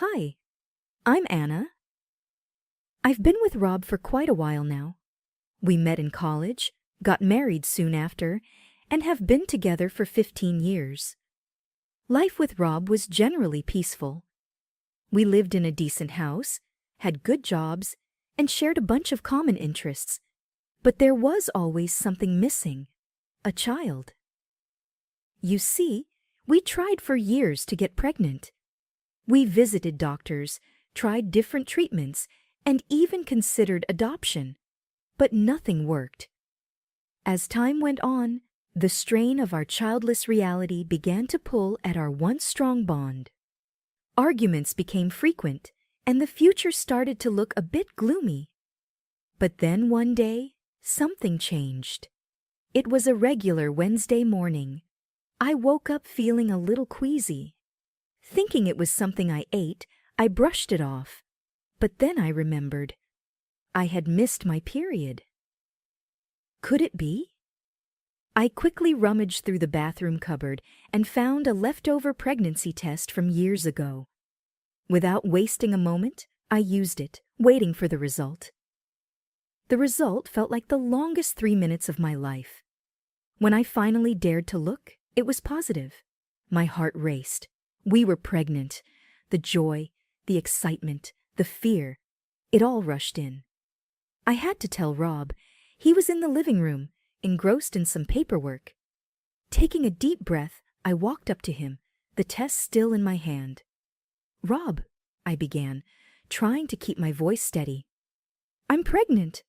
Hi, I'm Anna. I've been with Rob for quite a while now. We met in college, got married soon after, and have been together for 15 years. Life with Rob was generally peaceful. We lived in a decent house, had good jobs, and shared a bunch of common interests. But there was always something missing: a child. You see, we tried for years to get pregnant. We visited doctors, tried different treatments, and even considered adoption, but nothing worked. As time went on, the strain of our childless reality began to pull at our once strong bond. Arguments became frequent, and the future started to look a bit gloomy. But then one day, something changed. It was a regular Wednesday morning. I woke up feeling a little queasy. Thinking it was something I ate, I brushed it off. But then I remembered. I had missed my period. Could it be? I quickly rummaged through the bathroom cupboard and found a leftover pregnancy test from years ago. Without wasting a moment, I used it, waiting for the result. The result felt like the longest 3 minutes of my life. When I finally dared to look, it was positive. My heart raced. We were pregnant. The joy, the excitement, the fear, it all rushed in. I had to tell Rob. He was in the living room, engrossed in some paperwork. Taking a deep breath, I walked up to him, the test still in my hand. "Rob," I began, trying to keep my voice steady. "I'm pregnant."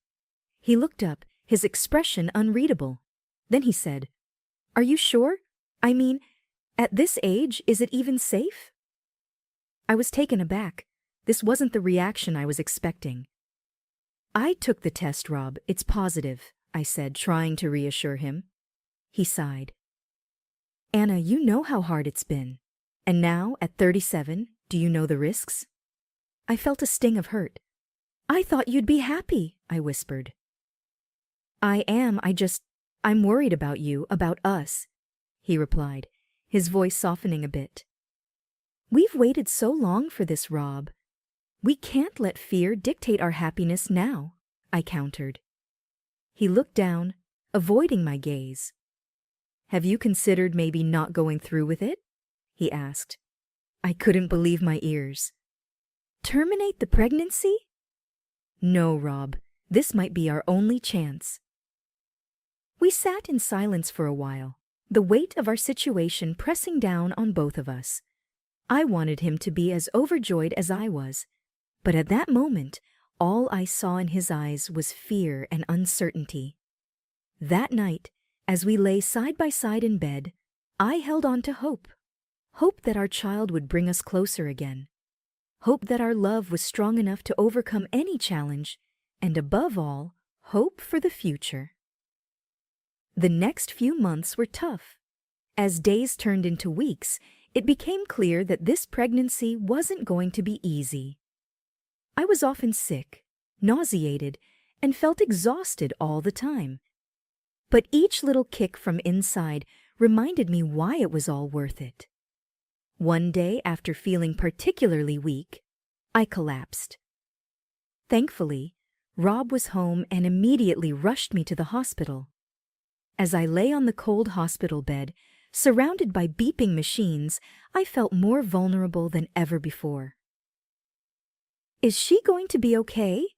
He looked up, his expression unreadable. Then he said, "Are you sure? I mean, at this age, is it even safe?" I was taken aback. This wasn't the reaction I was expecting. "I took the test, Rob. It's positive," I said, trying to reassure him. He sighed. "Anna, you know how hard it's been. And now, at 37, do you know the risks?" I felt a sting of hurt. "I thought you'd be happy," I whispered. "I am, I'm worried about you, about us," he replied, his voice softening a bit. "We've waited so long for this, Rob. We can't let fear dictate our happiness now," I countered. He looked down, avoiding my gaze. "Have you considered maybe not going through with it?" he asked. I couldn't believe my ears. "Terminate the pregnancy?" "No, Rob. This might be our only chance." We sat in silence for a while, the weight of our situation pressing down on both of us. I wanted him to be as overjoyed as I was, but at that moment, all I saw in his eyes was fear and uncertainty. That night, as we lay side by side in bed, I held on to hope. Hope that our child would bring us closer again. Hope that our love was strong enough to overcome any challenge, and above all, hope for the future. The next few months were tough. As days turned into weeks, it became clear that this pregnancy wasn't going to be easy. I was often sick, nauseated, and felt exhausted all the time. But each little kick from inside reminded me why it was all worth it. One day, after feeling particularly weak, I collapsed. Thankfully, Rob was home and immediately rushed me to the hospital. As I lay on the cold hospital bed, surrounded by beeping machines, I felt more vulnerable than ever before. "Is she going to be okay?"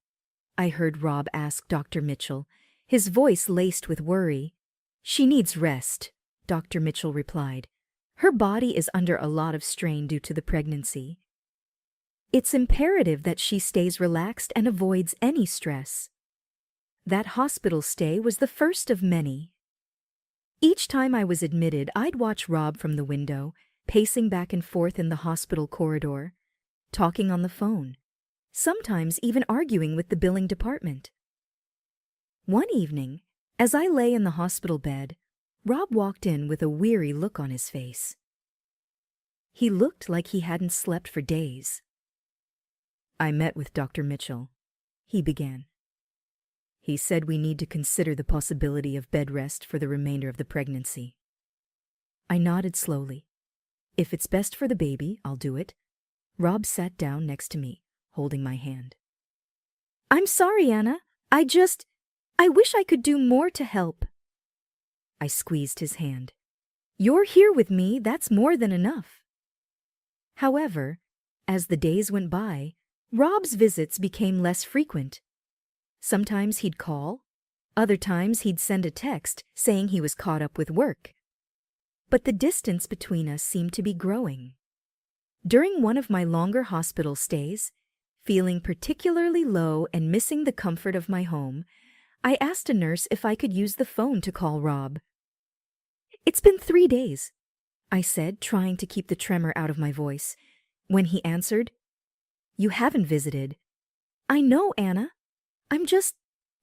I heard Rob ask Dr. Mitchell, his voice laced with worry. "She needs rest," Dr. Mitchell replied. "Her body is under a lot of strain due to the pregnancy. It's imperative that she stays relaxed and avoids any stress." That hospital stay was the first of many. Each time I was admitted, I'd watch Rob from the window, pacing back and forth in the hospital corridor, talking on the phone, sometimes even arguing with the billing department. One evening, as I lay in the hospital bed, Rob walked in with a weary look on his face. He looked like he hadn't slept for days. "I met with Dr. Mitchell," he began. "He said we need to consider the possibility of bed rest for the remainder of the pregnancy." I nodded slowly. "If it's best for the baby, I'll do it. Rob sat down next to me, holding my hand. I'm sorry, Anna. I wish I could do more to help. I squeezed his hand. You're here with me, that's more than enough. However, as the days went by, Rob's visits became less frequent. Sometimes he'd call, other times he'd send a text saying he was caught up with work. But the distance between us seemed to be growing. During one of my longer hospital stays, feeling particularly low and missing the comfort of my home, I asked a nurse if I could use the phone to call Rob. It's been 3 days, I said, trying to keep the tremor out of my voice, when he answered, You haven't visited. I know, Anna.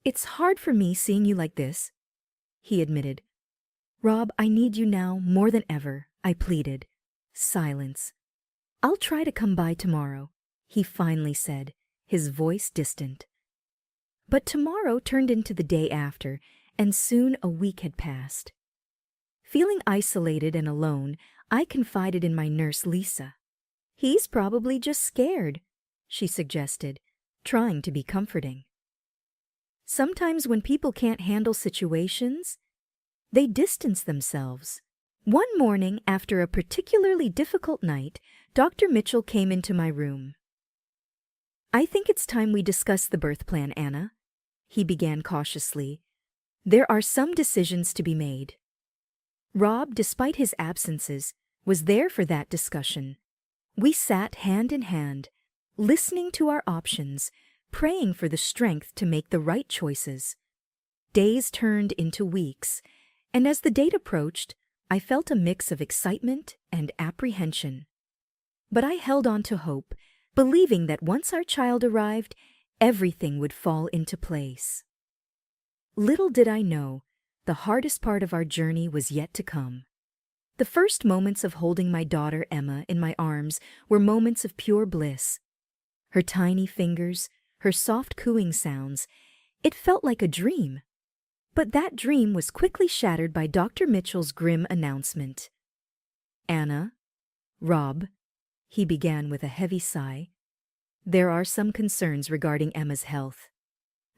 It's hard for me seeing you like this, he admitted. Rob, I need you now more than ever, I pleaded. Silence. I'll try to come by tomorrow, he finally said, his voice distant. But tomorrow turned into the day after, and soon a week had passed. Feeling isolated and alone, I confided in my nurse, Lisa. He's probably just scared, she suggested, trying to be comforting. Sometimes when people can't handle situations, they distance themselves. One morning, after a particularly difficult night, Dr. Mitchell came into my room. I think it's time we discuss the birth plan, Anna, he began cautiously. There are some decisions to be made. Rob, despite his absences, was there for that discussion. We sat hand in hand, listening to our options, praying for the strength to make the right choices. Days turned into weeks, and as the date approached, I felt a mix of excitement and apprehension. But I held on to hope, believing that once our child arrived, everything would fall into place. Little did I know, the hardest part of our journey was yet to come. The first moments of holding my daughter Emma in my arms were moments of pure bliss. Her tiny fingers, her soft cooing sounds, it felt like a dream. But that dream was quickly shattered by Dr. Mitchell's grim announcement. Anna, Rob, he began with a heavy sigh, there are some concerns regarding Emma's health.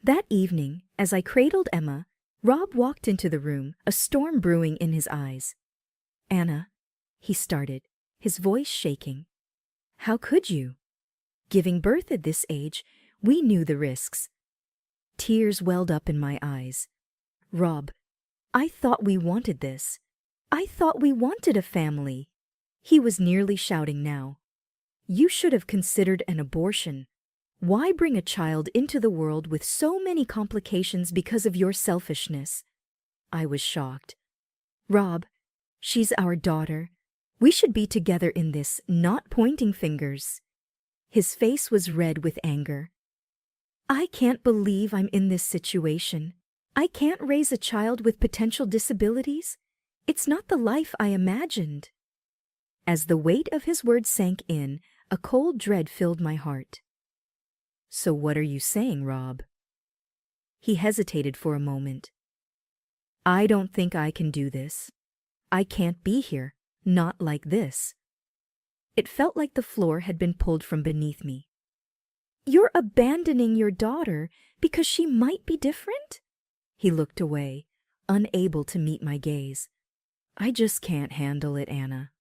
That evening, as I cradled Emma, Rob walked into the room, a storm brewing in his eyes. Anna, he started, his voice shaking. How could you? Giving birth at this age, we knew the risks. Tears welled up in my eyes. Rob, I thought we wanted this. I thought we wanted a family. He was nearly shouting now. You should have considered an abortion. Why bring a child into the world with so many complications because of your selfishness? I was shocked. Rob, she's our daughter. We should be together in this, not pointing fingers. His face was red with anger. I can't believe I'm in this situation. I can't raise a child with potential disabilities. It's not the life I imagined. As the weight of his words sank in, a cold dread filled my heart. So what are you saying, Rob? He hesitated for a moment. I don't think I can do this. I can't be here, not like this. It felt like the floor had been pulled from beneath me. You're abandoning your daughter because she might be different? He looked away, unable to meet my gaze. I just can't handle it, Anna.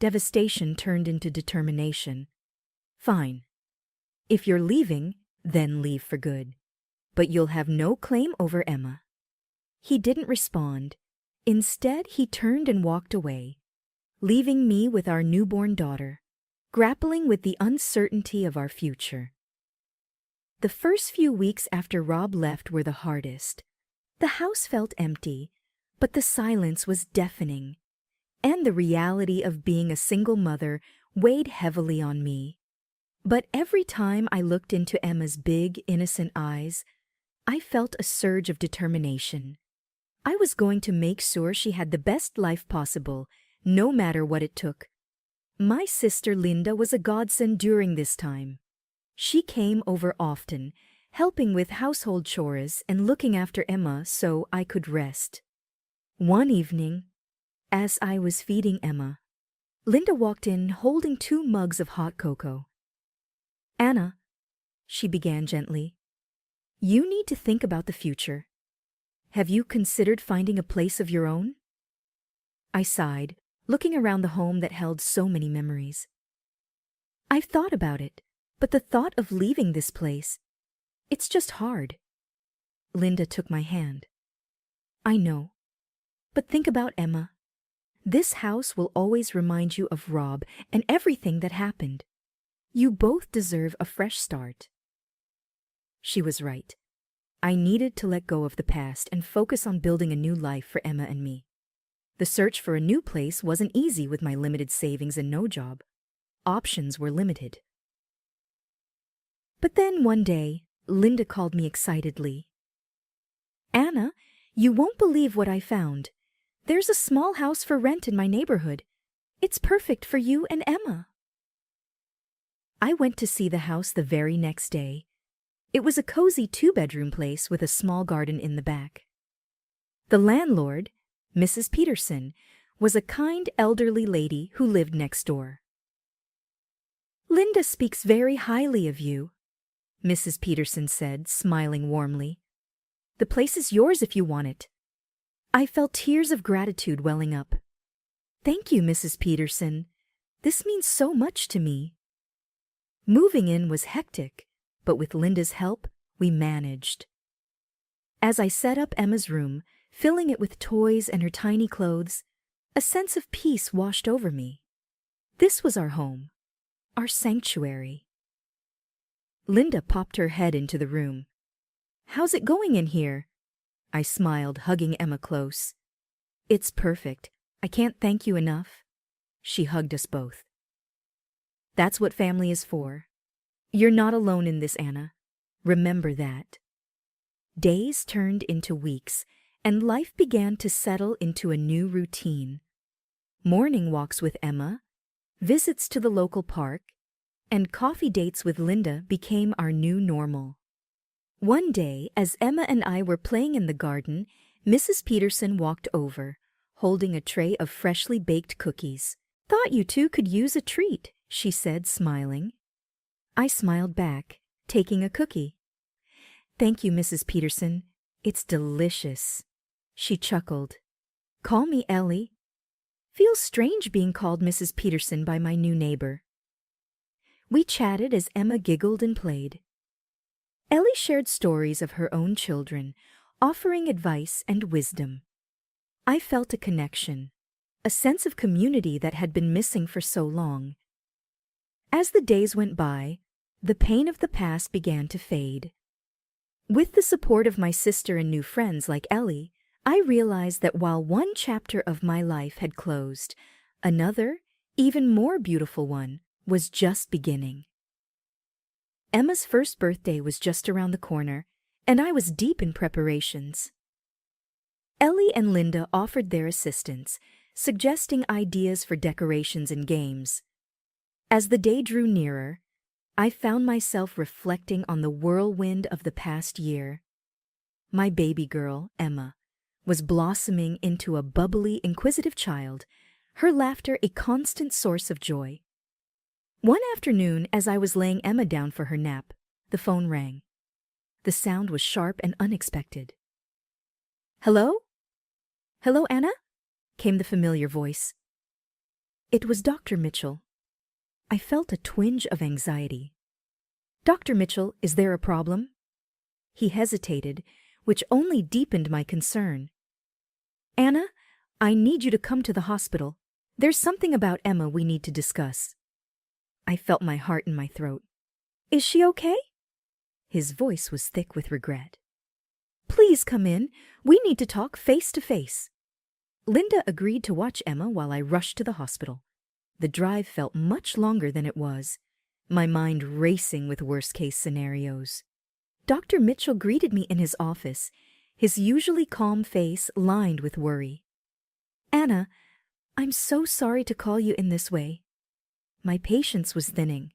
Devastation turned into determination. Fine. If you're leaving, then leave for good. But you'll have no claim over Emma. He didn't respond. Instead, he turned and walked away, leaving me with our newborn daughter, grappling with the uncertainty of our future. The first few weeks after Rob left were the hardest. The house felt empty, but the silence was deafening, and the reality of being a single mother weighed heavily on me. But every time I looked into Emma's big, innocent eyes, I felt a surge of determination. I was going to make sure she had the best life possible, no matter what it took. My sister Linda was a godsend during this time. She came over often, helping with household chores and looking after Emma so I could rest. One evening, as I was feeding Emma, Linda walked in holding 2 mugs of hot cocoa. "Anna," she began gently, "you need to think about the future. Have you considered finding a place of your own?" I sighed, looking around the home that held so many memories. "I've thought about it, but the thought of leaving this place, it's just hard." Linda took my hand. "I know. But think about Emma. This house will always remind you of Rob and everything that happened. You both deserve a fresh start." She was right. I needed to let go of the past and focus on building a new life for Emma and me. The search for a new place wasn't easy with my limited savings and no job. Options were limited. But then one day, Linda called me excitedly. "Anna, you won't believe what I found. There's a small house for rent in my neighborhood. It's perfect for you and Emma." I went to see the house the very next day. It was a cozy 2-bedroom place with a small garden in the back. The landlord, Mrs. Peterson, was a kind elderly lady who lived next door. "Linda speaks very highly of you," Mrs. Peterson said, smiling warmly. "The place is yours if you want it." I felt tears of gratitude welling up. "Thank you, Mrs. Peterson. This means so much to me." Moving in was hectic, but with Linda's help, we managed. As I set up Emma's room, filling it with toys and her tiny clothes, a sense of peace washed over me. This was our home, our sanctuary. Linda popped her head into the room. "How's it going in here?" I smiled, hugging Emma close. "It's perfect. I can't thank you enough." She hugged us both. "That's what family is for. You're not alone in this, Anna. Remember that." Days turned into weeks, and life began to settle into a new routine. Morning walks with Emma, visits to the local park, and coffee dates with Linda became our new normal. One day, as Emma and I were playing in the garden, Mrs. Peterson walked over, holding a tray of freshly baked cookies. "Thought you two could use a treat," she said, smiling. I smiled back, taking a cookie. "Thank you, Mrs. Peterson. It's delicious." She chuckled. "Call me Ellie." Feels strange being called Mrs. Peterson by my new neighbor. We chatted as Emma giggled and played. Ellie shared stories of her own children, offering advice and wisdom. I felt a connection, a sense of community that had been missing for so long. As the days went by, the pain of the past began to fade. With the support of my sister and new friends like Ellie, I realized that while one chapter of my life had closed, another, even more beautiful one, was just beginning. Emma's first birthday was just around the corner, and I was deep in preparations. Ellie and Linda offered their assistance, suggesting ideas for decorations and games. As the day drew nearer, I found myself reflecting on the whirlwind of the past year. My baby girl, Emma, was blossoming into a bubbly, inquisitive child, her laughter a constant source of joy. One afternoon, as I was laying Emma down for her nap, the phone rang. The sound was sharp and unexpected. "Hello? Hello, Anna?" came the familiar voice. It was Dr. Mitchell. I felt a twinge of anxiety. "Dr. Mitchell, is there a problem?" He hesitated, which only deepened my concern. "Anna, I need you to come to the hospital. There's something about Emma we need to discuss." I felt my heart in my throat. "Is she okay?" His voice was thick with regret. "Please come in. We need to talk face to face." Linda agreed to watch Emma while I rushed to the hospital. The drive felt much longer than it was, my mind racing with worst-case scenarios. Dr. Mitchell greeted me in his office, his usually calm face lined with worry. "Anna, I'm so sorry to call you in this way." My patience was thinning.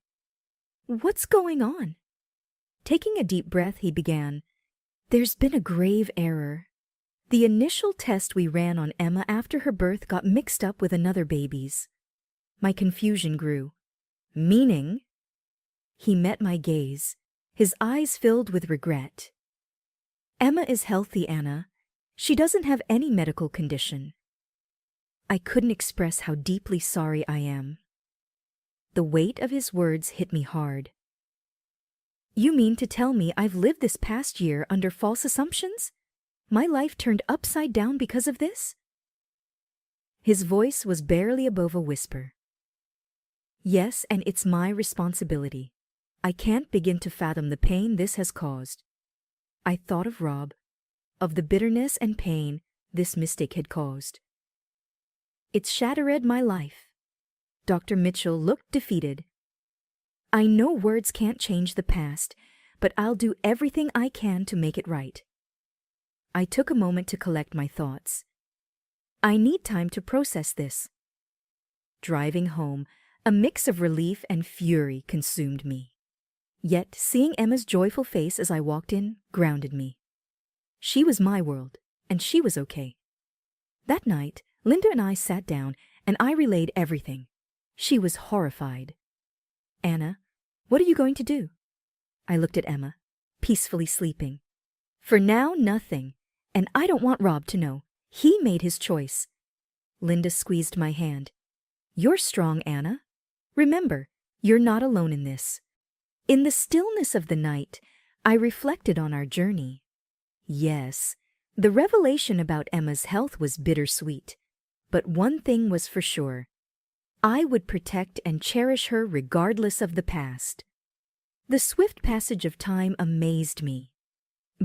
"What's going on?" Taking a deep breath, he began. "There's been a grave error. The initial test we ran on Emma after her birth got mixed up with another baby's." My confusion grew. Meaning? He met my gaze, his eyes filled with regret. Emma is healthy, Anna. She doesn't have any medical condition. I couldn't express how deeply sorry I am. The weight of his words hit me hard. You mean to tell me I've lived this past year under false assumptions? My life turned upside down because of this? His voice was barely above a whisper. Yes, and it's my responsibility. I can't begin to fathom the pain this has caused. I thought of Rob, of the bitterness and pain this mistake had caused. It's shattered my life. Dr. Mitchell looked defeated. I know words can't change the past, but I'll do everything I can to make it right. I took a moment to collect my thoughts. I need time to process this. Driving home, a mix of relief and fury consumed me. Yet, seeing Emma's joyful face as I walked in grounded me. She was my world, and she was okay. That night, Linda and I sat down, and I relayed everything. She was horrified. Anna, what are you going to do? I looked at Emma, peacefully sleeping. For now, nothing, and I don't want Rob to know. He made his choice. Linda squeezed my hand. You're strong, Anna. Remember, you're not alone in this. In the stillness of the night, I reflected on our journey. Yes, the revelation about Emma's health was bittersweet, but one thing was for sure. I would protect and cherish her regardless of the past. The swift passage of time amazed me.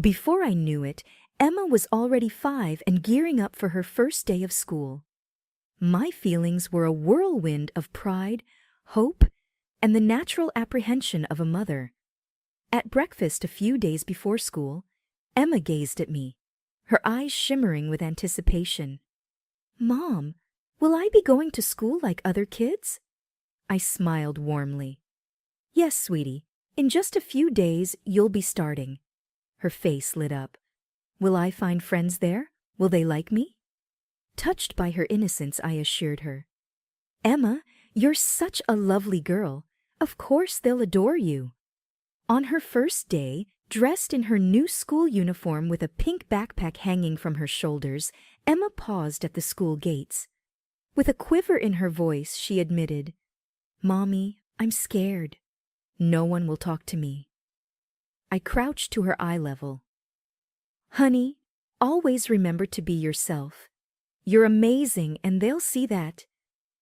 Before I knew it, Emma was already 5 and gearing up for her first day of school. My feelings were a whirlwind of pride, hope, and the natural apprehension of a mother. At breakfast a few days before school, Emma gazed at me, her eyes shimmering with anticipation. Mom, will I be going to school like other kids? I smiled warmly. Yes, sweetie, in just a few days you'll be starting. Her face lit up. Will I find friends there? Will they like me? Touched by her innocence, I assured her. Emma, you're such a lovely girl. Of course they'll adore you. On her first day, dressed in her new school uniform with a pink backpack hanging from her shoulders, Emma paused at the school gates. With a quiver in her voice, she admitted, Mommy, I'm scared. No one will talk to me. I crouched to her eye level. Honey, always remember to be yourself. You're amazing and they'll see that.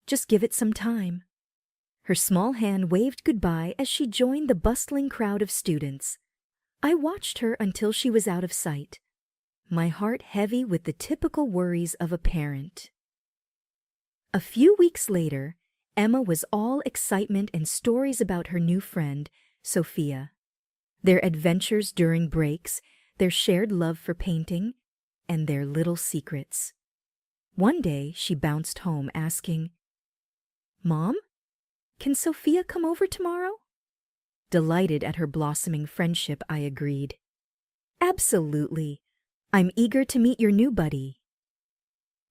Just give it some time. Her small hand waved goodbye as she joined the bustling crowd of students. I watched her until she was out of sight, my heart heavy with the typical worries of a parent. A few weeks later, Emma was all excitement and stories about her new friend, Sophia. Their adventures during breaks, their shared love for painting, and their little secrets. One day, she bounced home asking, Mom, can Sophia come over tomorrow? Delighted at her blossoming friendship, I agreed. Absolutely. I'm eager to meet your new buddy.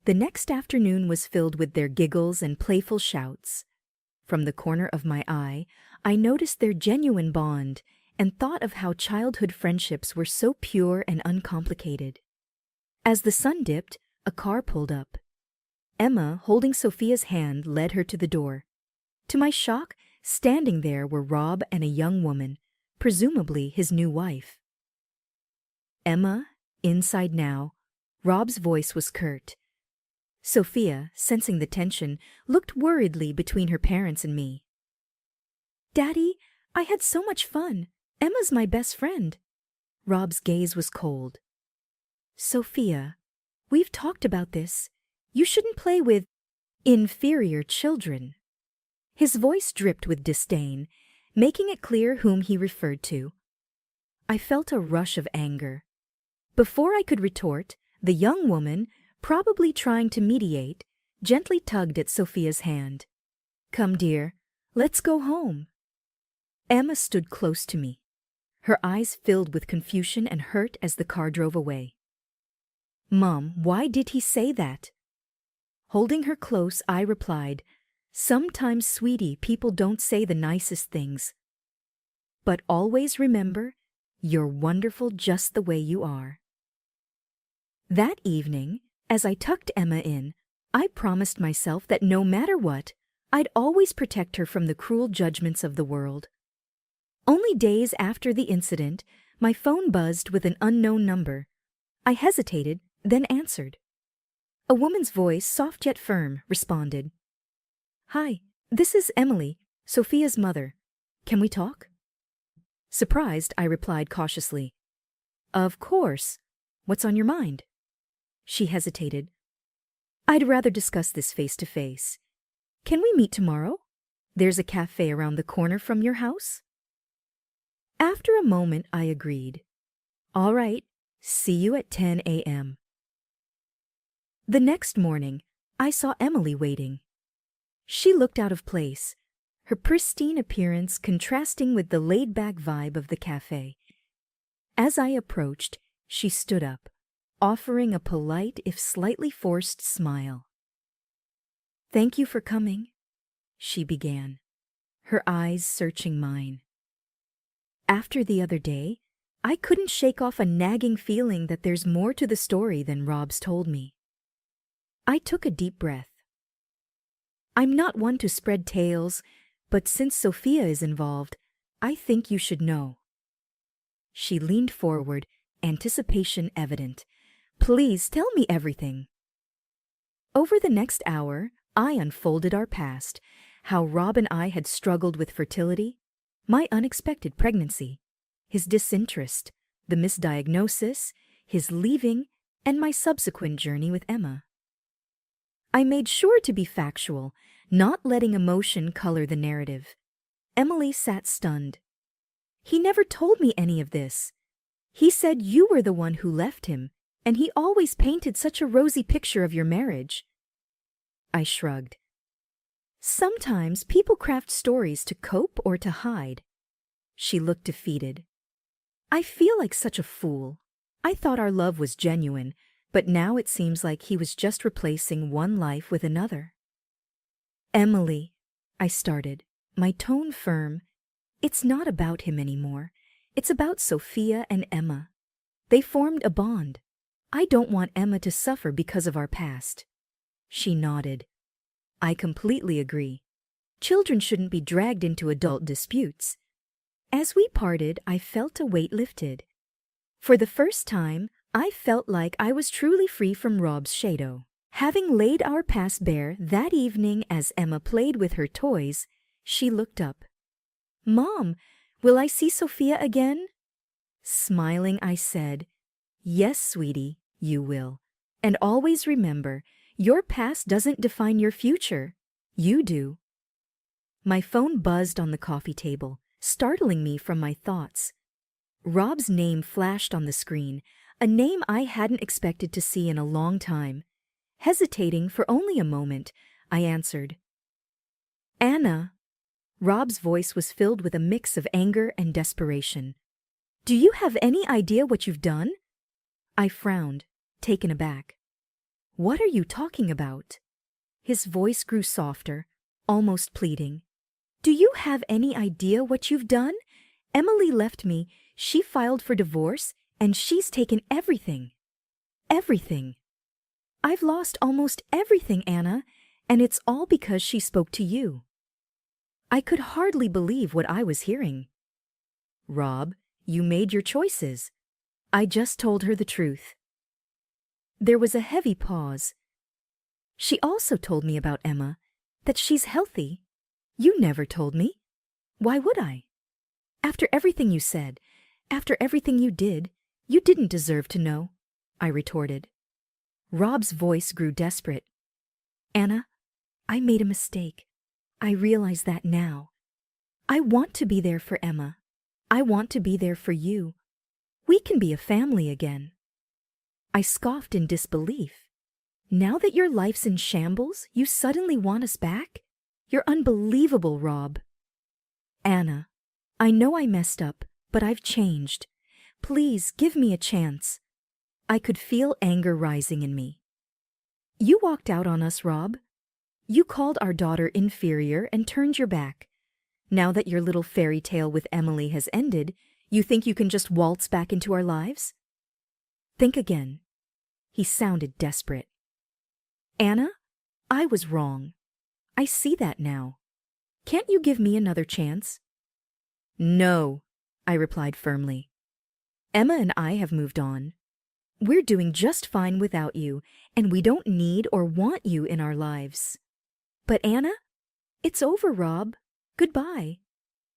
The next afternoon was filled with their giggles and playful shouts. From the corner of my eye, I noticed their genuine bond and thought of how childhood friendships were so pure and uncomplicated. As the sun dipped, a car pulled up. Emma, holding Sophia's hand, led her to the door. To my shock, standing there were Rob and a young woman, presumably his new wife. Emma, inside now, Rob's voice was curt. Sophia, sensing the tension, looked worriedly between her parents and me. Daddy, I had so much fun. Emma's my best friend. Rob's gaze was cold. Sophia, we've talked about this. You shouldn't play with inferior children. His voice dripped with disdain, making it clear whom he referred to. I felt a rush of anger. Before I could retort, the young woman, probably trying to mediate, gently tugged at Sophia's hand. Come, dear, let's go home. Emma stood close to me, her eyes filled with confusion and hurt as the car drove away. Mom, why did he say that? Holding her close, I replied, Sometimes, sweetie, people don't say the nicest things. But always remember, you're wonderful just the way you are. That evening, as I tucked Emma in, I promised myself that no matter what, I'd always protect her from the cruel judgments of the world. Only days after the incident, my phone buzzed with an unknown number. I hesitated, then answered. A woman's voice, soft yet firm, responded. "Hi, this is Emily, Sophia's mother. Can we talk?" Surprised, I replied cautiously. "Of course. What's on your mind?" She hesitated. "I'd rather discuss this face to face. Can we meet tomorrow? There's a cafe around the corner from your house." After a moment, I agreed. "All right, see you at 10 a.m. The next morning, I saw Emily waiting. She looked out of place, her pristine appearance contrasting with the laid-back vibe of the cafe. As I approached, she stood up, offering a polite if slightly forced smile. "Thank you for coming," she began, her eyes searching mine. After the other day, I couldn't shake off a nagging feeling that there's more to the story than Rob's told me. I took a deep breath. I'm not one to spread tales, but since Sophia is involved, I think you should know. She leaned forward, anticipation evident. "Please tell me everything." Over the next hour, I unfolded our past, how Rob and I had struggled with fertility, my unexpected pregnancy, his disinterest, the misdiagnosis, his leaving, and my subsequent journey with Emma. I made sure to be factual, not letting emotion color the narrative. Emily sat stunned. "He never told me any of this. He said you were the one who left him, and he always painted such a rosy picture of your marriage." I shrugged. "Sometimes people craft stories to cope or to hide." She looked defeated. "I feel like such a fool. I thought our love was genuine, but now it seems like he was just replacing one life with another." "Emily," I started, my tone firm, "it's not about him anymore. It's about Sophia and Emma. They formed a bond. I don't want Emma to suffer because of our past." She nodded. "I completely agree. Children shouldn't be dragged into adult disputes." As we parted, I felt a weight lifted. For the first time, I felt like I was truly free from Rob's shadow. Having laid our past bare that evening as Emma played with her toys, she looked up. "Mom, will I see Sophia again?" Smiling, I said, "Yes, sweetie, you will. And always remember, your past doesn't define your future. You do." My phone buzzed on the coffee table, startling me from my thoughts. Rob's name flashed on the screen, a name I hadn't expected to see in a long time. Hesitating for only a moment, I answered. "Anna." Rob's voice was filled with a mix of anger and desperation. "Do you have any idea what you've done?" I frowned, taken aback. "What are you talking about?" His voice grew softer, almost pleading. "Do you have any idea what you've done? Emily left me, she filed for divorce, and she's taken everything. Everything. I've lost almost everything, Anna, and it's all because she spoke to you." I could hardly believe what I was hearing. "Rob, you made your choices." I just told her the truth. There was a heavy pause. "She also told me about Emma, that she's healthy. You never told me. Why would I? After everything you said, after everything you did, you didn't deserve to know," I retorted. Rob's voice grew desperate. "Anna, I made a mistake. I realize that now. I want to be there for Emma. I want to be there for you. We can be a family again." I scoffed in disbelief. "Now that your life's in shambles, you suddenly want us back? You're unbelievable, Rob." "Anna, I know I messed up, but I've changed. Please give me a chance." I could feel anger rising in me. "You walked out on us, Rob. You called our daughter inferior and turned your back. Now that your little fairy tale with Emily has ended, you think you can just waltz back into our lives? Think again. He sounded desperate. Anna, I was wrong. I see that now. Can't you give me another chance? No, I replied firmly. Emma and I have moved on. We're doing just fine without you, and we don't need or want you in our lives. But Anna, it's over, Rob. Goodbye.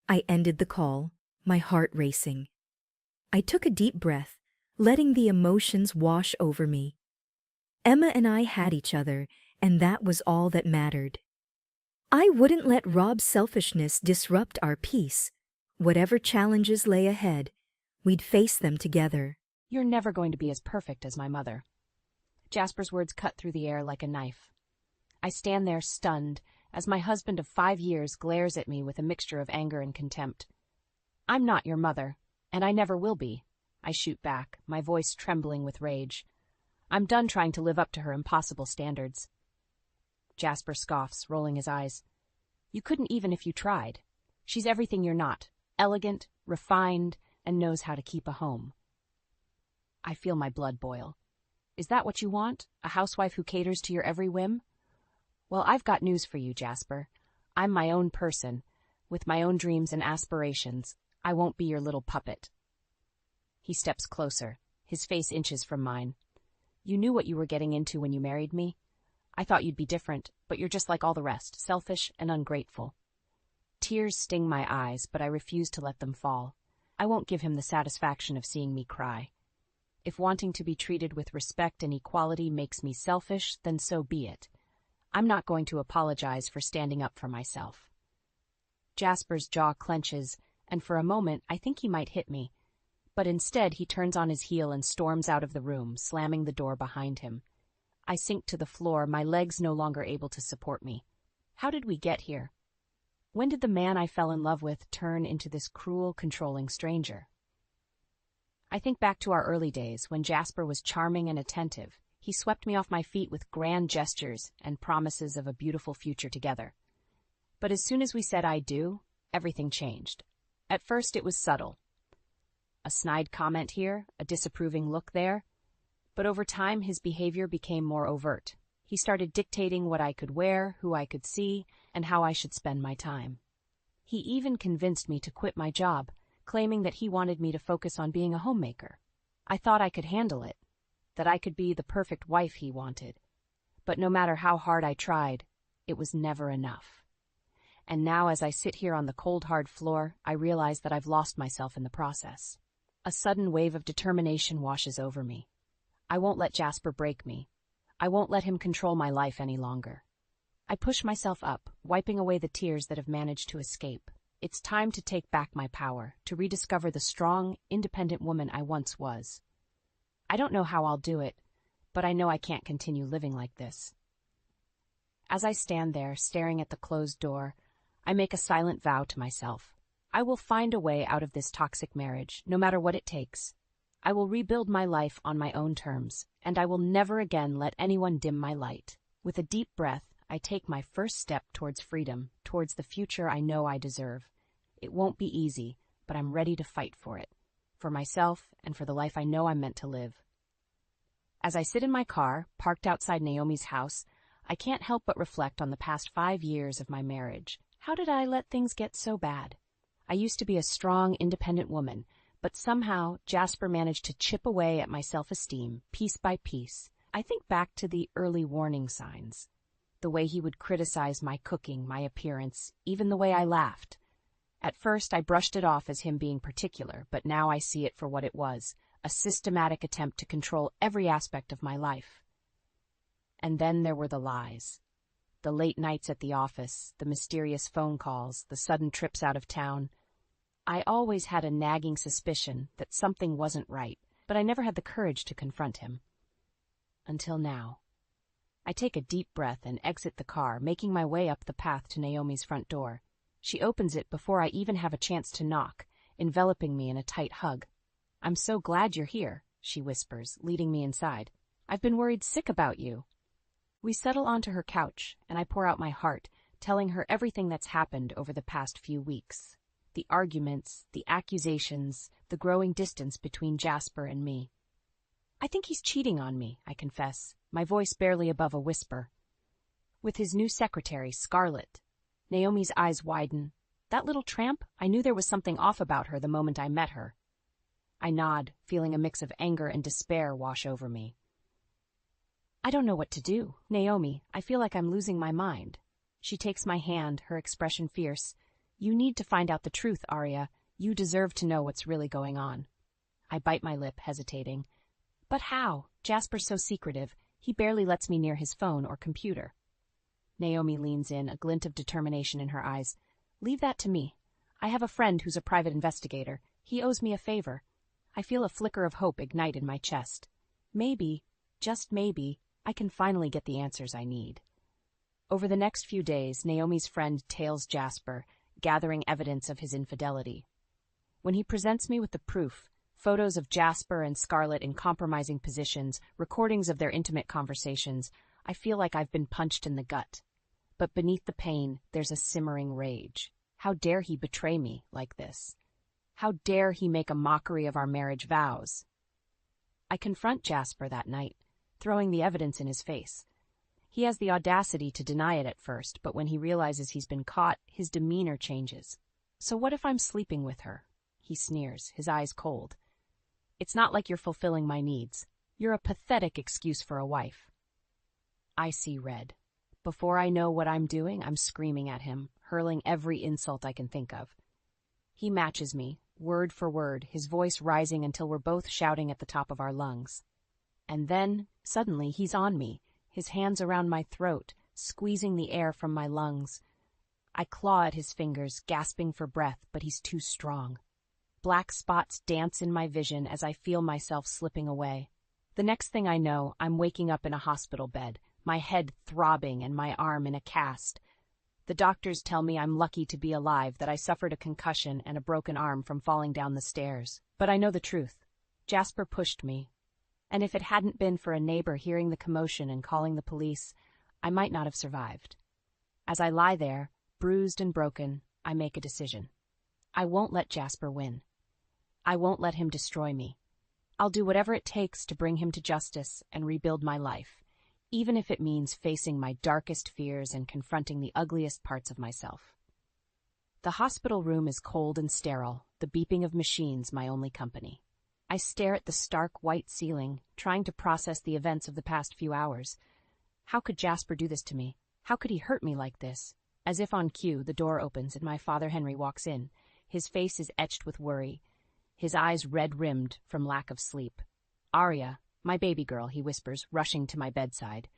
I ended the call, my heart racing. I took a deep breath, letting the emotions wash over me. Emma and I had each other, and that was all that mattered. I wouldn't let Rob's selfishness disrupt our peace. Whatever challenges lay ahead, we'd face them together. You're never going to be as perfect as my mother. Jasper's words cut through the air like a knife. I stand there stunned as my husband of 5 years glares at me with a mixture of anger and contempt. I'm not your mother, and I never will be. I shoot back, my voice trembling with rage. I'm done trying to live up to her impossible standards. Jasper scoffs, rolling his eyes. You couldn't even if you tried. She's everything you're not, elegant, refined, and knows how to keep a home. I feel my blood boil. Is that what you want? A housewife who caters to your every whim? Well, I've got news for you, Jasper. I'm my own person, with my own dreams and aspirations. I won't be your little puppet. He steps closer, his face inches from mine. You knew what you were getting into when you married me. I thought you'd be different, but you're just like all the rest, selfish and ungrateful. Tears sting my eyes, but I refuse to let them fall. I won't give him the satisfaction of seeing me cry. If wanting to be treated with respect and equality makes me selfish, then so be it. I'm not going to apologize for standing up for myself. Jasper's jaw clenches, and for a moment I think he might hit me. But instead he turns on his heel and storms out of the room, slamming the door behind him. I sink to the floor, my legs no longer able to support me. How did we get here? When did the man I fell in love with turn into this cruel, controlling stranger? I think back to our early days when Jasper was charming and attentive. He swept me off my feet with grand gestures and promises of a beautiful future together. But as soon as we said I do, everything changed. At first it was subtle. A snide comment here, a disapproving look there. But over time his behavior became more overt. He started dictating what I could wear, who I could see, and how I should spend my time. He even convinced me to quit my job, claiming that he wanted me to focus on being a homemaker. I thought I could handle it, that I could be the perfect wife he wanted. But no matter how hard I tried, it was never enough. And now as I sit here on the cold, hard floor, I realize that I've lost myself in the process. A sudden wave of determination washes over me. I won't let Jasper break me. I won't let him control my life any longer. I push myself up, wiping away the tears that have managed to escape. It's time to take back my power, to rediscover the strong, independent woman I once was. I don't know how I'll do it, but I know I can't continue living like this. As I stand there, staring at the closed door, I make a silent vow to myself. I will find a way out of this toxic marriage, no matter what it takes. I will rebuild my life on my own terms, and I will never again let anyone dim my light. With a deep breath, I take my first step towards freedom, towards the future I know I deserve. It won't be easy, but I'm ready to fight for it, for myself and for the life I know I'm meant to live. As I sit in my car, parked outside Naomi's house, I can't help but reflect on the past 5 years of my marriage. How did I let things get so bad? I used to be a strong, independent woman, but somehow Jasper managed to chip away at my self-esteem, piece by piece. I think back to the early warning signs. The way he would criticize my cooking, my appearance, even the way I laughed. At first I brushed it off as him being particular, but now I see it for what it was, a systematic attempt to control every aspect of my life. And then there were the lies. The late nights at the office, the mysterious phone calls, the sudden trips out of town. I always had a nagging suspicion that something wasn't right, but I never had the courage to confront him. Until now. I take a deep breath and exit the car, making my way up the path to Naomi's front door. She opens it before I even have a chance to knock, enveloping me in a tight hug. "I'm so glad you're here," she whispers, leading me inside. "I've been worried sick about you." We settle onto her couch, and I pour out my heart, telling her everything that's happened over the past few weeks. The arguments, the accusations, the growing distance between Jasper and me. I think he's cheating on me, I confess, my voice barely above a whisper. With his new secretary, Scarlett. Naomi's eyes widen. That little tramp? I knew there was something off about her the moment I met her. I nod, feeling a mix of anger and despair wash over me. I don't know what to do. Naomi, I feel like I'm losing my mind. She takes my hand, her expression fierce. You need to find out the truth, Arya. You deserve to know what's really going on. I bite my lip, hesitating. But how? Jasper's so secretive. He barely lets me near his phone or computer. Naomi leans in, a glint of determination in her eyes. Leave that to me. I have a friend who's a private investigator. He owes me a favor. I feel a flicker of hope ignite in my chest. Maybe, just maybe, I can finally get the answers I need. Over the next few days, Naomi's friend tails Jasper, gathering evidence of his infidelity. When he presents me with the proof, photos of Jasper and Scarlett in compromising positions, recordings of their intimate conversations, I feel like I've been punched in the gut. But beneath the pain, there's a simmering rage. How dare he betray me like this? How dare he make a mockery of our marriage vows? I confront Jasper that night, throwing the evidence in his face. He has the audacity to deny it at first, but when he realizes he's been caught, his demeanor changes. So what if I'm sleeping with her? He sneers, his eyes cold. It's not like you're fulfilling my needs. You're a pathetic excuse for a wife. I see red. Before I know what I'm doing, I'm screaming at him, hurling every insult I can think of. He matches me, word for word, his voice rising until we're both shouting at the top of our lungs. And then, suddenly, he's on me, his hands around my throat, squeezing the air from my lungs. I claw at his fingers, gasping for breath, but he's too strong. Black spots dance in my vision as I feel myself slipping away. The next thing I know, I'm waking up in a hospital bed, my head throbbing and my arm in a cast. The doctors tell me I'm lucky to be alive, that I suffered a concussion and a broken arm from falling down the stairs. But I know the truth. Jasper pushed me. And if it hadn't been for a neighbor hearing the commotion and calling the police, I might not have survived. As I lie there, bruised and broken, I make a decision. I won't let Jasper win. I won't let him destroy me. I'll do whatever it takes to bring him to justice and rebuild my life, even if it means facing my darkest fears and confronting the ugliest parts of myself. The hospital room is cold and sterile, the beeping of machines my only company. I stare at the stark white ceiling, trying to process the events of the past few hours. How could Jasper do this to me? How could he hurt me like this? As if on cue, the door opens and my father Henry walks in. His face is etched with worry, his eyes red-rimmed from lack of sleep. Arya, my baby girl, he whispers, rushing to my bedside.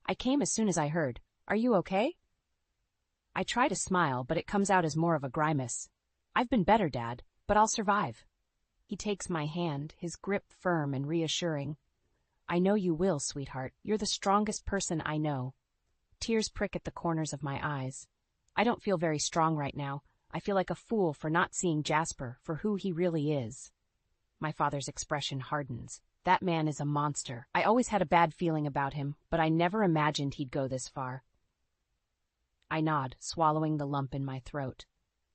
I came as soon as I heard. Are you okay? I try to smile, but it comes out as more of a grimace. I've been better, Dad, but I'll survive. He takes my hand, his grip firm and reassuring. I know you will, sweetheart. You're the strongest person I know. Tears prick at the corners of my eyes. I don't feel very strong right now. I feel like a fool for not seeing Jasper for who he really is. My father's expression hardens. That man is a monster. I always had a bad feeling about him, but I never imagined he'd go this far. I nod, swallowing the lump in my throat.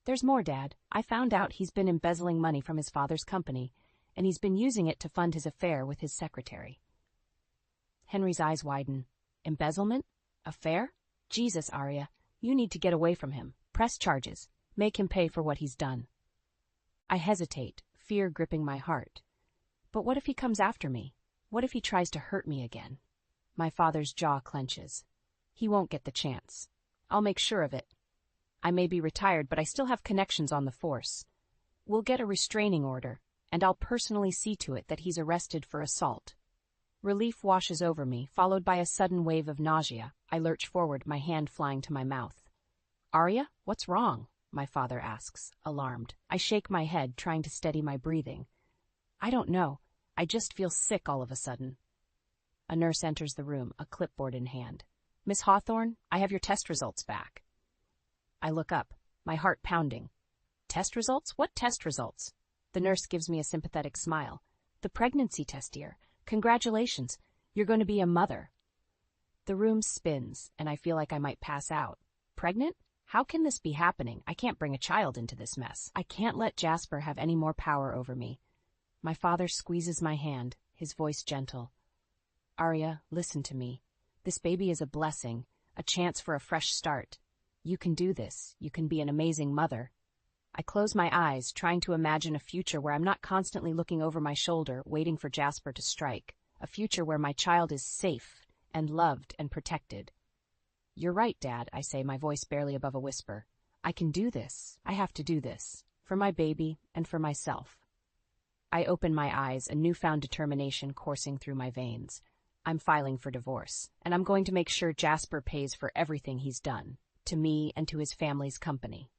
There's more, Dad. I found out he's been embezzling money from his father's company, and he's been using it to fund his affair with his secretary. Henry's eyes widen. Embezzlement? Affair? Jesus, Arya, you need to get away from him. Press charges. Make him pay for what he's done. I hesitate, fear gripping my heart. But what if he comes after me? What if he tries to hurt me again? My father's jaw clenches. He won't get the chance. I'll make sure of it. I may be retired, but I still have connections on the force. We'll get a restraining order, and I'll personally see to it that he's arrested for assault. Relief washes over me, followed by a sudden wave of nausea. I lurch forward, my hand flying to my mouth. Arya, what's wrong? My father asks, alarmed. I shake my head, trying to steady my breathing. I don't know. I just feel sick all of a sudden. A nurse enters the room, a clipboard in hand. Miss Hawthorne, I have your test results back. I look up, my heart pounding. Test results? What test results? The nurse gives me a sympathetic smile. The pregnancy test, dear. Congratulations. You're going to be a mother. The room spins, and I feel like I might pass out. Pregnant? How can this be happening? I can't bring a child into this mess. I can't let Jasper have any more power over me. My father squeezes my hand, his voice gentle. Arya, listen to me. This baby is a blessing, a chance for a fresh start. You can do this. You can be an amazing mother. I close my eyes, trying to imagine a future where I'm not constantly looking over my shoulder, waiting for Jasper to strike. A future where my child is safe and loved and protected. You're right, Dad, I say, my voice barely above a whisper. I can do this. I have to do this. For my baby and for myself. I open my eyes, a newfound determination coursing through my veins. I'm filing for divorce, and I'm going to make sure Jasper pays for everything he's done, to me and to his family's company.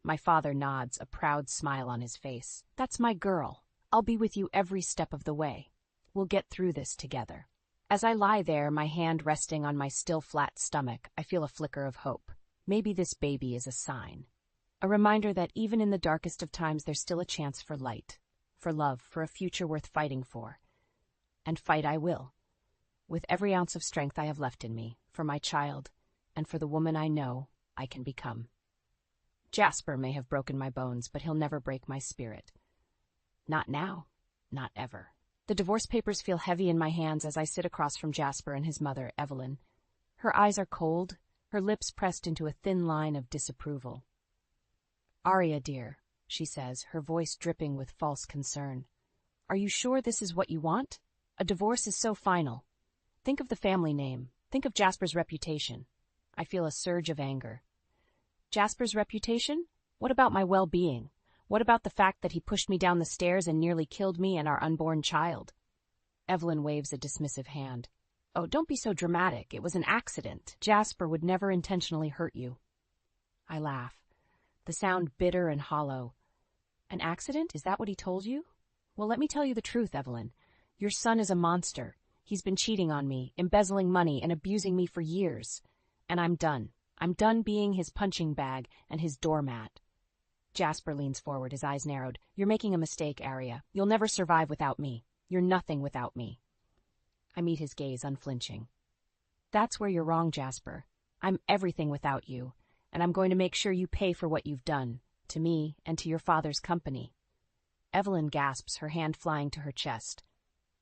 My father nods, a proud smile on his face. That's my girl. I'll be with you every step of the way. We'll get through this together. As I lie there, my hand resting on my still flat stomach, I feel a flicker of hope. Maybe this baby is a sign. A reminder that even in the darkest of times there's still a chance for light, for love, for a future worth fighting for. And fight I will. With every ounce of strength I have left in me, for my child, and for the woman I know I can become. Jasper may have broken my bones, but he'll never break my spirit. Not now, not ever. The divorce papers feel heavy in my hands as I sit across from Jasper and his mother, Evelyn. Her eyes are cold, her lips pressed into a thin line of disapproval. Arya, dear, she says, her voice dripping with false concern. Are you sure this is what you want? A divorce is so final. Think of the family name. Think of Jasper's reputation. I feel a surge of anger. Jasper's reputation? What about my well-being? What about the fact that he pushed me down the stairs and nearly killed me and our unborn child? Evelyn waves a dismissive hand. Oh, don't be so dramatic. It was an accident. Jasper would never intentionally hurt you. I laugh, the sound bitter and hollow. An accident? Is that what he told you? Well, let me tell you the truth, Evelyn. Your son is a monster. He's been cheating on me, embezzling money, and abusing me for years. And I'm done. I'm done being his punching bag and his doormat. Jasper leans forward, his eyes narrowed. You're making a mistake, Arya. You'll never survive without me. You're nothing without me. I meet his gaze, unflinching. That's where you're wrong, Jasper. I'm everything without you, and I'm going to make sure you pay for what you've done, to me and to your father's company. Evelyn gasps, her hand flying to her chest.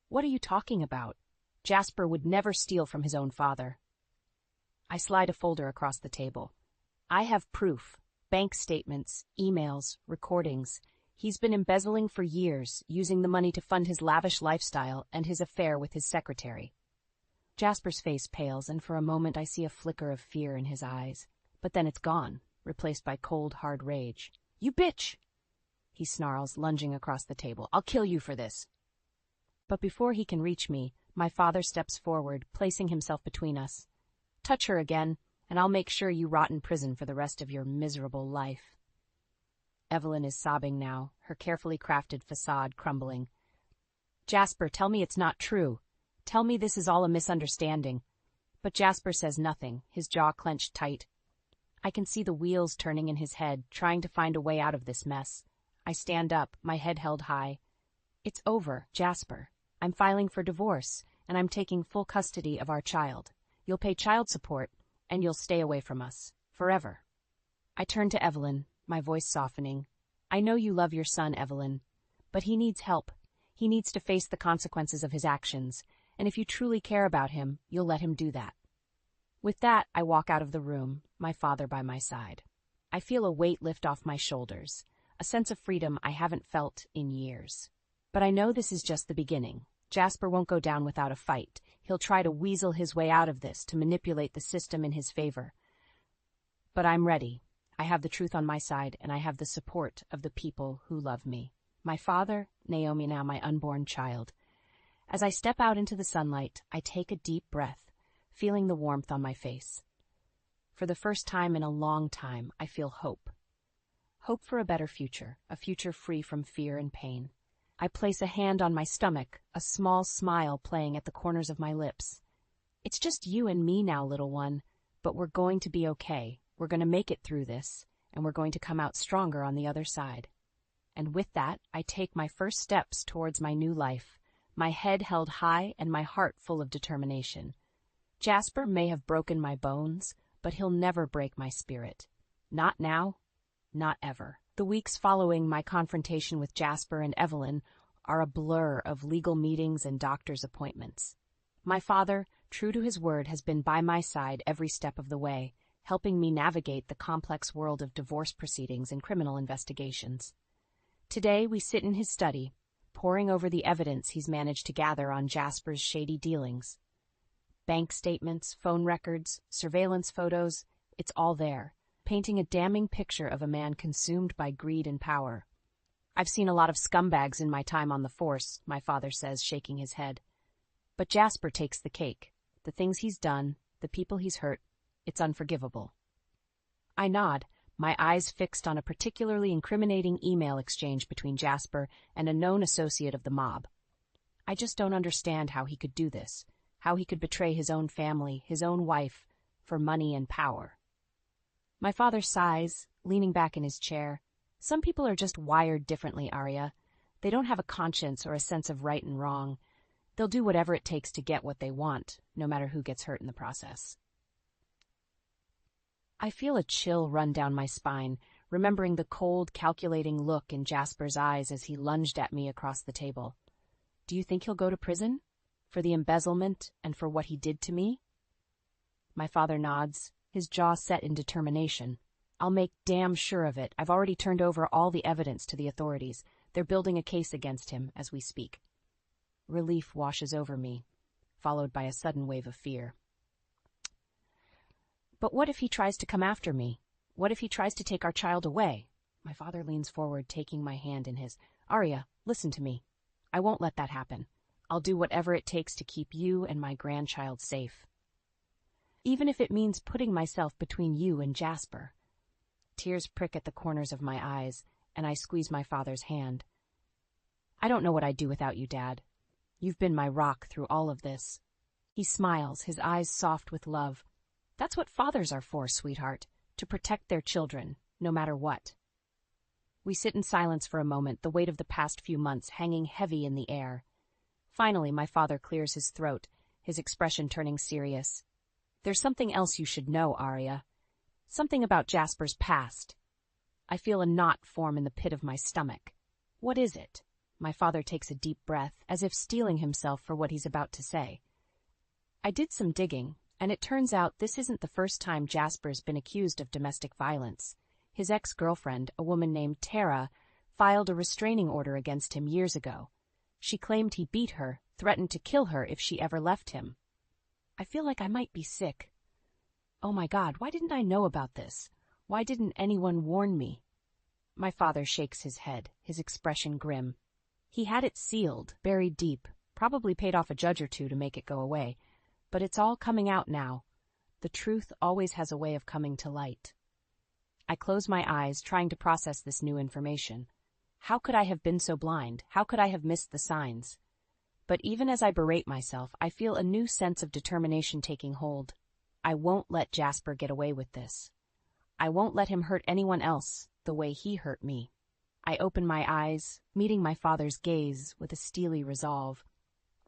What are you talking about? Jasper would never steal from his own father. I slide a folder across the table. I have proof. Bank statements, emails, recordings. He's been embezzling for years, using the money to fund his lavish lifestyle and his affair with his secretary. Jasper's face pales, and for a moment I see a flicker of fear in his eyes. But then it's gone, replaced by cold, hard rage. You bitch! He snarls, lunging across the table. I'll kill you for this. But before he can reach me, my father steps forward, placing himself between us. Touch her again, and I'll make sure you rot in prison for the rest of your miserable life. Evelyn is sobbing now, her carefully crafted facade crumbling. Jasper, tell me it's not true. Tell me this is all a misunderstanding. But Jasper says nothing, his jaw clenched tight. I can see the wheels turning in his head, trying to find a way out of this mess. I stand up, my head held high. It's over, Jasper. I'm filing for divorce, and I'm taking full custody of our child. You'll pay child support, and you'll stay away from us. Forever. I turn to Evelyn, my voice softening. I know you love your son, Evelyn, but he needs help. He needs to face the consequences of his actions, and if you truly care about him, you'll let him do that. With that, I walk out of the room, my father by my side. I feel a weight lift off my shoulders, a sense of freedom I haven't felt in years. But I know this is just the beginning. Jasper won't go down without a fight. He'll try to weasel his way out of this, to manipulate the system in his favor. But I'm ready. I have the truth on my side, and I have the support of the people who love me. My father, Naomi, now my unborn child. As I step out into the sunlight, I take a deep breath, feeling the warmth on my face. For the first time in a long time, I feel hope. Hope for a better future, a future free from fear and pain. I place a hand on my stomach, a small smile playing at the corners of my lips. It's just you and me now, little one, but we're going to be okay. We're going to make it through this, and we're going to come out stronger on the other side. And with that, I take my first steps towards my new life, my head held high and my heart full of determination. Jasper may have broken my bones, but he'll never break my spirit. Not now, not ever. The weeks following my confrontation with Jasper and Evelyn are a blur of legal meetings and doctor's appointments. My father, true to his word, has been by my side every step of the way, helping me navigate the complex world of divorce proceedings and criminal investigations. Today we sit in his study, poring over the evidence he's managed to gather on Jasper's shady dealings. Bank statements, phone records, surveillance photos, it's all there, painting a damning picture of a man consumed by greed and power. I've seen a lot of scumbags in my time on the force, my father says, shaking his head. But Jasper takes the cake. The things he's done, the people he's hurt, it's unforgivable. I nod, my eyes fixed on a particularly incriminating email exchange between Jasper and a known associate of the mob. I just don't understand how he could do this, how he could betray his own family, his own wife, for money and power. My father sighs, leaning back in his chair. Some people are just wired differently, Arya. They don't have a conscience or a sense of right and wrong. They'll do whatever it takes to get what they want, no matter who gets hurt in the process. I feel a chill run down my spine, remembering the cold, calculating look in Jasper's eyes as he lunged at me across the table. Do you think he'll go to prison? For the embezzlement and for what he did to me? My father nods, his jaw set in determination. I'll make damn sure of it. I've already turned over all the evidence to the authorities. They're building a case against him as we speak. Relief washes over me, followed by a sudden wave of fear. But what if he tries to come after me? What if he tries to take our child away? My father leans forward, taking my hand in his. Arya, listen to me. I won't let that happen. I'll do whatever it takes to keep you and my grandchild safe. Even if it means putting myself between you and Jasper. Tears prick at the corners of my eyes, and I squeeze my father's hand. I don't know what I'd do without you, Dad. You've been my rock through all of this. He smiles, his eyes soft with love. That's what fathers are for, sweetheart, to protect their children, no matter what. We sit in silence for a moment, the weight of the past few months hanging heavy in the air. Finally, my father clears his throat, his expression turning serious. There's something else you should know, Arya. Something about Jasper's past. I feel a knot form in the pit of my stomach. What is it? My father takes a deep breath, as if steeling himself for what he's about to say. I did some digging, and it turns out this isn't the first time Jasper's been accused of domestic violence. His ex-girlfriend, a woman named Tara, filed a restraining order against him years ago. She claimed he beat her, threatened to kill her if she ever left him. I feel like I might be sick. Oh my God, why didn't I know about this? Why didn't anyone warn me? My father shakes his head, his expression grim. He had it sealed, buried deep, probably paid off a judge or two to make it go away. But it's all coming out now. The truth always has a way of coming to light. I close my eyes, trying to process this new information. How could I have been so blind? How could I have missed the signs? But even as I berate myself, I feel a new sense of determination taking hold. I won't let Jasper get away with this. I won't let him hurt anyone else the way he hurt me. I open my eyes, meeting my father's gaze with a steely resolve.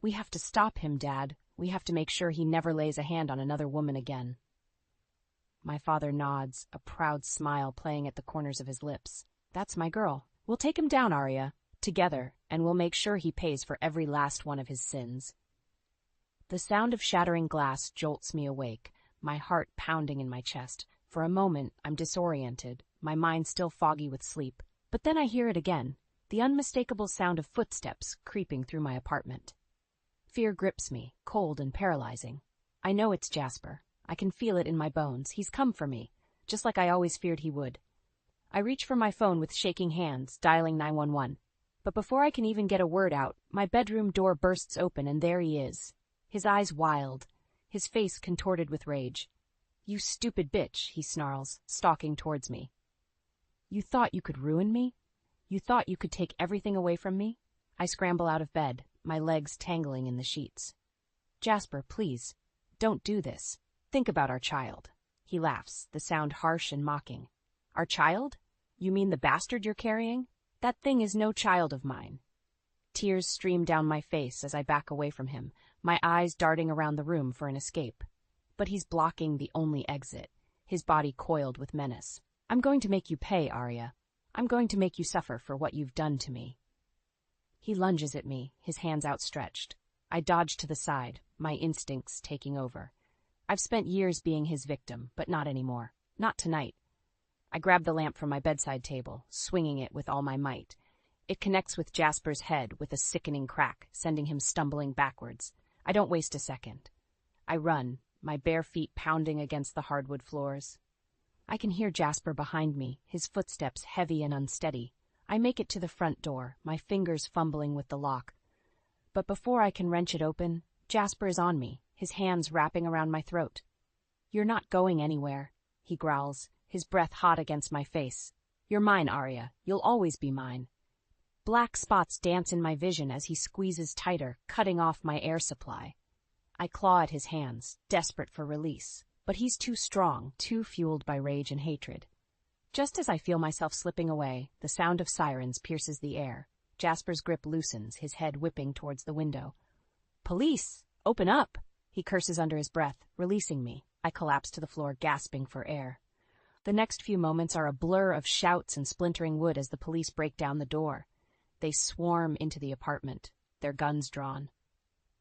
We have to stop him, Dad. We have to make sure he never lays a hand on another woman again. My father nods, a proud smile playing at the corners of his lips. That's my girl. We'll take him down, Arya, together, and we'll make sure he pays for every last one of his sins. The sound of shattering glass jolts me awake, my heart pounding in my chest. For a moment, I'm disoriented, my mind still foggy with sleep. But then I hear it again, the unmistakable sound of footsteps creeping through my apartment. Fear grips me, cold and paralyzing. I know it's Jasper. I can feel it in my bones. He's come for me, just like I always feared he would. I reach for my phone with shaking hands, dialing 911. But before I can even get a word out, my bedroom door bursts open and there he is. His eyes wild, his face contorted with rage. You stupid bitch, he snarls, stalking towards me. You thought you could ruin me? You thought you could take everything away from me? I scramble out of bed, my legs tangling in the sheets. Jasper, please, don't do this. Think about our child. He laughs, the sound harsh and mocking. Our child? You mean the bastard you're carrying? That thing is no child of mine. Tears stream down my face as I back away from him, my eyes darting around the room for an escape. but he's blocking the only exit, his body coiled with menace. I'm going to make you pay, Arya. I'm going to make you suffer for what you've done to me. He lunges at me, his hands outstretched. I dodge to the side, my instincts taking over. I've spent years being his victim, but not anymore. Not tonight. I grab the lamp from my bedside table, swinging it with all my might. It connects with Jasper's head with a sickening crack, sending him stumbling backwards. I don't waste a second. I run, my bare feet pounding against the hardwood floors. I can hear Jasper behind me, his footsteps heavy and unsteady. I make it to the front door, my fingers fumbling with the lock. But before I can wrench it open, Jasper is on me, his hands wrapping around my throat. "You're not going anywhere," he growls, his breath hot against my face. "You're mine, Arya. You'll always be mine." Black spots dance in my vision as he squeezes tighter, cutting off my air supply. I claw at his hands, desperate for release, but he's too strong, too fueled by rage and hatred. Just as I feel myself slipping away, the sound of sirens pierces the air. Jasper's grip loosens, his head whipping towards the window. "Police! Open up!" He curses under his breath, releasing me. I collapse to the floor, gasping for air. The next few moments are a blur of shouts and splintering wood as the police break down the door. They swarm into the apartment, their guns drawn.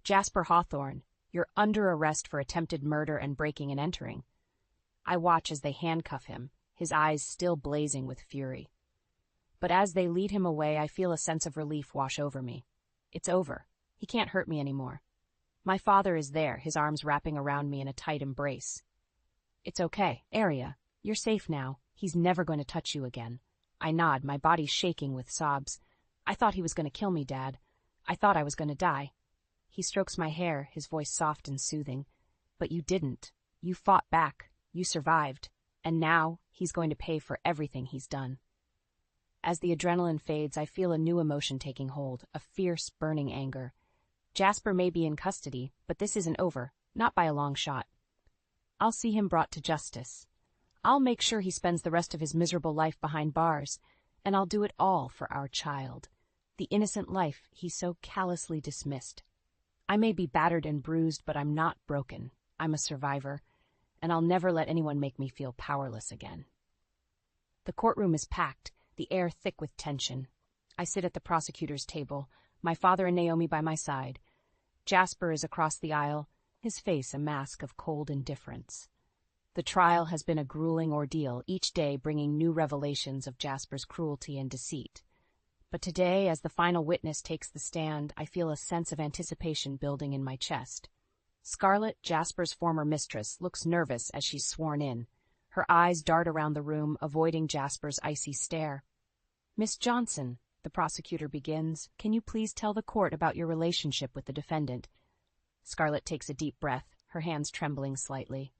"Jasper Hawthorne, you're under arrest for attempted murder and breaking and entering." I watch as they handcuff him, his eyes still blazing with fury. But as they lead him away, I feel a sense of relief wash over me. It's over. He can't hurt me anymore. My father is there, his arms wrapping around me in a tight embrace. "It's okay, Arya. You're safe now. He's never going to touch you again." I nod, my body shaking with sobs. "I thought he was going to kill me, Dad. I thought I was going to die." He strokes my hair, his voice soft and soothing. "But you didn't. You fought back. You survived. And now he's going to pay for everything he's done." As the adrenaline fades, I feel a new emotion taking hold, a fierce, burning anger. Jasper may be in custody, but this isn't over, not by a long shot. I'll see him brought to justice. I'll make sure he spends the rest of his miserable life behind bars, and I'll do it all for our child, the innocent life he so callously dismissed. I may be battered and bruised, but I'm not broken. I'm a survivor, and I'll never let anyone make me feel powerless again. The courtroom is packed, the air thick with tension. I sit at the prosecutor's table, my father and Naomi by my side. Jasper is across the aisle, his face a mask of cold indifference. The trial has been a grueling ordeal, each day bringing new revelations of Jasper's cruelty and deceit. But today, as the final witness takes the stand, I feel a sense of anticipation building in my chest. Scarlett, Jasper's former mistress, looks nervous as she's sworn in. Her eyes dart around the room, avoiding Jasper's icy stare. "Miss Johnson," the prosecutor begins, "can you please tell the court about your relationship with the defendant?" Scarlett takes a deep breath, her hands trembling slightly.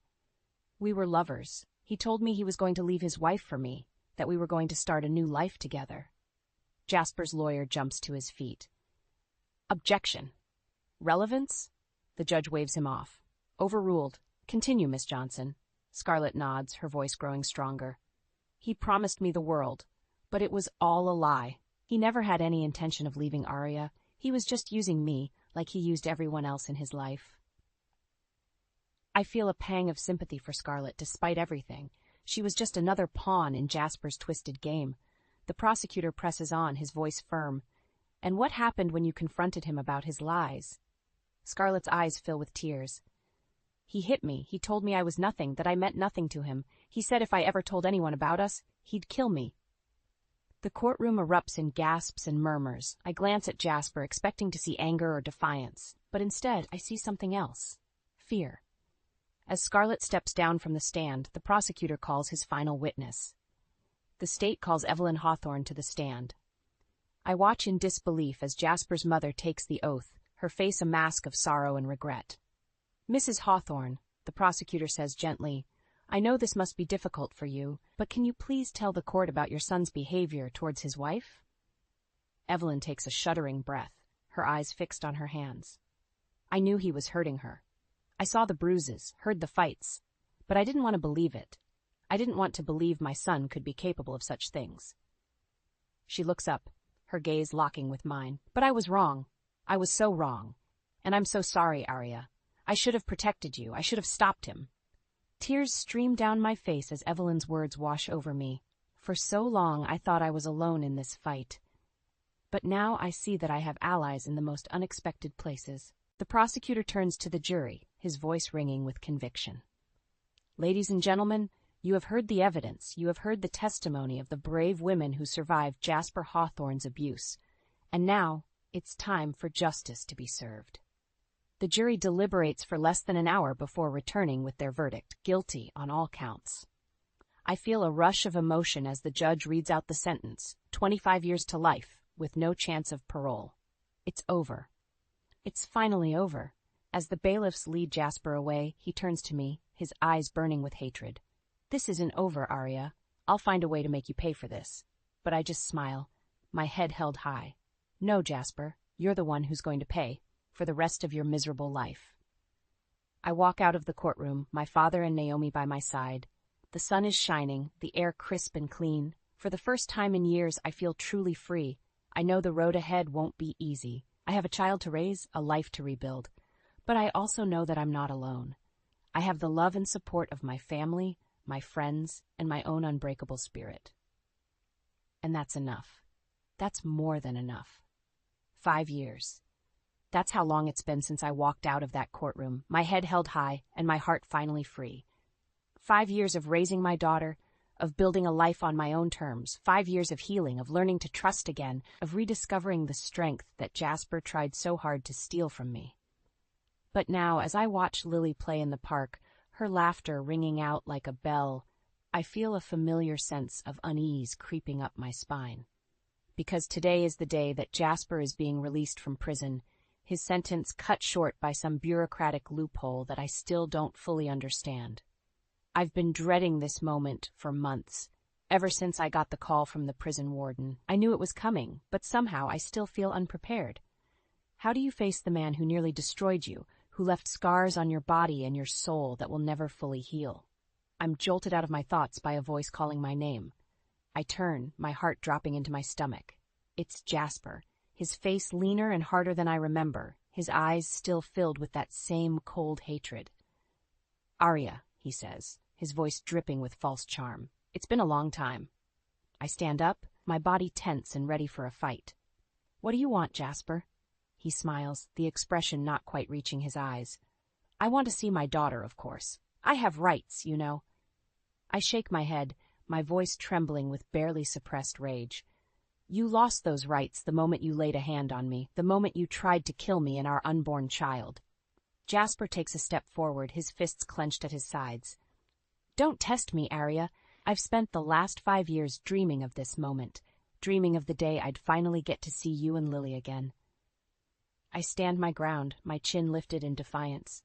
"We were lovers. He told me he was going to leave his wife for me, that we were going to start a new life together." Jasper's lawyer jumps to his feet. "Objection. Relevance?" The judge waves him off. "Overruled. Continue, Miss Johnson." Scarlett nods, her voice growing stronger. "He promised me the world, but it was all a lie. He never had any intention of leaving Arya. He was just using me, like he used everyone else in his life." I feel a pang of sympathy for Scarlett despite everything. She was just another pawn in Jasper's twisted game. The prosecutor presses on, his voice firm. "And what happened when you confronted him about his lies?" Scarlett's eyes fill with tears. "He hit me. He told me I was nothing, that I meant nothing to him. He said if I ever told anyone about us, he'd kill me." The courtroom erupts in gasps and murmurs. I glance at Jasper, expecting to see anger or defiance, but instead I see something else. Fear. As Scarlett steps down from the stand, the prosecutor calls his final witness. The state calls Evelyn Hawthorne to the stand. I watch in disbelief as Jasper's mother takes the oath, her face a mask of sorrow and regret. "Mrs. Hawthorne," the prosecutor says gently, "I know this must be difficult for you, but can you please tell the court about your son's behavior towards his wife?" Evelyn takes a shuddering breath, her eyes fixed on her hands. "I knew he was hurting her. I saw the bruises, heard the fights, but I didn't want to believe it. I didn't want to believe my son could be capable of such things." She looks up, her gaze locking with mine. "But I was wrong. I was so wrong. And I'm so sorry, Arya. I should have protected you. I should have stopped him. Tears stream down my face as Evelyn's words wash over me. For so long I thought I was alone in this fight. But now I see that I have allies in the most unexpected places. The prosecutor turns to the jury, his voice ringing with conviction. Ladies and gentlemen, you have heard the evidence. You have heard the testimony of the brave women who survived Jasper Hawthorne's abuse. And now it's time for justice to be served. The jury deliberates for less than an hour before returning with their verdict, guilty on all counts. I feel a rush of emotion as the judge reads out the sentence, 25 years to life, with no chance of parole. It's over. It's finally over. As the bailiffs lead Jasper away, he turns to me, his eyes burning with hatred. This isn't over, Arya. I'll find a way to make you pay for this. But I just smile, my head held high. No, Jasper, you're the one who's going to pay for the rest of your miserable life. I walk out of the courtroom, my father and Naomi by my side. The sun is shining, the air crisp and clean. For the first time in years, I feel truly free. I know the road ahead won't be easy. I have a child to raise, a life to rebuild. But I also know that I'm not alone. I have the love and support of my family, my friends, and my own unbreakable spirit. And that's enough. That's more than enough. 5 years. That's how long it's been since I walked out of that courtroom, my head held high and my heart finally free. 5 years of raising my daughter, of building a life on my own terms, 5 years of healing, of learning to trust again, of rediscovering the strength that Jasper tried so hard to steal from me. But now, as I watch Lily play in the park, her laughter ringing out like a bell, I feel a familiar sense of unease creeping up my spine. Because today is the day that Jasper is being released from prison, his sentence cut short by some bureaucratic loophole that I still don't fully understand. I've been dreading this moment for months. Ever since I got the call from the prison warden, I knew it was coming, but somehow I still feel unprepared. How do you face the man who nearly destroyed you, who left scars on your body and your soul that will never fully heal? I'm jolted out of my thoughts by a voice calling my name. I turn, my heart dropping into my stomach. It's Jasper, his face leaner and harder than I remember, his eyes still filled with that same cold hatred. Arya, he says, his voice dripping with false charm. It's been a long time. I stand up, my body tense and ready for a fight. What do you want, Jasper? He smiles, the expression not quite reaching his eyes. I want to see my daughter, of course. I have rights, you know. I shake my head, my voice trembling with barely suppressed rage. You lost those rights the moment you laid a hand on me, the moment you tried to kill me and our unborn child. Jasper takes a step forward, his fists clenched at his sides. Don't test me, Arya. I've spent the last 5 years dreaming of this moment, dreaming of the day I'd finally get to see you and Lily again. I stand my ground, my chin lifted in defiance.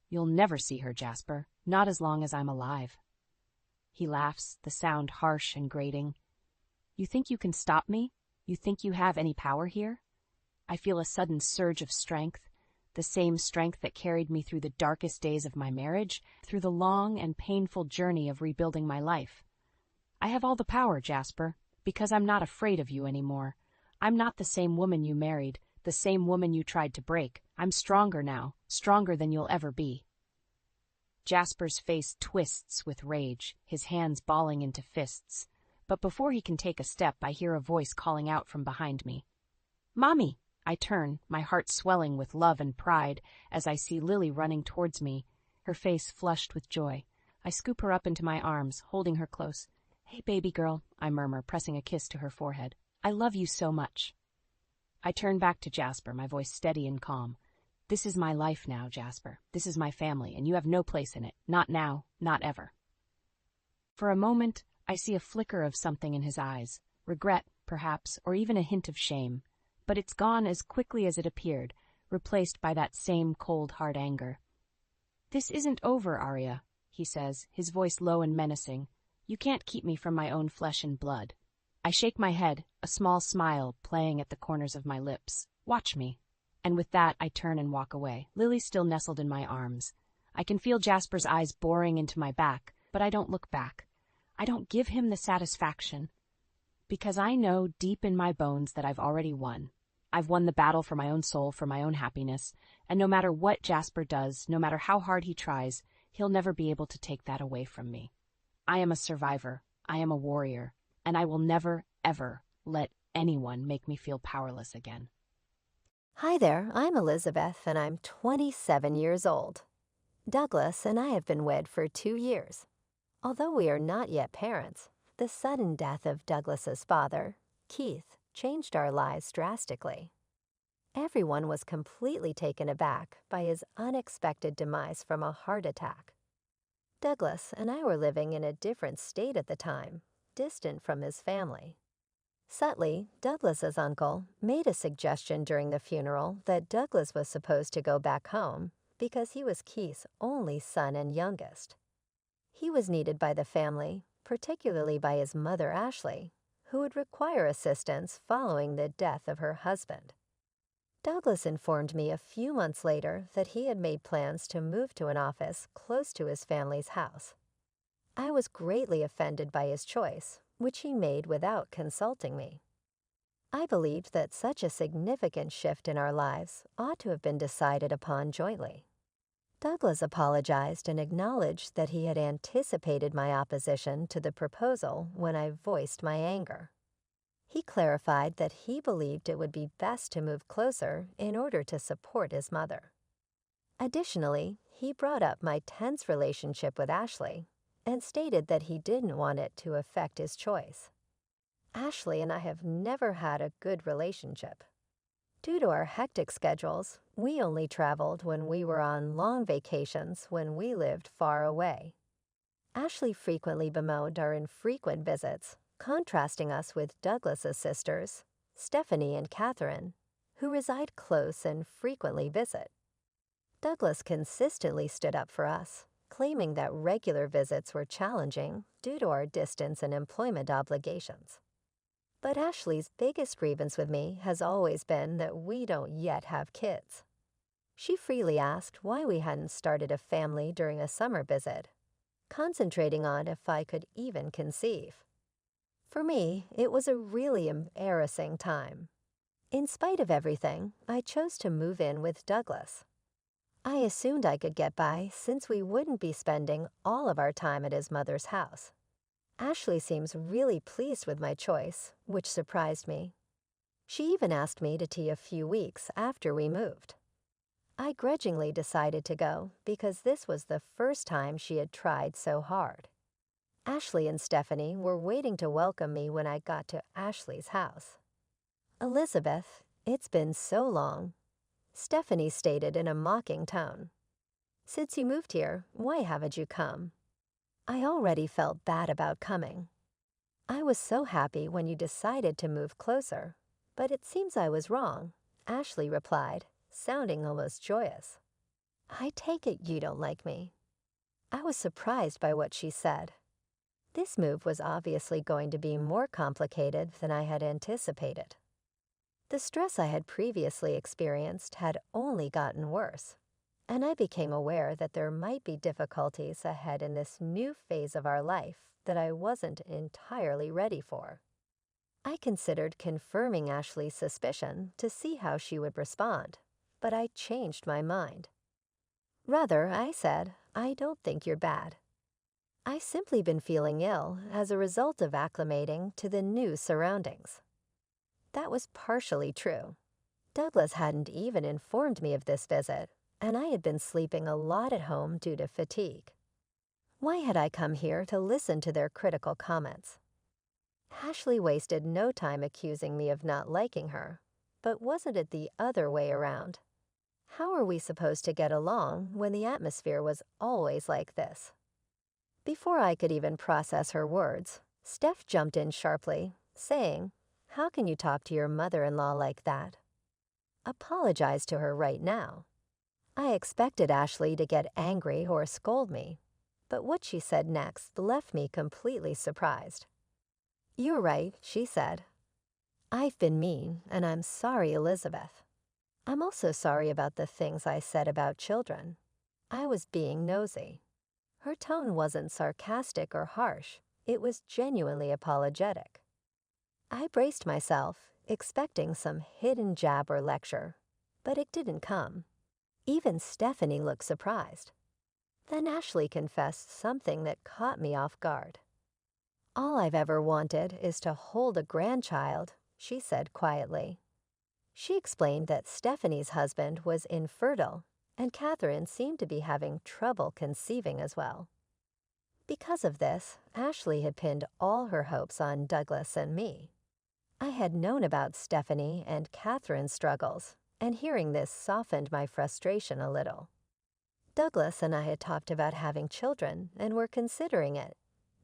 You'll never see her, Jasper, not as long as I'm alive. He laughs, the sound harsh and grating. You think you can stop me? You think you have any power here? I feel a sudden surge of strength, the same strength that carried me through the darkest days of my marriage, through the long and painful journey of rebuilding my life. I have all the power, Jasper, because I'm not afraid of you anymore. I'm not the same woman you married, the same woman you tried to break. I'm stronger now, stronger than you'll ever be. Jasper's face twists with rage, his hands balling into fists. But before he can take a step, I hear a voice calling out from behind me. Mommy! I turn, my heart swelling with love and pride, as I see Lily running towards me, her face flushed with joy. I scoop her up into my arms, holding her close. Hey, baby girl, I murmur, pressing a kiss to her forehead. I love you so much. I turn back to Jasper, my voice steady and calm. This is my life now, Jasper. This is my family, and you have no place in it. Not now, not ever. For a moment, I see a flicker of something in his eyes. Regret, perhaps, or even a hint of shame. But it's gone as quickly as it appeared, replaced by that same cold, hard anger. This isn't over, Arya, he says, his voice low and menacing. You can't keep me from my own flesh and blood. I shake my head, a small smile playing at the corners of my lips. Watch me. And with that, I turn and walk away, Lily still nestled in my arms. I can feel Jasper's eyes boring into my back, but I don't look back. I don't give him the satisfaction. Because I know deep in my bones that I've already won. I've won the battle for my own soul, for my own happiness, and no matter what Jasper does, no matter how hard he tries, he'll never be able to take that away from me. I am a survivor, I am a warrior, and I will never, ever let anyone make me feel powerless again. Hi there, I'm Elizabeth and I'm 27 years old. Douglas and I have been wed for 2 years. Although we are not yet parents, the sudden death of Douglas's father, Keith, changed our lives drastically. Everyone was completely taken aback by his unexpected demise from a heart attack. Douglas and I were living in a different state at the time, distant from his family. Subtly, Douglas's uncle made a suggestion during the funeral that Douglas was supposed to go back home because he was Keith's only son and youngest. He was needed by the family, particularly by his mother Ashley, who would require assistance following the death of her husband. Douglas informed me a few months later that he had made plans to move to an office close to his family's house. I was greatly offended by his choice, which he made without consulting me. I believed that such a significant shift in our lives ought to have been decided upon jointly. Douglas apologized and acknowledged that he had anticipated my opposition to the proposal when I voiced my anger. He clarified that he believed it would be best to move closer in order to support his mother. Additionally, he brought up my tense relationship with Ashley and stated that he didn't want it to affect his choice. Ashley and I have never had a good relationship. Due to our hectic schedules, we only traveled when we were on long vacations when we lived far away. Ashley frequently bemoaned our infrequent visits, contrasting us with Douglas's sisters, Stephanie and Catherine, who reside close and frequently visit. Douglas consistently stood up for us, claiming that regular visits were challenging due to our distance and employment obligations. But Ashley's biggest grievance with me has always been that we don't yet have kids. She freely asked why we hadn't started a family during a summer visit, concentrating on if I could even conceive. For me, it was a really embarrassing time. In spite of everything, I chose to move in with Douglas. I assumed I could get by since we wouldn't be spending all of our time at his mother's house. Ashley seems really pleased with my choice, which surprised me. She even asked me to tea a few weeks after we moved. I grudgingly decided to go because this was the first time she had tried so hard. Ashley and Stephanie were waiting to welcome me when I got to Ashley's house. "Elizabeth, it's been so long," Stephanie stated in a mocking tone. "Since you moved here, why haven't you come?" I already felt bad about coming. "I was so happy when you decided to move closer, but it seems I was wrong," Ashley replied, sounding almost joyous. "I take it you don't like me." I was surprised by what she said. This move was obviously going to be more complicated than I had anticipated. The stress I had previously experienced had only gotten worse, and I became aware that there might be difficulties ahead in this new phase of our life that I wasn't entirely ready for. I considered confirming Ashley's suspicion to see how she would respond, but I changed my mind. Rather, I said, "I don't think you're bad. I've simply been feeling ill as a result of acclimating to the new surroundings." That was partially true. Douglas hadn't even informed me of this visit, and I had been sleeping a lot at home due to fatigue. Why had I come here to listen to their critical comments? Ashley wasted no time accusing me of not liking her, but wasn't it the other way around? How are we supposed to get along when the atmosphere was always like this? Before I could even process her words, Steph jumped in sharply, saying, "How can you talk to your mother-in-law like that? Apologize to her right now." I expected Ashley to get angry or scold me, but what she said next left me completely surprised. "You're right," she said. "I've been mean, and I'm sorry, Elizabeth. I'm also sorry about the things I said about children. I was being nosy." Her tone wasn't sarcastic or harsh. It was genuinely apologetic. I braced myself, expecting some hidden jab or lecture, but it didn't come. Even Stephanie looked surprised. Then Ashley confessed something that caught me off guard. "All I've ever wanted is to hold a grandchild," she said quietly. She explained that Stephanie's husband was infertile, and Catherine seemed to be having trouble conceiving as well. Because of this, Ashley had pinned all her hopes on Douglas and me. I had known about Stephanie and Catherine's struggles, and hearing this softened my frustration a little. Douglas and I had talked about having children and were considering it,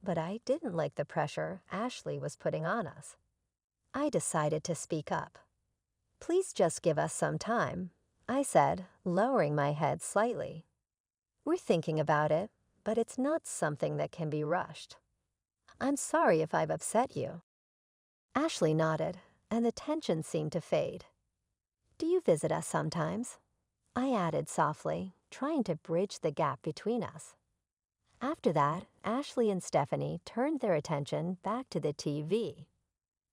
but I didn't like the pressure Ashley was putting on us. I decided to speak up. "Please just give us some time," I said, lowering my head slightly. "We're thinking about it, but it's not something that can be rushed. I'm sorry if I've upset you." Ashley nodded, and the tension seemed to fade. "Do you visit us sometimes?" I added softly, trying to bridge the gap between us. After that, Ashley and Stephanie turned their attention back to the TV.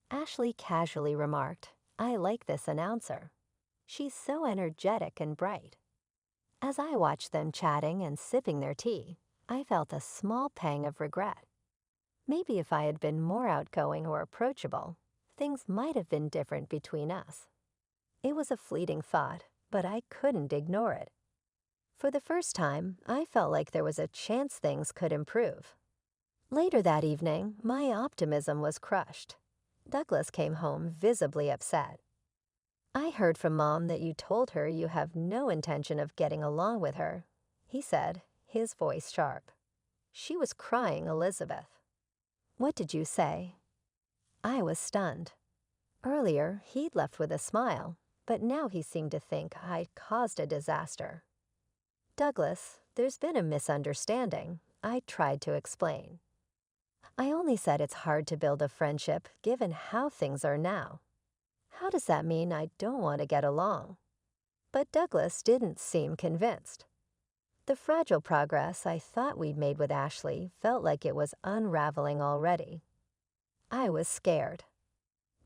Ashley casually remarked, "I like this announcer. She's so energetic and bright." As I watched them chatting and sipping their tea, I felt a small pang of regret. Maybe if I had been more outgoing or approachable, things might have been different between us. It was a fleeting thought, but I couldn't ignore it. For the first time, I felt like there was a chance things could improve. Later that evening, my optimism was crushed. Douglas came home visibly upset. "I heard from Mom that you told her you have no intention of getting along with her," he said, his voice sharp. "She was crying, Elizabeth." "What did you say?" I was stunned. Earlier, he'd left with a smile, but now he seemed to think I'd caused a disaster. "Douglas, there's been a misunderstanding," I tried to explain. "I only said it's hard to build a friendship given how things are now. How does that mean I don't want to get along?" But Douglas didn't seem convinced. The fragile progress I thought we'd made with Ashley felt like it was unraveling already. I was scared.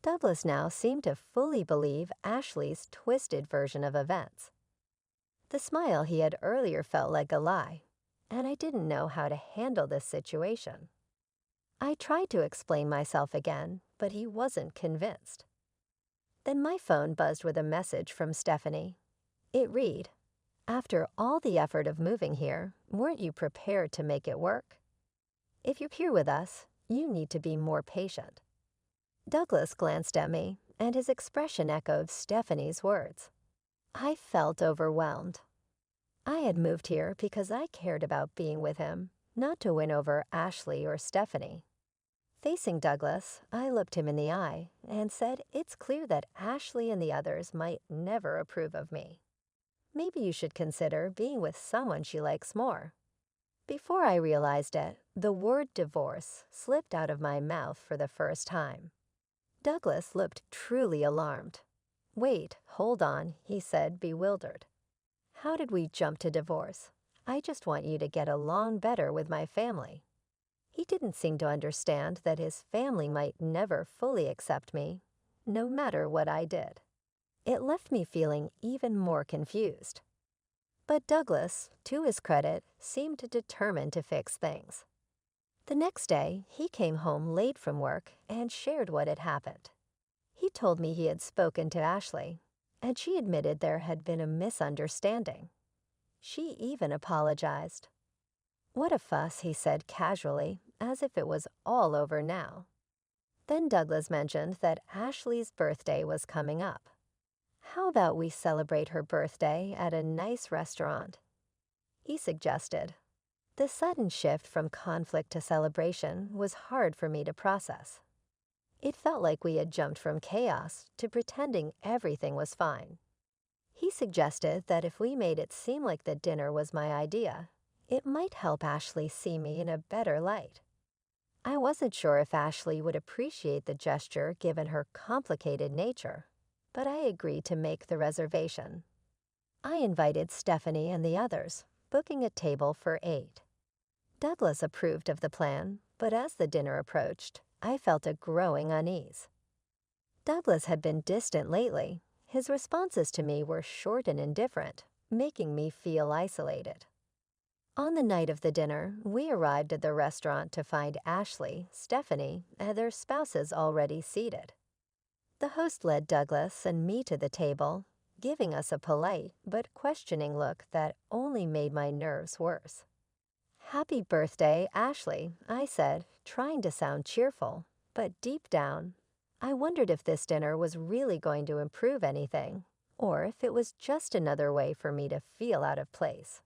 Douglas now seemed to fully believe Ashley's twisted version of events. The smile he had earlier felt like a lie, and I didn't know how to handle this situation. I tried to explain myself again, but he wasn't convinced. Then my phone buzzed with a message from Stephanie. It read, "After all the effort of moving here, weren't you prepared to make it work? If you're here with us, you need to be more patient." Douglas glanced at me, and his expression echoed Stephanie's words. I felt overwhelmed. I had moved here because I cared about being with him, not to win over Ashley or Stephanie. Facing Douglas, I looked him in the eye and said it's clear that Ashley and the others might never approve of me. Maybe you should consider being with someone she likes more. Before I realized it, the word divorce slipped out of my mouth for the first time. Douglas looked truly alarmed. "Wait, hold on," he said, bewildered. "How did we jump to divorce? I just want you to get along better with my family." He didn't seem to understand that his family might never fully accept me, no matter what I did. It left me feeling even more confused. But Douglas, to his credit, seemed determined to fix things. The next day, he came home late from work and shared what had happened. He told me he had spoken to Ashley, and she admitted there had been a misunderstanding. She even apologized. "What a fuss," he said casually, as if it was all over now. Then Douglas mentioned that Ashley's birthday was coming up. "How about we celebrate her birthday at a nice restaurant?" he suggested. The sudden shift from conflict to celebration was hard for me to process. It felt like we had jumped from chaos to pretending everything was fine. He suggested that if we made it seem like the dinner was my idea, it might help Ashley see me in a better light. I wasn't sure if Ashley would appreciate the gesture given her complicated nature, but I agreed to make the reservation. I invited Stephanie and the others, booking a table for 8. Douglas approved of the plan, but as the dinner approached, I felt a growing unease. Douglas had been distant lately. His responses to me were short and indifferent, making me feel isolated. On the night of the dinner, we arrived at the restaurant to find Ashley, Stephanie, and their spouses already seated. The host led Douglas and me to the table, giving us a polite but questioning look that only made my nerves worse. "Happy birthday, Ashley," I said, trying to sound cheerful, but deep down, I wondered if this dinner was really going to improve anything, or if it was just another way for me to feel out of place.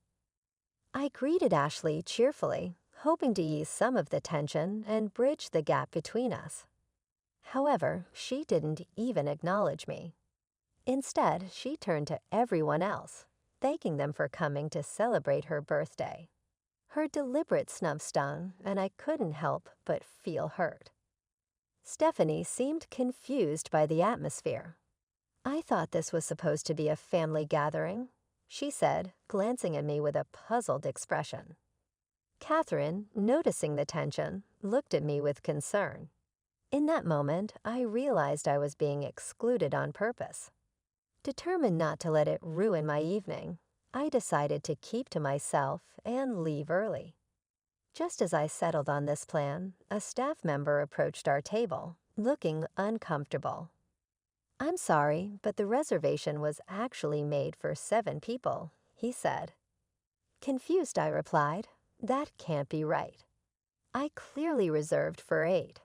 I greeted Ashley cheerfully, hoping to ease some of the tension and bridge the gap between us. However, she didn't even acknowledge me. Instead, she turned to everyone else, thanking them for coming to celebrate her birthday. Her deliberate snub stung, and I couldn't help but feel hurt. Stephanie seemed confused by the atmosphere. "I thought this was supposed to be a family gathering," she said, glancing at me with a puzzled expression. Catherine, noticing the tension, looked at me with concern. In that moment, I realized I was being excluded on purpose. Determined not to let it ruin my evening, I decided to keep to myself and leave early. Just as I settled on this plan, a staff member approached our table, looking uncomfortable. "I'm sorry, but the reservation was actually made for 7 people," he said. Confused, I replied, "That can't be right. I clearly reserved for 8.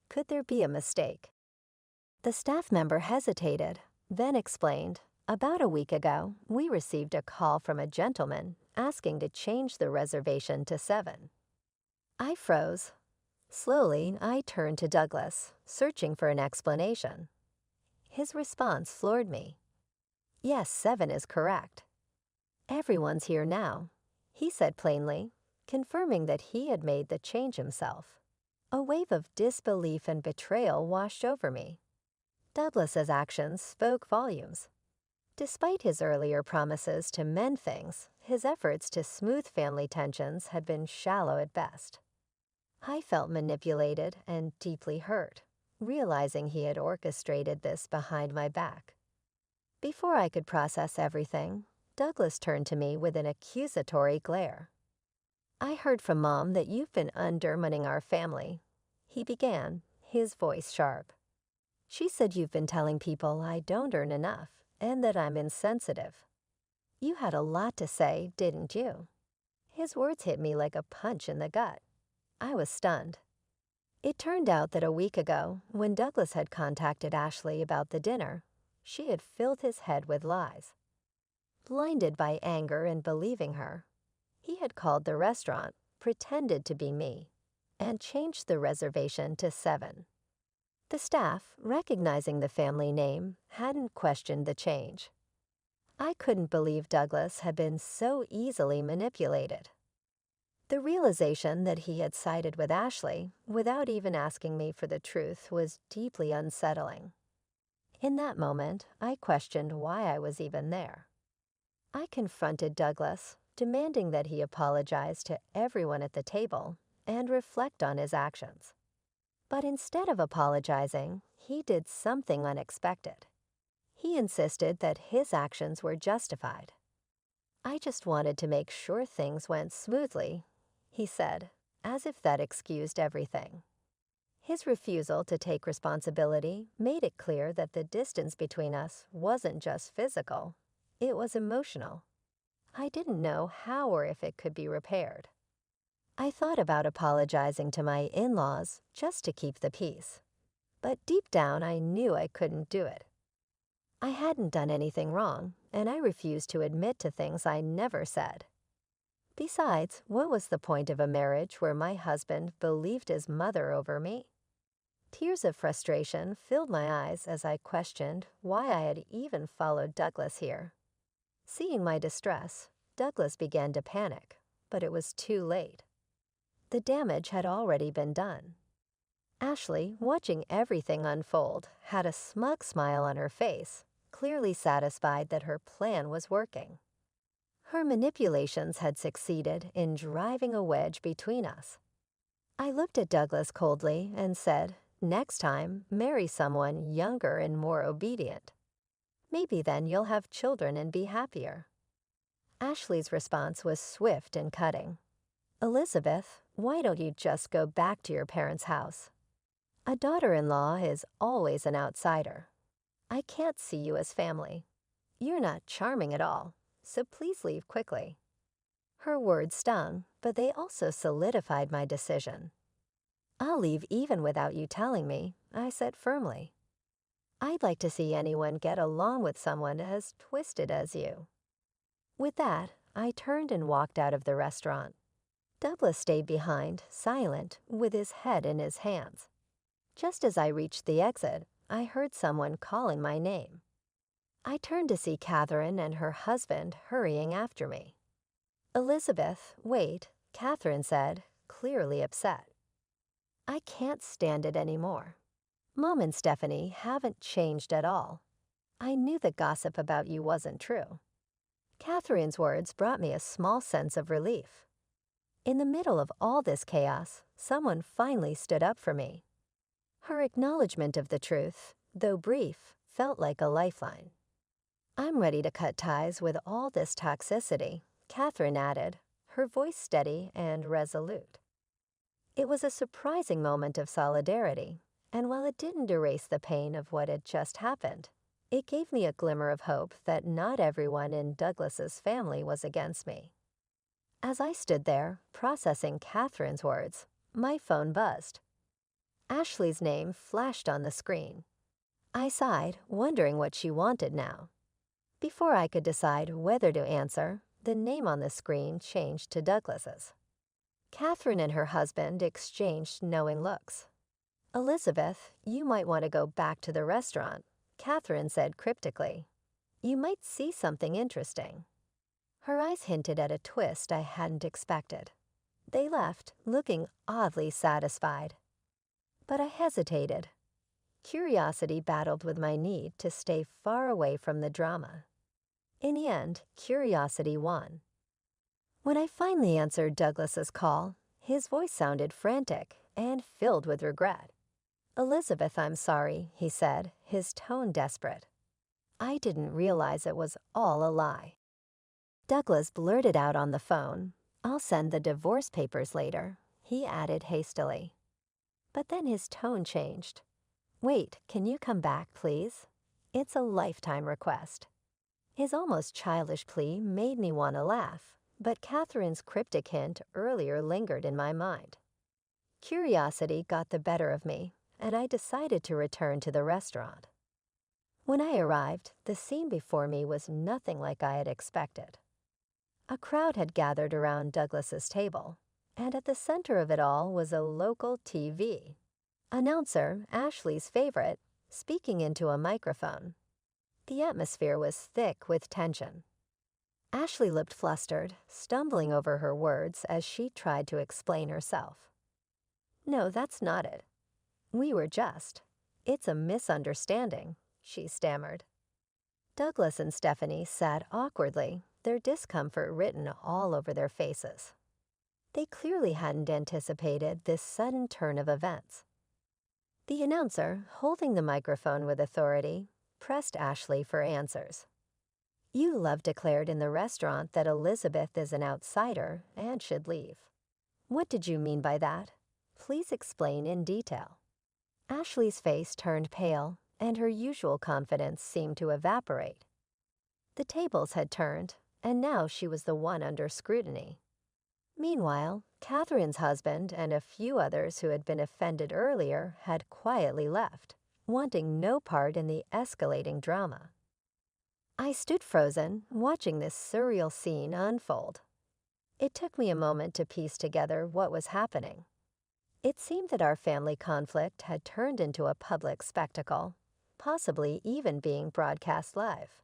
Could there be a mistake?" The staff member hesitated, then explained, "About a week ago, we received a call from a gentleman asking to change the reservation to 7. I froze. Slowly, I turned to Douglas, searching for an explanation. His response floored me. "Yes, 7 is correct. Everyone's here now," he said plainly, confirming that he had made the change himself. A wave of disbelief and betrayal washed over me. Douglas's actions spoke volumes. Despite his earlier promises to mend things, his efforts to smooth family tensions had been shallow at best. I felt manipulated and deeply hurt, realizing he had orchestrated this behind my back. Before I could process everything, Douglas turned to me with an accusatory glare. "I heard from Mom that you've been undermining our family," he began, his voice sharp. "She said you've been telling people I don't earn enough and that I'm insensitive. You had a lot to say, didn't you?" His words hit me like a punch in the gut. I was stunned. It turned out that a week ago, when Douglas had contacted Ashley about the dinner, she had filled his head with lies. Blinded by anger and believing her, he had called the restaurant, pretended to be me, and changed the reservation to 7. The staff, recognizing the family name, hadn't questioned the change. I couldn't believe Douglas had been so easily manipulated. The realization that he had sided with Ashley without even asking me for the truth was deeply unsettling. In that moment, I questioned why I was even there. I confronted Douglas, demanding that he apologize to everyone at the table and reflect on his actions. But instead of apologizing, he did something unexpected. He insisted that his actions were justified. "I just wanted to make sure things went smoothly," he said, as if that excused everything. His refusal to take responsibility made it clear that the distance between us wasn't just physical, it was emotional. I didn't know how or if it could be repaired. I thought about apologizing to my in-laws just to keep the peace, but deep down I knew I couldn't do it. I hadn't done anything wrong, and I refused to admit to things I never said. Besides, what was the point of a marriage where my husband believed his mother over me? Tears of frustration filled my eyes as I questioned why I had even followed Douglas here. Seeing my distress, Douglas began to panic, but it was too late. The damage had already been done. Ashley, watching everything unfold, had a smug smile on her face, clearly satisfied that her plan was working. Her manipulations had succeeded in driving a wedge between us. I looked at Douglas coldly and said, Next time, marry someone younger and more obedient. Maybe then you'll have children and be happier." Ashley's response was swift and cutting. "Elizabeth, why don't you just go back to your parents' house? A daughter-in-law is always an outsider. I can't see you as family. You're not charming at all, so please leave quickly." Her words stung, but they also solidified my decision. "I'll leave even without you telling me," I said firmly. "I'd like to see anyone get along with someone as twisted as you." With that, I turned and walked out of the restaurant. Douglas stayed behind, silent, with his head in his hands. Just as I reached the exit, I heard someone calling my name. I turned to see Catherine and her husband hurrying after me. "Elizabeth, wait," Catherine said, clearly upset. "I can't stand it anymore. Mom and Stephanie haven't changed at all. I knew the gossip about you wasn't true." Catherine's words brought me a small sense of relief. In the middle of all this chaos, someone finally stood up for me. Her acknowledgement of the truth, though brief, felt like a lifeline. "I'm ready to cut ties with all this toxicity," Catherine added, her voice steady and resolute. It was a surprising moment of solidarity, and while it didn't erase the pain of what had just happened, it gave me a glimmer of hope that not everyone in Douglas's family was against me. As I stood there, processing Catherine's words, my phone buzzed. Ashley's name flashed on the screen. I sighed, wondering what she wanted now. Before I could decide whether to answer, the name on the screen changed to Douglas's. Catherine and her husband exchanged knowing looks. "Elizabeth, you might want to go back to the restaurant," Catherine said cryptically. "You might see something interesting." Her eyes hinted at a twist I hadn't expected. They left, looking oddly satisfied. But I hesitated. Curiosity battled with my need to stay far away from the drama. In the end, curiosity won. When I finally answered Douglas's call, his voice sounded frantic and filled with regret. "Elizabeth, I'm sorry," he said, his tone desperate. "I didn't realize it was all a lie." Douglas blurted out on the phone, "I'll send the divorce papers later," he added hastily. But then his tone changed. "Wait, can you come back, please? It's a lifetime request." His almost childish plea made me want to laugh, but Catherine's cryptic hint earlier lingered in my mind. Curiosity got the better of me, and I decided to return to the restaurant. When I arrived, the scene before me was nothing like I had expected. A crowd had gathered around Douglas's table, and at the center of it all was a local TV. Announcer, Ashley's favorite, speaking into a microphone. The atmosphere was thick with tension. Ashley looked flustered, stumbling over her words as she tried to explain herself. "No, that's not it. It's a misunderstanding," she stammered. Douglas and Stephanie sat awkwardly, their discomfort written all over their faces. They clearly hadn't anticipated this sudden turn of events. The announcer, holding the microphone with authority, pressed Ashley for answers. "You love declared in the restaurant that Elizabeth is an outsider and should leave. What did you mean by that? Please explain in detail." Ashley's face turned pale, and her usual confidence seemed to evaporate. The tables had turned, and now she was the one under scrutiny. Meanwhile, Catherine's husband and a few others who had been offended earlier had quietly left, wanting no part in the escalating drama. I stood frozen, watching this surreal scene unfold. It took me a moment to piece together what was happening. It seemed that our family conflict had turned into a public spectacle, possibly even being broadcast live.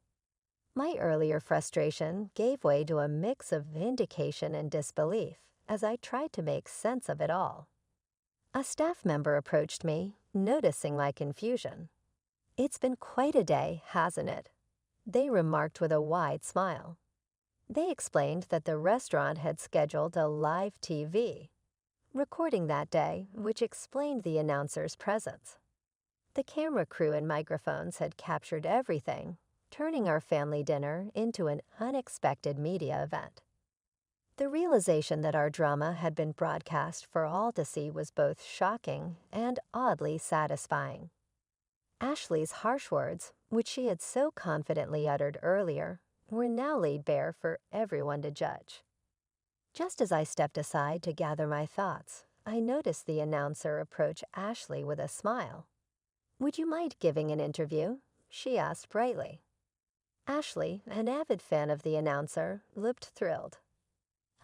My earlier frustration gave way to a mix of vindication and disbelief as I tried to make sense of it all. A staff member approached me, noticing my confusion. "It's been quite a day, hasn't it?" they remarked with a wide smile. They explained that the restaurant had scheduled a live TV. recording that day, which explained the announcer's presence. The camera crew and microphones had captured everything, turning our family dinner into an unexpected media event. The realization that our drama had been broadcast for all to see was both shocking and oddly satisfying. Ashley's harsh words, which she had so confidently uttered earlier, were now laid bare for everyone to judge. Just as I stepped aside to gather my thoughts, I noticed the announcer approach Ashley with a smile. "Would you mind giving an interview?" she asked brightly. Ashley, an avid fan of the announcer, looked thrilled.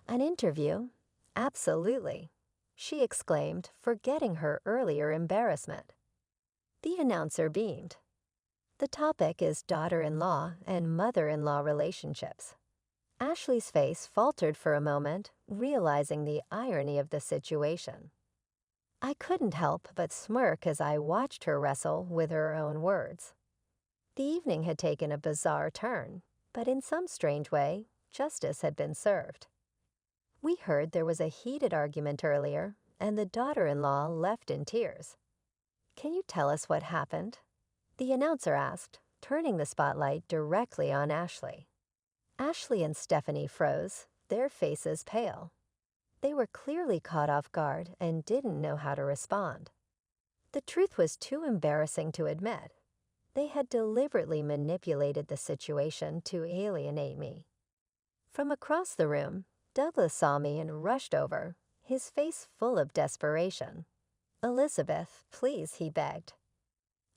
"An interview? Absolutely," she exclaimed, forgetting her earlier embarrassment. The announcer beamed. "The topic is daughter-in-law and mother-in-law relationships." Ashley's face faltered for a moment, realizing the irony of the situation. I couldn't help but smirk as I watched her wrestle with her own words. The evening had taken a bizarre turn, but in some strange way, justice had been served. We heard there was a heated argument earlier, and the daughter-in-law left in tears. "Can you tell us what happened?" the announcer asked, turning the spotlight directly on Ashley. Ashley and Stephanie froze, their faces pale. They were clearly caught off guard and didn't know how to respond. The truth was too embarrassing to admit. They had deliberately manipulated the situation to alienate me. From across the room, Douglas saw me and rushed over, his face full of desperation. "Elizabeth, please," he begged.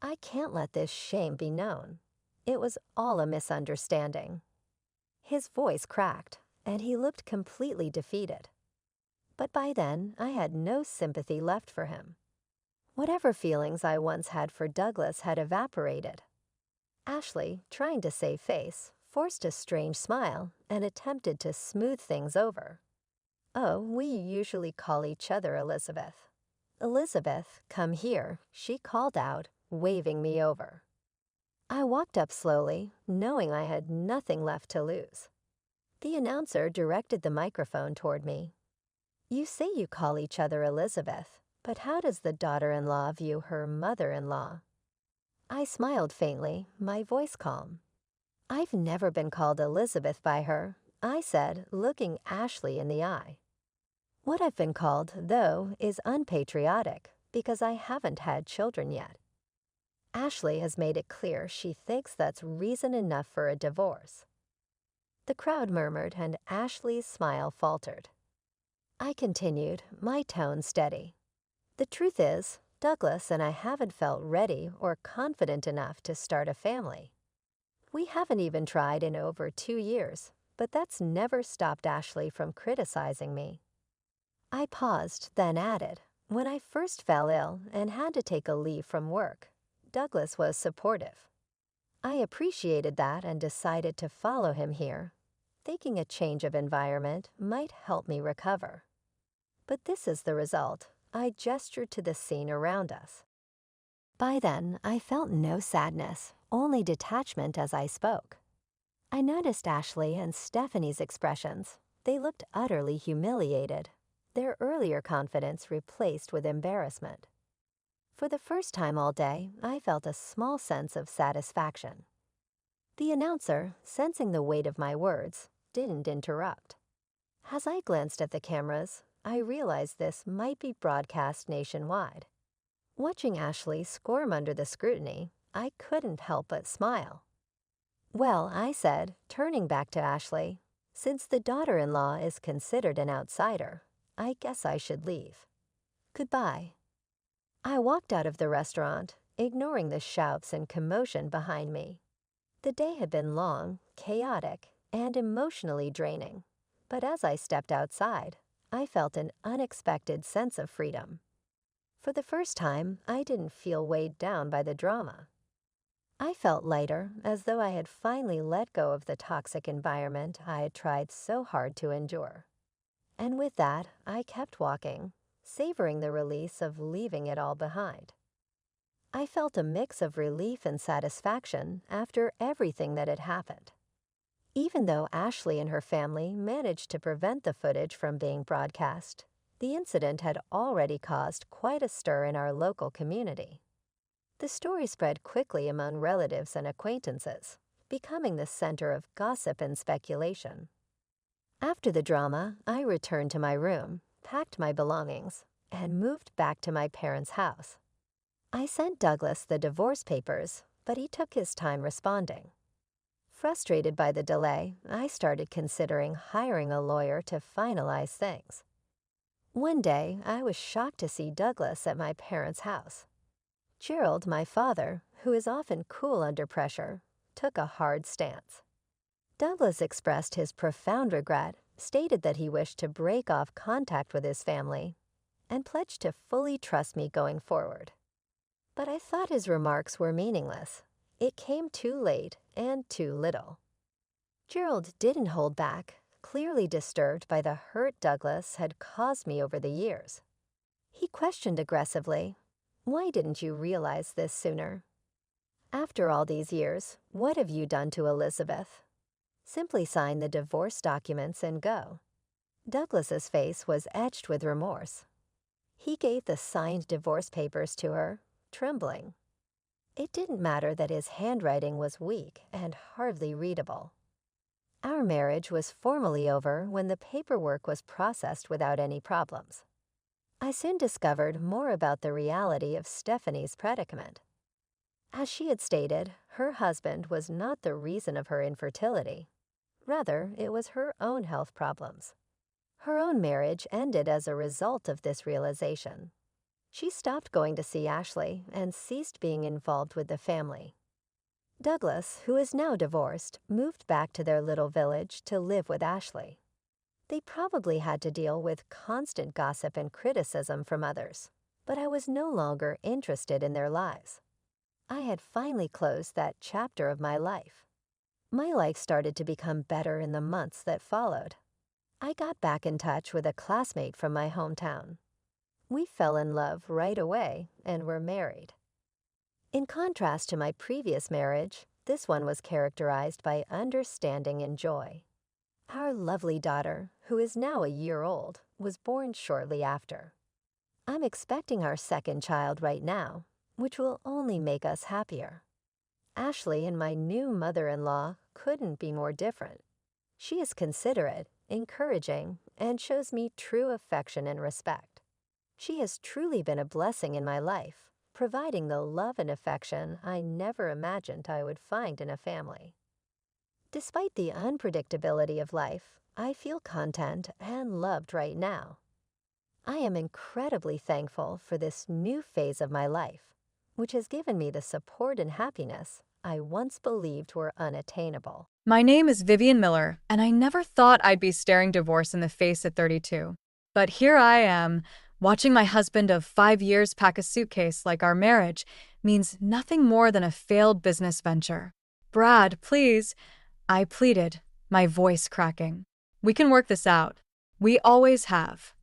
"I can't let this shame be known. It was all a misunderstanding." His voice cracked, and he looked completely defeated. But by then, I had no sympathy left for him. Whatever feelings I once had for Douglas had evaporated. Ashley, trying to save face, forced a strange smile and attempted to smooth things over. "Oh, we usually call each other Elizabeth." "Elizabeth, come here," she called out, waving me over. I walked up slowly, knowing I had nothing left to lose. The announcer directed the microphone toward me. "You say you call each other Elizabeth, but how does the daughter-in-law view her mother-in-law?" I smiled faintly, my voice calm. "I've never been called Elizabeth by her," I said, looking Ashley in the eye. "What I've been called, though, is unpatriotic, because I haven't had children yet." Ashley has made it clear she thinks that's reason enough for a divorce. The crowd murmured and Ashley's smile faltered. I continued, my tone steady. "The truth is, Douglas and I haven't felt ready or confident enough to start a family. We haven't even tried in over 2 years, but that's never stopped Ashley from criticizing me." I paused, then added, "When I first fell ill and had to take a leave from work, Douglas was supportive. I appreciated that and decided to follow him here, thinking a change of environment might help me recover. But this is the result." I gestured to the scene around us. By then, I felt no sadness, only detachment as I spoke. I noticed Ashley and Stephanie's expressions. They looked utterly humiliated, their earlier confidence replaced with embarrassment. For the first time all day, I felt a small sense of satisfaction. The announcer, sensing the weight of my words, didn't interrupt. As I glanced at the cameras, I realized this might be broadcast nationwide. Watching Ashley squirm under the scrutiny, I couldn't help but smile. "Well," I said, turning back to Ashley, "since the daughter-in-law is considered an outsider, I guess I should leave. Goodbye." I walked out of the restaurant, ignoring the shouts and commotion behind me. The day had been long, chaotic, and emotionally draining, but as I stepped outside, I felt an unexpected sense of freedom. For the first time, I didn't feel weighed down by the drama. I felt lighter, as though I had finally let go of the toxic environment I had tried so hard to endure. And with that, I kept walking, savoring the release of leaving it all behind. I felt a mix of relief and satisfaction after everything that had happened. Even though Ashley and her family managed to prevent the footage from being broadcast, The incident had already caused quite a stir in our local community. The story spread quickly among relatives and acquaintances, becoming the center of gossip and speculation. After the drama, I returned to my room, packed my belongings, and moved back to my parents' house. I sent Douglas the divorce papers, but he took his time responding. Frustrated by the delay, I started considering hiring a lawyer to finalize things. One day, I was shocked to see Douglas at my parents' house. Gerald, my father, who is often cool under pressure, took a hard stance. Douglas expressed his profound regret, stated that he wished to break off contact with his family, and pledged to fully trust me going forward. But I thought his remarks were meaningless. It came too late and too little. Gerald didn't hold back, clearly disturbed by the hurt Douglas had caused me over the years. He questioned aggressively, "Why didn't you realize this sooner? After all these years, what have you done to Elizabeth? Simply sign the divorce documents and go." Douglas's face was etched with remorse. He gave the signed divorce papers to her, trembling. It didn't matter that his handwriting was weak and hardly readable. Our marriage was formally over when the paperwork was processed without any problems. I soon discovered more about the reality of Stephanie's predicament. As she had stated, her husband was not the reason of her infertility. Rather, it was her own health problems. Her own marriage ended as a result of this realization. She stopped going to see Ashley and ceased being involved with the family. Douglas, who is now divorced, moved back to their little village to live with Ashley. They probably had to deal with constant gossip and criticism from others, but I was no longer interested in their lives. I had finally closed that chapter of my life. My life started to become better in the months that followed. I got back in touch with a classmate from my hometown. We fell in love right away and were married. In contrast to my previous marriage, this one was characterized by understanding and joy. Our lovely daughter, who is now a year old, was born shortly after. I'm expecting our second child right now, which will only make us happier. Ashley and my new mother-in-law couldn't be more different. She is considerate, encouraging, and shows me true affection and respect. She has truly been a blessing in my life, providing the love and affection I never imagined I would find in a family. Despite the unpredictability of life, I feel content and loved right now. I am incredibly thankful for this new phase of my life, which has given me the support and happiness I once believed were unattainable. My name is Vivian Miller, and I never thought I'd be staring divorce in the face at 32. But here I am, watching my husband of 5 years pack a suitcase like our marriage means nothing more than a failed business venture. "Brad, please," I pleaded, my voice cracking. "We can work this out. We always have."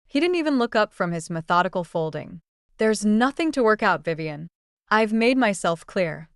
He didn't even look up from his methodical folding. "There's nothing to work out, Vivian. I've made myself clear."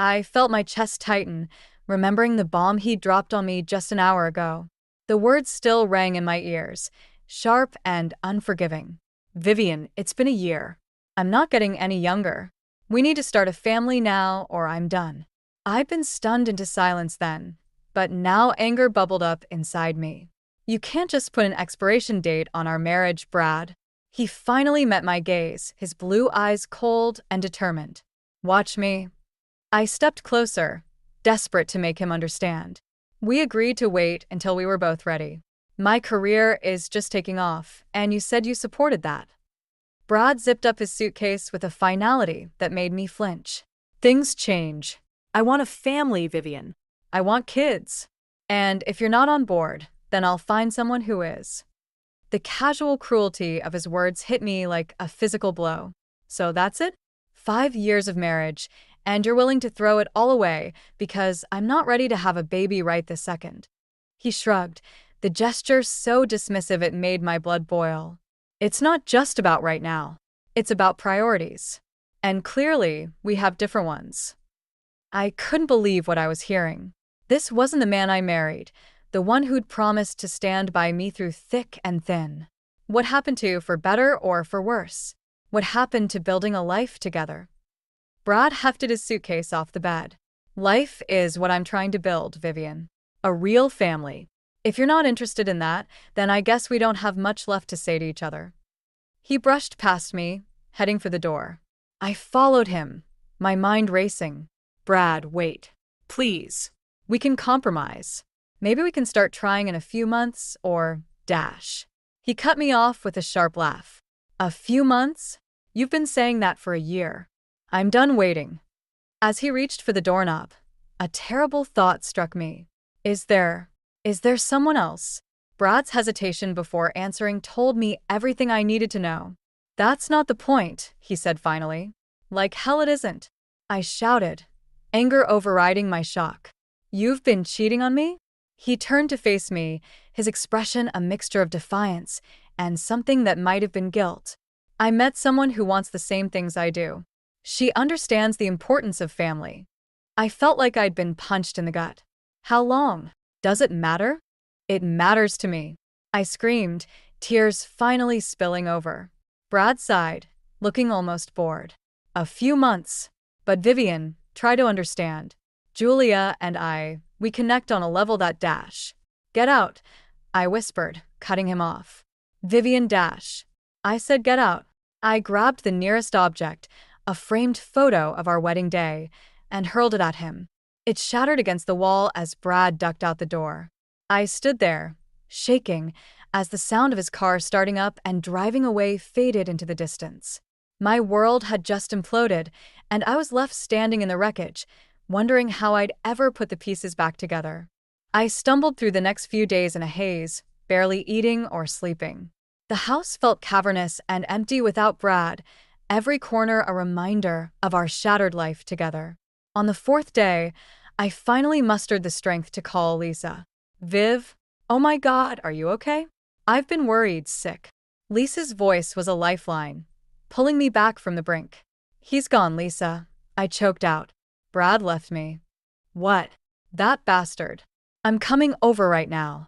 I felt my chest tighten, remembering the bomb he'd dropped on me just an hour ago. The words still rang in my ears, sharp and unforgiving. "Vivian, it's been a year. I'm not getting any younger. We need to start a family now or I'm done." I'd been stunned into silence then, but now anger bubbled up inside me. "You can't just put an expiration date on our marriage, Brad." He finally met my gaze, his blue eyes cold and determined. "Watch me." I stepped closer, desperate to make him understand. "We agreed to wait until we were both ready. My career is just taking off, and you said you supported that." Brad zipped up his suitcase with a finality that made me flinch. "Things change. I want a family, Vivian. I want kids. And if you're not on board, then I'll find someone who is." The casual cruelty of his words hit me like a physical blow. "So that's it? 5 years of marriage, and you're willing to throw it all away because I'm not ready to have a baby right this second." He shrugged, the gesture so dismissive it made my blood boil. "It's not just about right now. It's about priorities. And clearly, we have different ones." I couldn't believe what I was hearing. This wasn't the man I married, the one who'd promised to stand by me through thick and thin. What happened to for better or for worse? What happened to building a life together? Brad hefted his suitcase off the bed. Life is what I'm trying to build, Vivian. A real family. If you're not interested in that, then I guess we don't have much left to say to each other. He brushed past me, heading for the door. I followed him, my mind racing. Brad, wait. Please. We can compromise. Maybe we can start trying in a few months, or dash. He cut me off with a sharp laugh. A few months? You've been saying that for a year. I'm done waiting. As he reached for the doorknob, a terrible thought struck me. Is there someone else? Brad's hesitation before answering told me everything I needed to know. That's not the point, he said finally. Like hell it isn't. I shouted, anger overriding my shock. You've been cheating on me? He turned to face me, his expression a mixture of defiance and something that might have been guilt. I met someone who wants the same things I do. She understands the importance of family. I felt like I'd been punched in the gut. How long? Does it matter? It matters to me. I screamed, tears finally spilling over. Brad sighed, looking almost bored. A few months. But Vivian, try to understand. Julia and we connect on a level that dash. Get out, I whispered, cutting him off. Vivian dash. I said get out. I grabbed the nearest object, a framed photo of our wedding day, and hurled it at him. It shattered against the wall as Brad ducked out the door. I stood there, shaking, as the sound of his car starting up and driving away faded into the distance. My world had just imploded, and I was left standing in the wreckage, wondering how I'd ever put the pieces back together. I stumbled through the next few days in a haze, barely eating or sleeping. The house felt cavernous and empty without Brad, every corner a reminder of our shattered life together. On the fourth day, I finally mustered the strength to call Lisa. Viv, oh my God, are you okay? I've been worried sick. Lisa's voice was a lifeline, pulling me back from the brink. He's gone, Lisa, I choked out. Brad left me. What? That bastard. I'm coming over right now.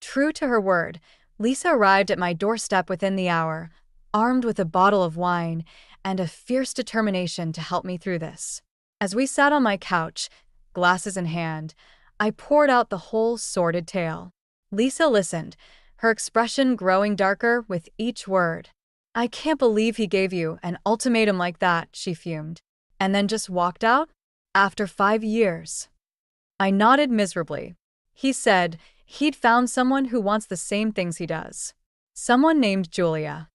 True to her word, Lisa arrived at my doorstep within the hour, armed with a bottle of wine and a fierce determination to help me through this. As we sat on my couch, glasses in hand, I poured out the whole sordid tale. Lisa listened, her expression growing darker with each word. I can't believe he gave you an ultimatum like that, she fumed. And then just walked out? After 5 years. I nodded miserably. He said he'd found someone who wants the same things he does. Someone named Julia.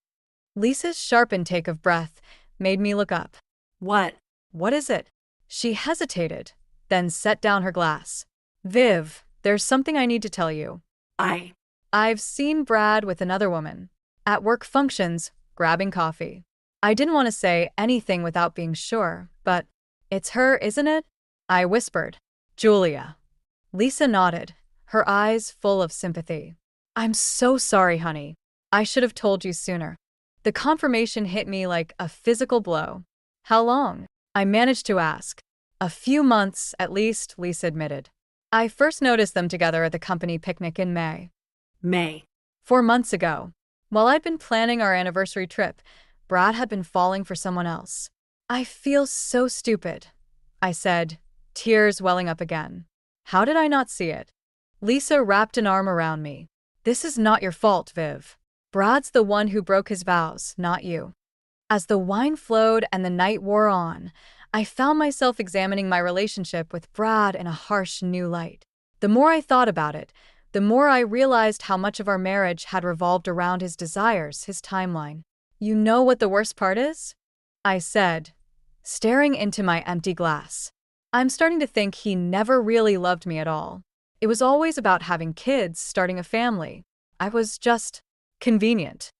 Lisa's sharp intake of breath made me look up. What? What is it? She hesitated, then set down her glass. Viv, there's something I need to tell you. I've seen Brad with another woman. At work functions, grabbing coffee. I didn't want to say anything without being sure, but it's her, isn't it? I whispered. Julia. Lisa nodded, her eyes full of sympathy. I'm so sorry, honey. I should have told you sooner. The confirmation hit me like a physical blow. How long? I managed to ask. A few months, at least, Lisa admitted. I first noticed them together at the company picnic in May. 4 months ago. While I'd been planning our anniversary trip, Brad had been falling for someone else. I feel so stupid, I said, tears welling up again. How did I not see it? Lisa wrapped an arm around me. This is not your fault, Viv. Brad's the one who broke his vows, not you. As the wine flowed and the night wore on, I found myself examining my relationship with Brad in a harsh new light. The more I thought about it, the more I realized how much of our marriage had revolved around his desires, his timeline. You know what the worst part is? I said, staring into my empty glass. I'm starting to think he never really loved me at all. It was always about having kids, starting a family. I was just convenient.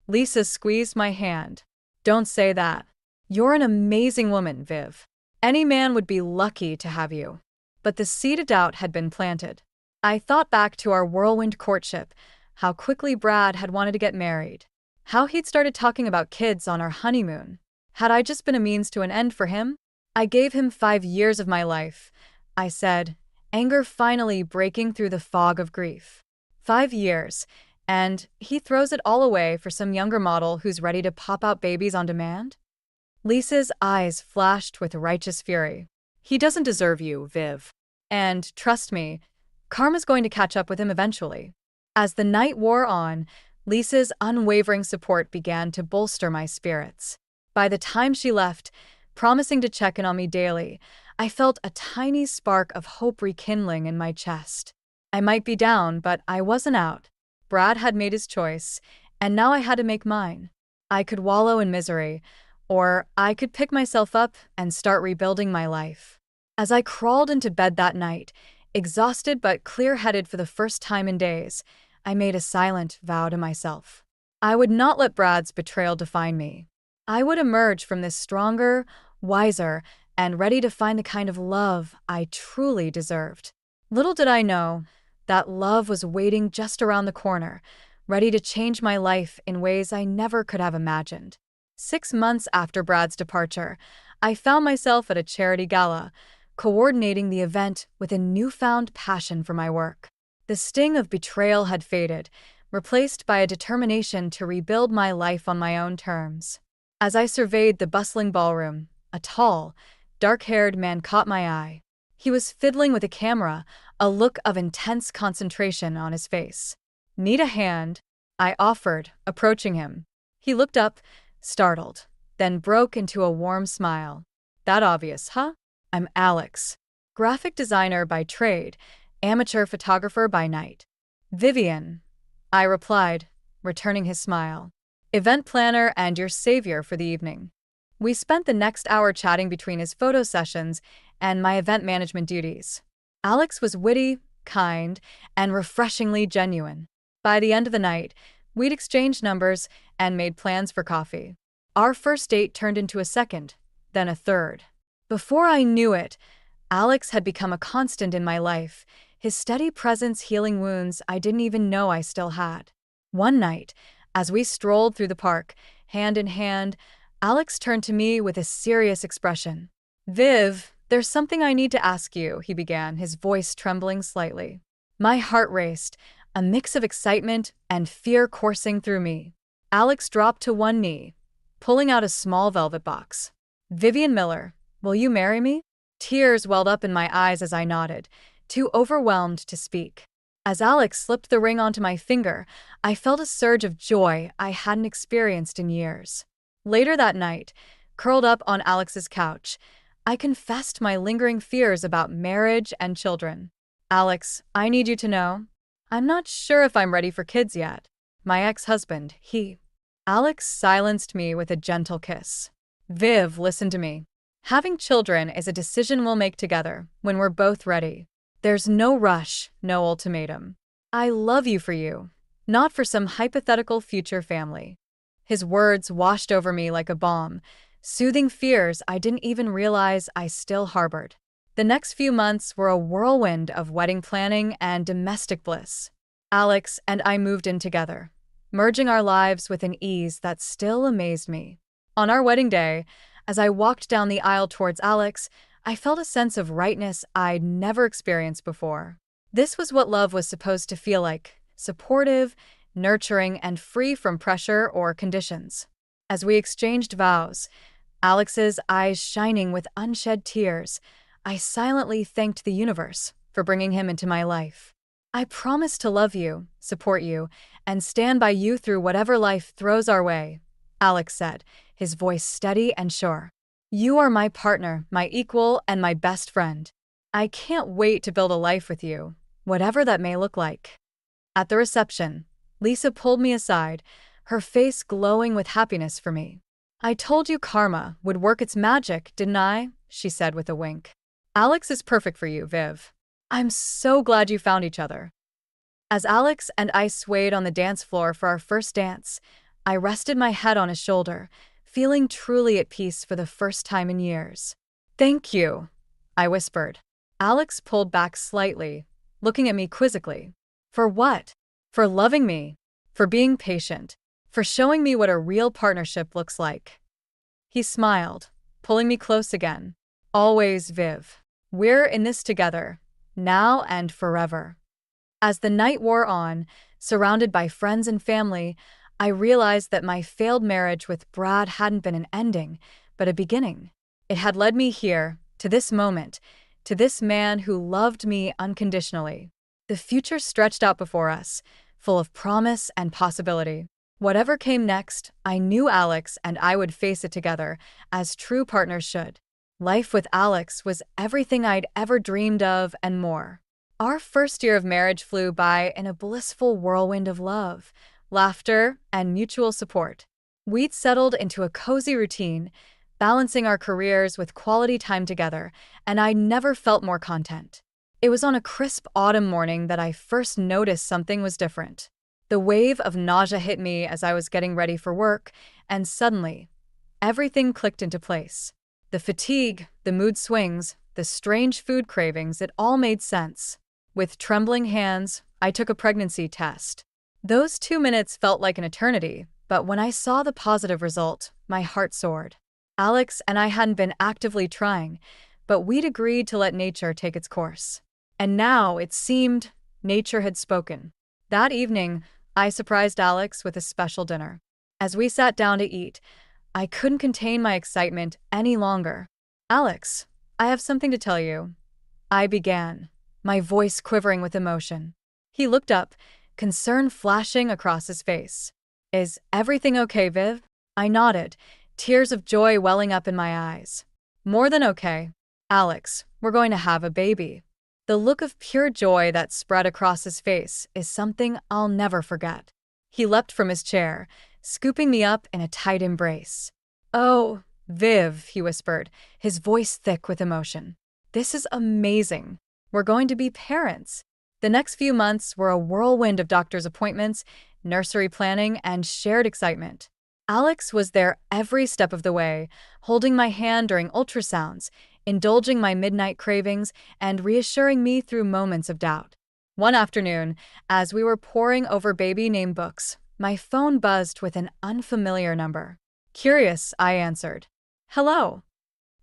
Lisa squeezed my hand. Don't say that. You're an amazing woman, Viv. Any man would be lucky to have you. But the seed of doubt had been planted. I thought back to our whirlwind courtship, how quickly Brad had wanted to get married, how he'd started talking about kids on our honeymoon. Had I just been a means to an end for him? I gave him 5 years of my life, I said, anger finally breaking through the fog of grief. 5 years, And he throws it all away for some younger model who's ready to pop out babies on demand? Lisa's eyes flashed with righteous fury. He doesn't deserve you, Viv. And trust me, karma's going to catch up with him eventually. As the night wore on, Lisa's unwavering support began to bolster my spirits. By the time she left, promising to check in on me daily, I felt a tiny spark of hope rekindling in my chest. I might be down, but I wasn't out. Brad had made his choice, and now I had to make mine. I could wallow in misery, or I could pick myself up and start rebuilding my life. As I crawled into bed that night, exhausted but clear-headed for the first time in days, I made a silent vow to myself. I would not let Brad's betrayal define me. I would emerge from this stronger, wiser, and ready to find the kind of love I truly deserved. Little did I know that love was waiting just around the corner, ready to change my life in ways I never could have imagined. 6 months after Brad's departure, I found myself at a charity gala, coordinating the event with a newfound passion for my work. The sting of betrayal had faded, replaced by a determination to rebuild my life on my own terms. As I surveyed the bustling ballroom, a tall, dark-haired man caught my eye. He was fiddling with a camera, a look of intense concentration on his face. "Need a hand?" I offered, approaching him. He looked up, startled, then broke into a warm smile. "That obvious, huh? I'm Alex. Graphic designer by trade, amateur photographer by night." "Vivian," I replied, returning his smile. "Event planner and your savior for the evening." We spent the next hour chatting between his photo sessions and my event management duties. Alex was witty, kind, and refreshingly genuine. By the end of the night, we'd exchanged numbers and made plans for coffee. Our first date turned into a second, then a third. Before I knew it, Alex had become a constant in my life, his steady presence healing wounds I didn't even know I still had. One night, as we strolled through the park, hand in hand, Alex turned to me with a serious expression. "Viv, there's something I need to ask you," he began, his voice trembling slightly. My heart raced, a mix of excitement and fear coursing through me. Alex dropped to one knee, pulling out a small velvet box. "Vivian Miller, will you marry me?" Tears welled up in my eyes as I nodded, too overwhelmed to speak. As Alex slipped the ring onto my finger, I felt a surge of joy I hadn't experienced in years. Later that night, curled up on Alex's couch, I confessed my lingering fears about marriage and children. "Alex, I need you to know, I'm not sure if I'm ready for kids yet. My ex-husband, Alex silenced me with a gentle kiss. "Viv, listen to me. Having children is a decision we'll make together, when we're both ready. There's no rush, no ultimatum. I love you for you, not for some hypothetical future family." His words washed over me like a balm, soothing fears I didn't even realize I still harbored. The next few months were a whirlwind of wedding planning and domestic bliss. Alex and I moved in together, merging our lives with an ease that still amazed me. On our wedding day, as I walked down the aisle towards Alex, I felt a sense of rightness I'd never experienced before. This was what love was supposed to feel like: supportive, nurturing, and free from pressure or conditions. As we exchanged vows, Alex's eyes shining with unshed tears, I silently thanked the universe for bringing him into my life. "I promise to love you, support you, and stand by you through whatever life throws our way," Alex said, his voice steady and sure. "You are my partner, my equal, and my best friend. I can't wait to build a life with you, whatever that may look like." At the reception, Lisa pulled me aside, her face glowing with happiness for me. "I told you karma would work its magic, didn't I?" she said with a wink. "Alex is perfect for you, Viv. I'm so glad you found each other." As Alex and I swayed on the dance floor for our first dance, I rested my head on his shoulder, feeling truly at peace for the first time in years. "Thank you," I whispered. Alex pulled back slightly, looking at me quizzically. "For what?" "For loving me, for being patient, for showing me what a real partnership looks like." He smiled, pulling me close again. "Always, Viv. We're in this together, now and forever." As the night wore on, surrounded by friends and family, I realized that my failed marriage with Brad hadn't been an ending, but a beginning. It had led me here, to this moment, to this man who loved me unconditionally. The future stretched out before us, full of promise and possibility. Whatever came next, I knew Alex and I would face it together, as true partners should. Life with Alex was everything I'd ever dreamed of and more. Our first year of marriage flew by in a blissful whirlwind of love, laughter, and mutual support. We'd settled into a cozy routine, balancing our careers with quality time together, and I never felt more content. It was on a crisp autumn morning that I first noticed something was different. The wave of nausea hit me as I was getting ready for work, and suddenly, everything clicked into place. The fatigue, the mood swings, the strange food cravings, it all made sense. With trembling hands, I took a pregnancy test. Those 2 minutes felt like an eternity, but when I saw the positive result, my heart soared. Alex and I hadn't been actively trying, but we'd agreed to let nature take its course. And now, it seemed, nature had spoken. That evening, I surprised Alex with a special dinner. As we sat down to eat, I couldn't contain my excitement any longer. "Alex, I have something to tell you," I began, my voice quivering with emotion. He looked up, concern flashing across his face. "Is everything okay, Viv?" I nodded, tears of joy welling up in my eyes. "More than okay. Alex, we're going to have a baby." The look of pure joy that spread across his face is something I'll never forget. He leapt from his chair, scooping me up in a tight embrace. "Oh, Viv," he whispered, his voice thick with emotion. "This is amazing. We're going to be parents." The next few months were a whirlwind of doctor's appointments, nursery planning, and shared excitement. Alex was there every step of the way, holding my hand during ultrasounds, indulging my midnight cravings, and reassuring me through moments of doubt. One afternoon, as we were poring over baby name books, my phone buzzed with an unfamiliar number. Curious, I answered. "Hello."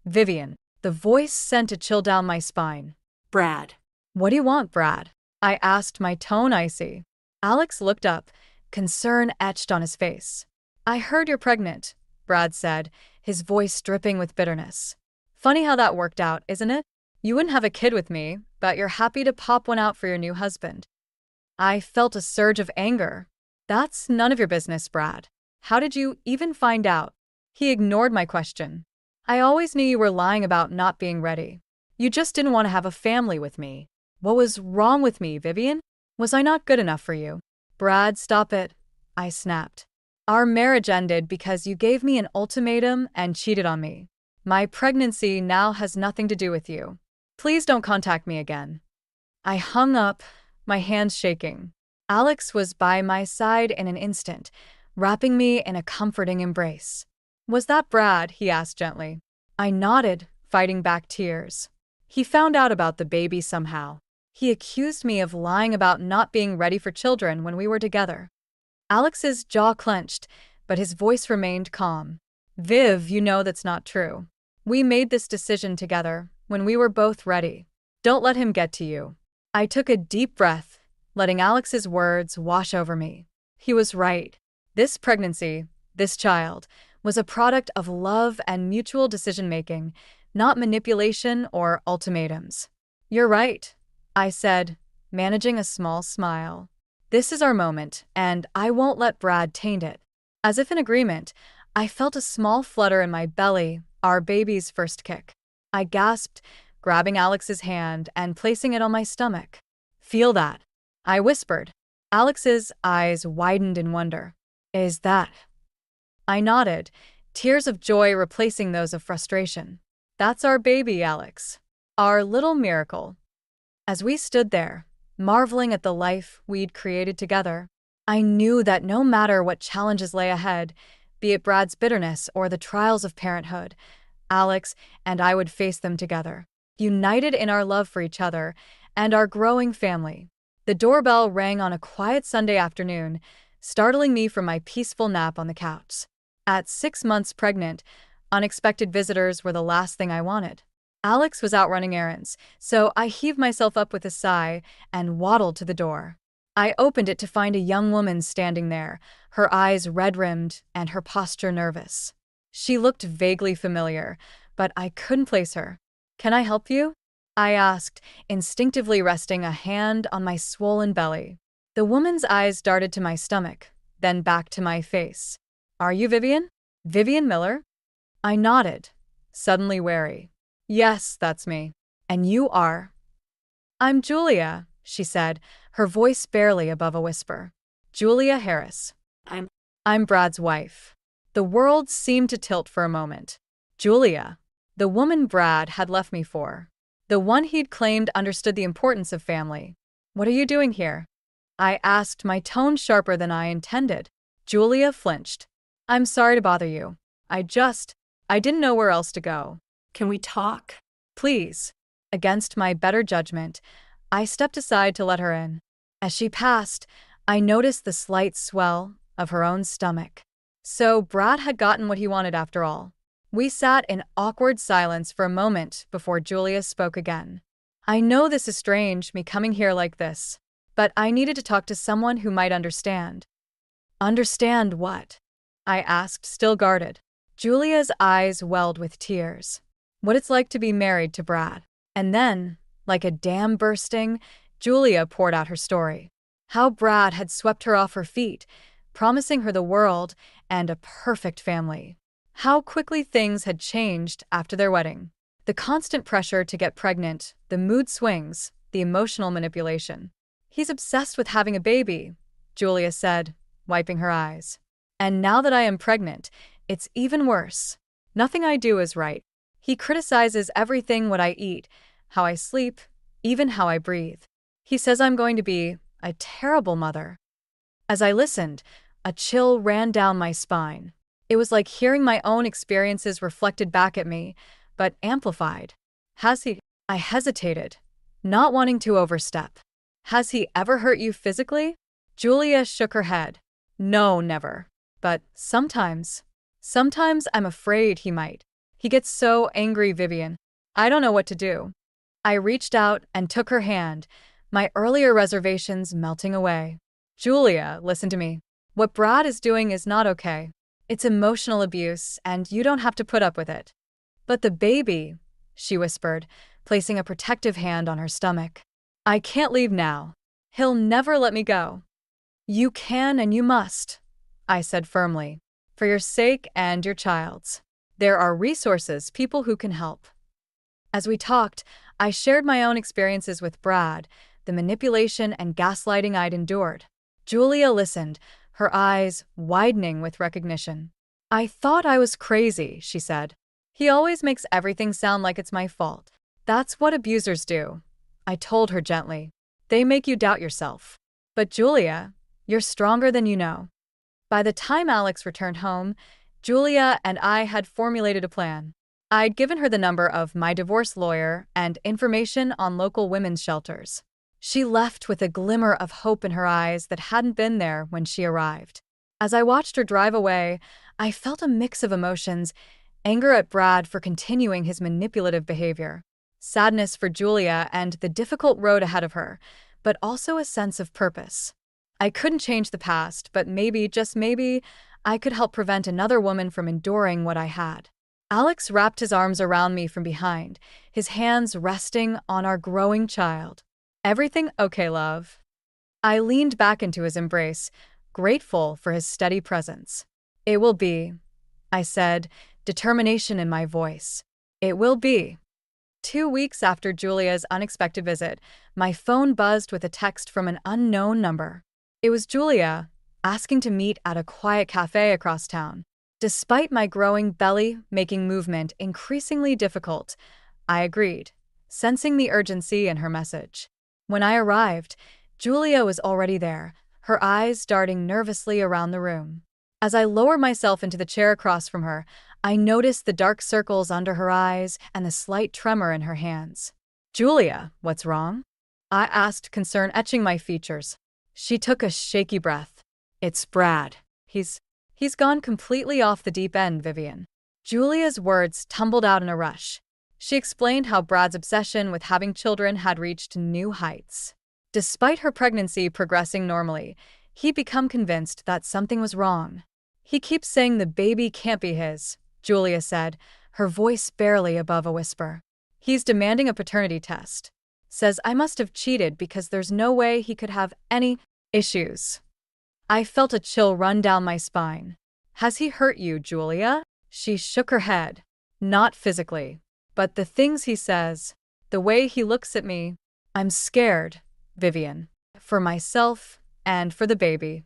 "Vivian." The voice sent a chill down my spine. "Brad." "What do you want, Brad?" I asked, my tone icy. Alex looked up, concern etched on his face. "I heard you're pregnant," Brad said, his voice dripping with bitterness. "Funny how that worked out, isn't it? You wouldn't have a kid with me, but you're happy to pop one out for your new husband." I felt a surge of anger. "That's none of your business, Brad. How did you even find out?" He ignored my question. "I always knew you were lying about not being ready. You just didn't want to have a family with me. What was wrong with me, Vivian? Was I not good enough for you?" "Brad, stop it," I snapped. "Our marriage ended because you gave me an ultimatum and cheated on me. My pregnancy now has nothing to do with you. Please don't contact me again." I hung up, my hands shaking. Alex was by my side in an instant, wrapping me in a comforting embrace. "Was that Brad?" he asked gently. I nodded, fighting back tears. "He found out about the baby somehow. He accused me of lying about not being ready for children when we were together." Alex's jaw clenched, but his voice remained calm. "Viv, you know that's not true. We made this decision together, when we were both ready. Don't let him get to you." I took a deep breath, letting Alex's words wash over me. He was right. This pregnancy, this child, was a product of love and mutual decision-making, not manipulation or ultimatums. "You're right," I said, managing a small smile. "This is our moment, and I won't let Brad taint it." As if in agreement, I felt a small flutter in my belly, our baby's first kick. I gasped, grabbing Alex's hand and placing it on my stomach. "Feel that?" I whispered. Alex's eyes widened in wonder. "Is that?" I nodded, tears of joy replacing those of frustration. "That's our baby, Alex. Our little miracle." As we stood there, marveling at the life we'd created together, I knew that no matter what challenges lay ahead, be it Brad's bitterness or the trials of parenthood, Alex and I would face them together, united in our love for each other and our growing family. The doorbell rang on a quiet Sunday afternoon, startling me from my peaceful nap on the couch. At 6 months pregnant, unexpected visitors were the last thing I wanted. Alex was out running errands, so I heaved myself up with a sigh and waddled to the door. I opened it to find a young woman standing there, her eyes red-rimmed and her posture nervous. She looked vaguely familiar, but I couldn't place her. "Can I help you?" I asked, instinctively resting a hand on my swollen belly. The woman's eyes darted to my stomach, then back to my face. "Are you Vivian? Vivian Miller?" I nodded, suddenly wary. "Yes, that's me. And you are?" "I'm Julia," she said, her voice barely above a whisper. "Julia Harris. I'm Brad's wife." The world seemed to tilt for a moment. Julia, the woman Brad had left me for. The one he'd claimed understood the importance of family. "What are you doing here?" I asked, my tone sharper than I intended. Julia flinched. "I'm sorry to bother you. I didn't know where else to go." Can we talk? "Please." Against my better judgment, I stepped aside to let her in. As she passed, I noticed the slight swell of her own stomach. So Brad had gotten what he wanted after all. We sat in awkward silence for a moment before Julia spoke again. "I know this is strange, me coming here like this, but I needed to talk to someone who might understand." "Understand what?" I asked, still guarded. Julia's eyes welled with tears. "What it's like to be married to Brad." And then, like a dam bursting, Julia poured out her story. How Brad had swept her off her feet, promising her the world and a perfect family. How quickly things had changed after their wedding. The constant pressure to get pregnant, the mood swings, the emotional manipulation. "He's obsessed with having a baby," Julia said, wiping her eyes. "And now that I am pregnant, it's even worse. Nothing I do is right. He criticizes everything: what I eat, how I sleep, even how I breathe. He says I'm going to be a terrible mother." As I listened, a chill ran down my spine. It was like hearing my own experiences reflected back at me, but amplified. "Has he?" I hesitated, not wanting to overstep. "Has he ever hurt you physically?" Julia shook her head. "No, never. But sometimes I'm afraid he might. He gets so angry, Vivian. I don't know what to do." I reached out and took her hand, my earlier reservations melting away. "Julia, listen to me. What Brad is doing is not okay. It's emotional abuse, and you don't have to put up with it." "But the baby," she whispered, placing a protective hand on her stomach. "I can't leave now. He'll never let me go." "You can and you must," I said firmly, "for your sake and your child's. There are resources, people who can help." As we talked, I shared my own experiences with Brad, the manipulation and gaslighting I'd endured. Julia listened, her eyes widening with recognition. "I thought I was crazy," she said. "He always makes everything sound like it's my fault." "That's what abusers do," I told her gently. "They make you doubt yourself. But Julia, you're stronger than you know." By the time Alex returned home, Julia and I had formulated a plan. I'd given her the number of my divorce lawyer and information on local women's shelters. She left with a glimmer of hope in her eyes that hadn't been there when she arrived. As I watched her drive away, I felt a mix of emotions: anger at Brad for continuing his manipulative behavior, sadness for Julia and the difficult road ahead of her, but also a sense of purpose. I couldn't change the past, but maybe, just maybe, I could help prevent another woman from enduring what I had. Alex wrapped his arms around me from behind, his hands resting on our growing child. "Everything okay, love?" I leaned back into his embrace, grateful for his steady presence. "It will be," I said, determination in my voice. "It will be." 2 weeks after Julia's unexpected visit, my phone buzzed with a text from an unknown number. It was Julia, asking to meet at a quiet cafe across town. Despite my growing belly making movement increasingly difficult, I agreed, sensing the urgency in her message. When I arrived, Julia was already there, her eyes darting nervously around the room. As I lowered myself into the chair across from her, I noticed the dark circles under her eyes and the slight tremor in her hands. "Julia, what's wrong?" I asked, concern etching my features. She took a shaky breath. "It's Brad. He's gone completely off the deep end, Vivian." Julia's words tumbled out in a rush. She explained how Brad's obsession with having children had reached new heights. Despite her pregnancy progressing normally, he'd become convinced that something was wrong. He keeps saying the baby can't be his, Julia said, her voice barely above a whisper. He's demanding a paternity test. Says I must have cheated because there's no way he could have any issues. I felt a chill run down my spine. Has he hurt you, Julia? She shook her head. Not physically. But the things he says, the way he looks at me, I'm scared, Vivian. For myself and for the baby.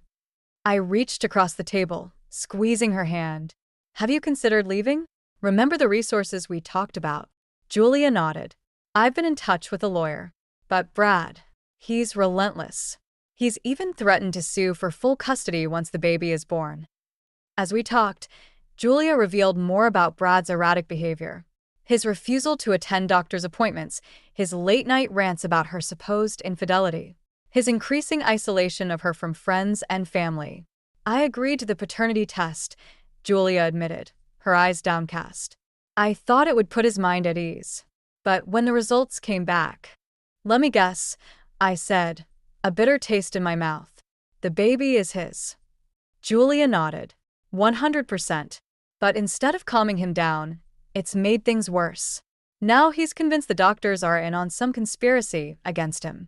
I reached across the table, squeezing her hand. Have you considered leaving? Remember the resources we talked about? Julia nodded. I've been in touch with a lawyer. But Brad, he's relentless. He's even threatened to sue for full custody once the baby is born. As we talked, Julia revealed more about Brad's erratic behavior. His refusal to attend doctor's appointments, his late-night rants about her supposed infidelity, his increasing isolation of her from friends and family. I agreed to the paternity test, Julia admitted, her eyes downcast. I thought it would put his mind at ease. But when the results came back, let me guess, I said, a bitter taste in my mouth. The baby is his. Julia nodded. 100%. But instead of calming him down, it's made things worse. Now he's convinced the doctors are in on some conspiracy against him.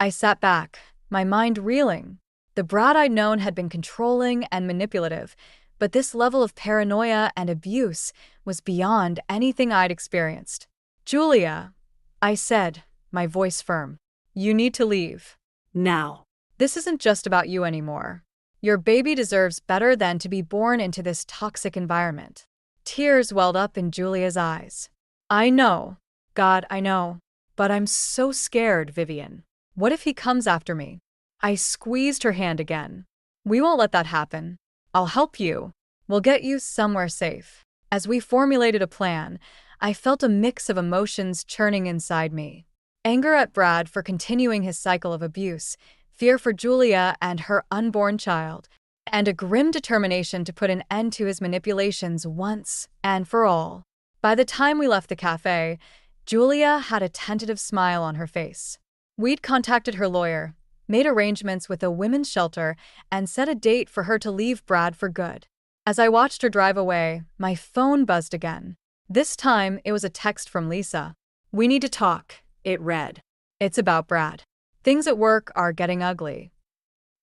I sat back, my mind reeling. The Brad I'd known had been controlling and manipulative, but this level of paranoia and abuse was beyond anything I'd experienced. Julia, I said, my voice firm, you need to leave. Now. This isn't just about you anymore. Your baby deserves better than to be born into this toxic environment. Tears welled up in Julia's eyes. I know. God, I know. But I'm so scared, Vivian. What if he comes after me? I squeezed her hand again. We won't let that happen. I'll help you. We'll get you somewhere safe. As we formulated a plan, I felt a mix of emotions churning inside me. Anger at Brad for continuing his cycle of abuse, fear for Julia and her unborn child, and a grim determination to put an end to his manipulations once and for all. By the time we left the cafe, Julia had a tentative smile on her face. We'd contacted her lawyer, made arrangements with a women's shelter, and set a date for her to leave Brad for good. As I watched her drive away, my phone buzzed again. This time, it was a text from Lisa. We need to talk, it read. It's about Brad. Things at work are getting ugly.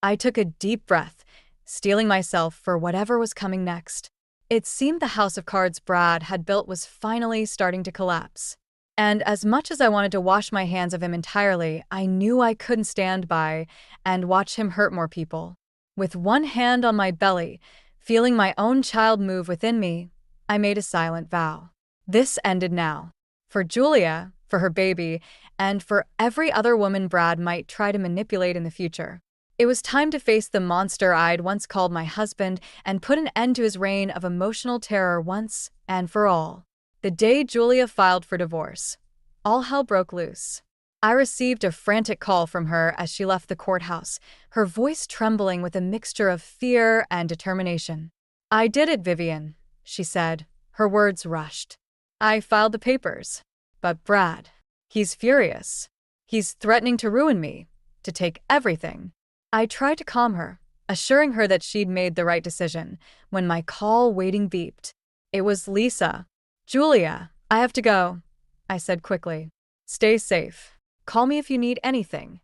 I took a deep breath, steeling myself for whatever was coming next. It seemed the house of cards Brad had built was finally starting to collapse. And as much as I wanted to wash my hands of him entirely, I knew I couldn't stand by and watch him hurt more people. With one hand on my belly, feeling my own child move within me, I made a silent vow. This ended now. For Julia, for her baby, and for every other woman Brad might try to manipulate in the future. It was time to face the monster I'd once called my husband and put an end to his reign of emotional terror once and for all. The day Julia filed for divorce, all hell broke loose. I received a frantic call from her as she left the courthouse, her voice trembling with a mixture of fear and determination. I did it, Vivian, she said, her words rushed. I filed the papers. But Brad, he's furious. He's threatening to ruin me, to take everything. I tried to calm her, assuring her that she'd made the right decision, when my call waiting beeped. It was Lisa. Julia, I have to go, I said quickly. Stay safe. Call me if you need anything.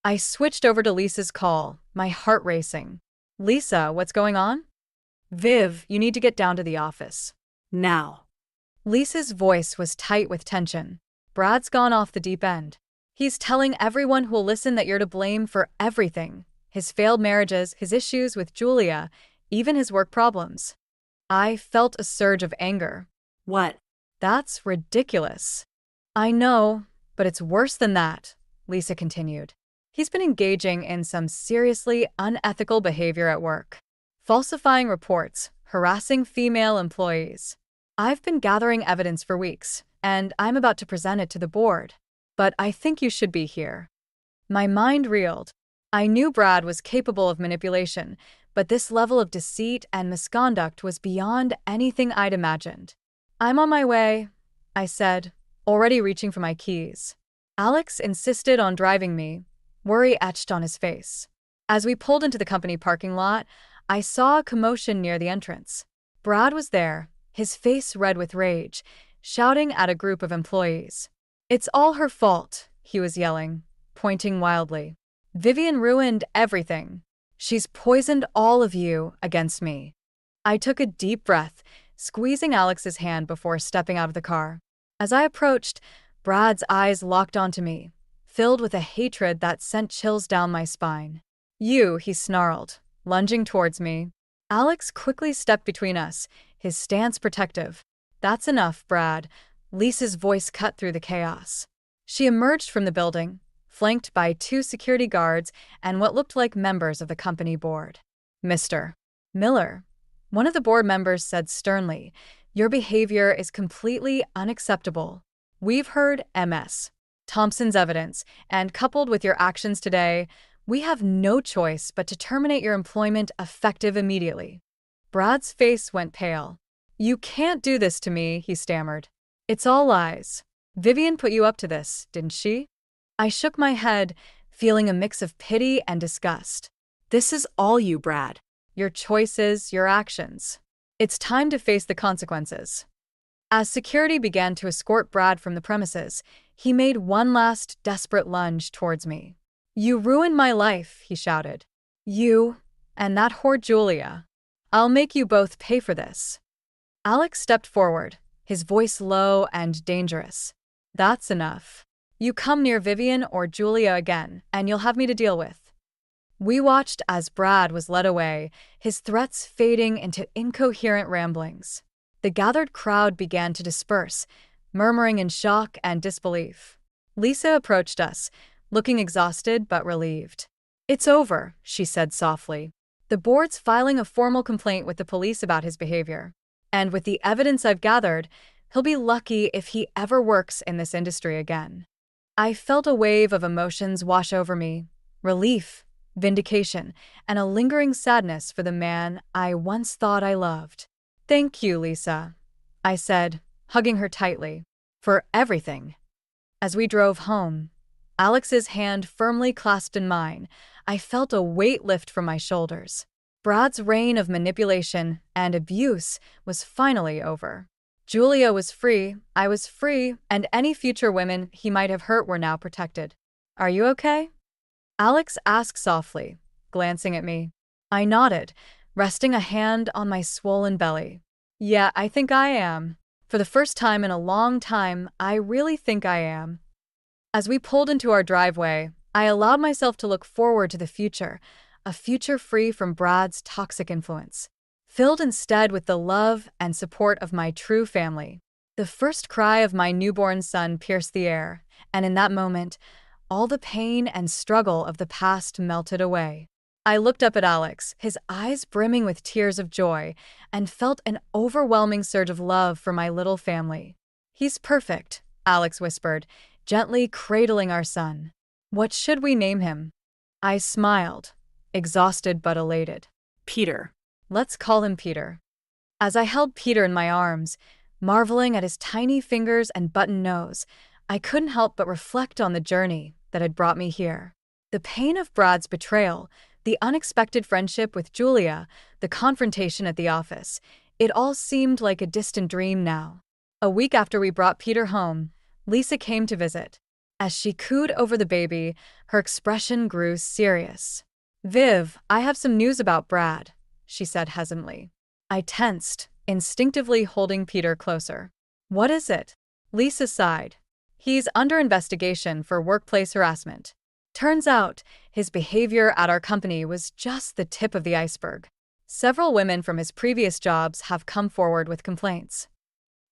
I switched over to Lisa's call, my heart racing. Lisa, what's going on? Viv, you need to get down to the office. Now. Lisa's voice was tight with tension. Brad's gone off the deep end. He's telling everyone who'll listen that you're to blame for everything. His failed marriages, his issues with Julia, even his work problems. I felt a surge of anger. What? That's ridiculous. I know, but it's worse than that, Lisa continued. He's been engaging in some seriously unethical behavior at work. Falsifying reports, harassing female employees. I've been gathering evidence for weeks, and I'm about to present it to the board. But I think you should be here. My mind reeled. I knew Brad was capable of manipulation, but this level of deceit and misconduct was beyond anything I'd imagined. I'm on my way, I said, already reaching for my keys. Alex insisted on driving me, worry etched on his face. As we pulled into the company parking lot, I saw a commotion near the entrance. Brad was there, his face red with rage, shouting at a group of employees. "It's all her fault," he was yelling, pointing wildly. "Vivian ruined everything. She's poisoned all of you against me." I took a deep breath, squeezing Alex's hand before stepping out of the car. As I approached, Brad's eyes locked onto me, filled with a hatred that sent chills down my spine. "You," he snarled, lunging towards me. Alex quickly stepped between us, his stance protective. "That's enough, Brad." Lisa's voice cut through the chaos. She emerged from the building, flanked by 2 security guards and what looked like members of the company board. "Mr. Miller," one of the board members said sternly, "your behavior is completely unacceptable. We've heard Ms. Thompson's evidence, and coupled with your actions today, we have no choice but to terminate your employment effective immediately." Brad's face went pale. "You can't do this to me," he stammered. "It's all lies. Vivian put you up to this, didn't she?" I shook my head, feeling a mix of pity and disgust. "This is all you, Brad. Your choices, your actions. It's time to face the consequences." As security began to escort Brad from the premises, he made one last desperate lunge towards me. "You ruined my life," he shouted. "You and that whore Julia. I'll make you both pay for this." Alex stepped forward, his voice low and dangerous. "That's enough. You come near Vivian or Julia again, and you'll have me to deal with." We watched as Brad was led away, his threats fading into incoherent ramblings. The gathered crowd began to disperse, murmuring in shock and disbelief. Lisa approached us, looking exhausted but relieved. "It's over," she said softly. "The board's filing a formal complaint with the police about his behavior. And with the evidence I've gathered, he'll be lucky if he ever works in this industry again." I felt a wave of emotions wash over me: relief, vindication, and a lingering sadness for the man I once thought I loved. "Thank you, Lisa," I said, hugging her tightly, "for everything." As we drove home, Alex's hand firmly clasped in mine, I felt a weight lift from my shoulders. Brad's reign of manipulation and abuse was finally over. Julia was free, I was free, and any future women he might have hurt were now protected. "Are you okay?" Alex asked softly, glancing at me. I nodded, resting a hand on my swollen belly. "Yeah, I think I am. For the first time in a long time, I really think I am." As we pulled into our driveway, I allowed myself to look forward to the future, a future free from Brad's toxic influence, filled instead with the love and support of my true family. The first cry of my newborn son pierced the air, and in that moment, all the pain and struggle of the past melted away. I looked up at Alex, his eyes brimming with tears of joy, and felt an overwhelming surge of love for my little family. "He's perfect," Alex whispered, gently cradling our son. "What should we name him?" I smiled, exhausted but elated. "Peter. Let's call him Peter." As I held Peter in my arms, marveling at his tiny fingers and button nose, I couldn't help but reflect on the journey that had brought me here. The pain of Brad's betrayal, the unexpected friendship with Julia, the confrontation at the office, it all seemed like a distant dream now. A week after we brought Peter home, Lisa came to visit. As she cooed over the baby, her expression grew serious. "Viv, I have some news about Brad," she said hesitantly. I tensed, instinctively holding Peter closer. "What is it?" Lisa sighed. "He's under investigation for workplace harassment. Turns out, his behavior at our company was just the tip of the iceberg. Several women from his previous jobs have come forward with complaints."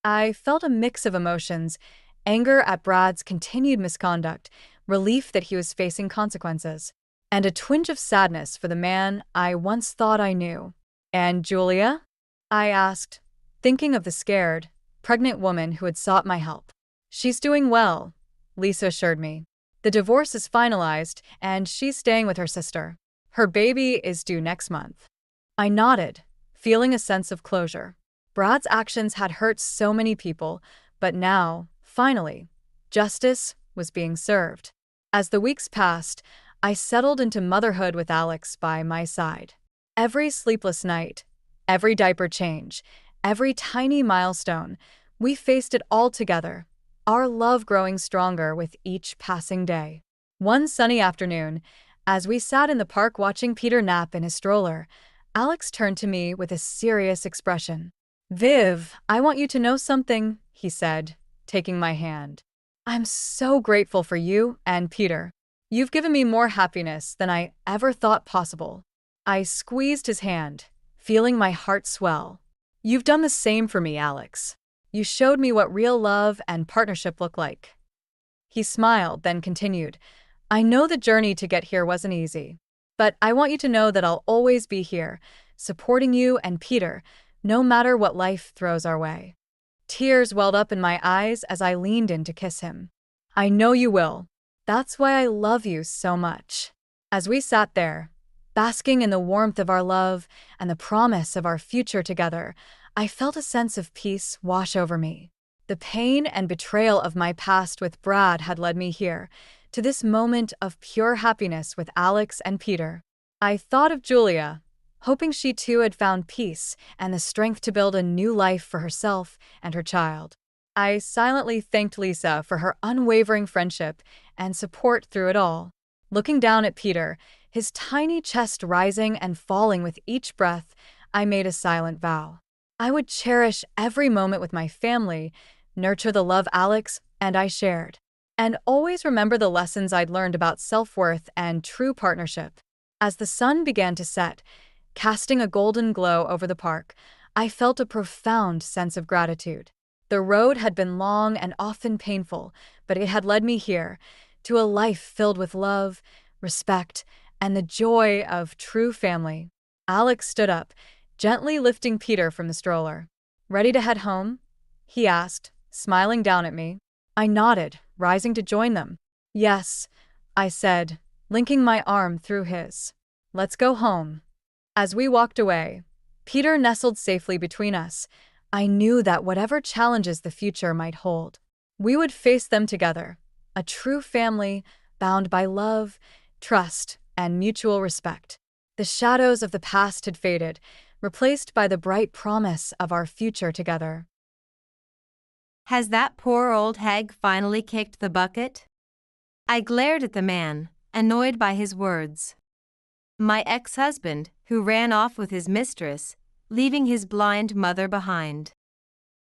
I felt a mix of emotions: anger at Brad's continued misconduct, relief that he was facing consequences, and a twinge of sadness for the man I once thought I knew. "And Julia?" I asked, thinking of the scared, pregnant woman who had sought my help. "She's doing well," Lisa assured me. "The divorce is finalized, and she's staying with her sister. Her baby is due next month." I nodded, feeling a sense of closure. Brad's actions had hurt so many people, But now, finally, justice was being served. As the weeks passed, I settled into motherhood with Alex by my side. Every sleepless night, every diaper change, every tiny milestone, we faced it all together, our love growing stronger with each passing day. One sunny afternoon, as we sat in the park watching Peter nap in his stroller, Alex turned to me with a serious expression. "Viv, I want you to know something," he said, taking my hand. "I'm so grateful for you and Peter. You've given me more happiness than I ever thought possible." I squeezed his hand, feeling my heart swell. "You've done the same for me, Alex. You showed me what real love and partnership look like." He smiled, then continued, "I know the journey to get here wasn't easy, but I want you to know that I'll always be here, supporting you and Peter, no matter what life throws our way." Tears welled up in my eyes as I leaned in to kiss him. "I know you will. That's why I love you so much." As we sat there, basking in the warmth of our love and the promise of our future together, I felt a sense of peace wash over me. The pain and betrayal of my past with Brad had led me here, to this moment of pure happiness with Alex and Peter. I thought of Julia, hoping she too had found peace and the strength to build a new life for herself and her child. I silently thanked Lisa for her unwavering friendship and support through it all. Looking down at Peter, his tiny chest rising and falling with each breath, I made a silent vow. I would cherish every moment with my family, nurture the love Alex and I shared, and always remember the lessons I'd learned about self-worth and true partnership. As the sun began to set, casting a golden glow over the park, I felt a profound sense of gratitude. The road had been long and often painful, but it had led me here, to a life filled with love, respect, and the joy of true family. Alex stood up, gently lifting Peter from the stroller. "Ready to head home?" he asked, smiling down at me. I nodded, rising to join them. "Yes," I said, linking my arm through his. "Let's go home." As we walked away, Peter nestled safely between us. I knew that whatever challenges the future might hold, we would face them together, a true family bound by love, trust, and mutual respect. The shadows of the past had faded, replaced by the bright promise of our future together. Has that poor old hag finally kicked the bucket? I glared at the man, annoyed by his words. My ex-husband, who ran off with his mistress, leaving his blind mother behind.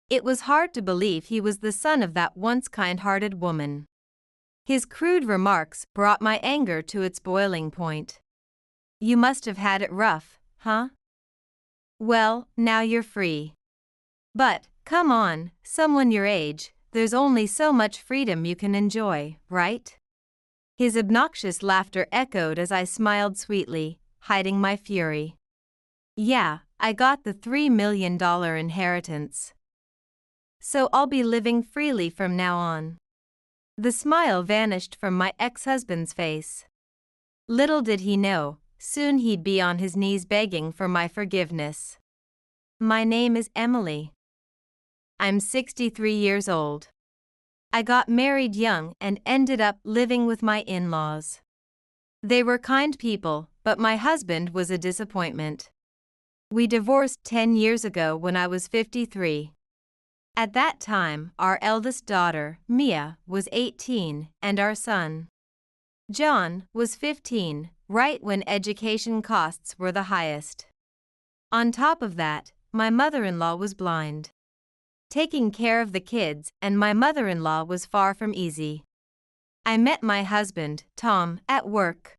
It was hard to believe he was the son of that once kind-hearted woman. His crude remarks brought my anger to its boiling point. "You must have had it rough, huh? Well, now you're free. But, come on, someone your age, there's only so much freedom you can enjoy, right?" His obnoxious laughter echoed as I smiled sweetly, hiding my fury. "Yeah, I got the $3 million inheritance. So I'll be living freely from now on." The smile vanished from my ex-husband's face. Little did he know, soon he'd be on his knees begging for my forgiveness. My name is Emily. I'm 63 years old. I got married young and ended up living with my in-laws. They were kind people, but my husband was a disappointment. We divorced 10 years ago when I was 53. At that time, our eldest daughter, Mia, was 18, and our son, John, was 15, right when education costs were the highest. On top of that, my mother-in-law was blind. Taking care of the kids and my mother-in-law was far from easy. I met my husband, Tom, at work.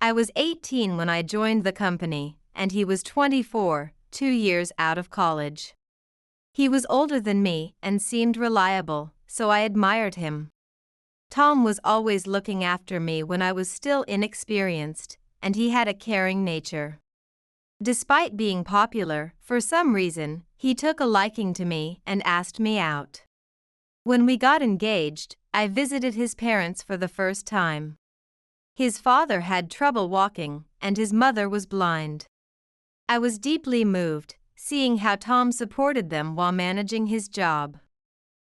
I was 18 when I joined the company, and he was 24, 2 years out of college. He was older than me and seemed reliable, so I admired him. Tom was always looking after me when I was still inexperienced, and he had a caring nature. Despite being popular, for some reason, he took a liking to me and asked me out. When we got engaged, I visited his parents for the first time. His father had trouble walking, and his mother was blind. I was deeply moved, seeing how Tom supported them while managing his job.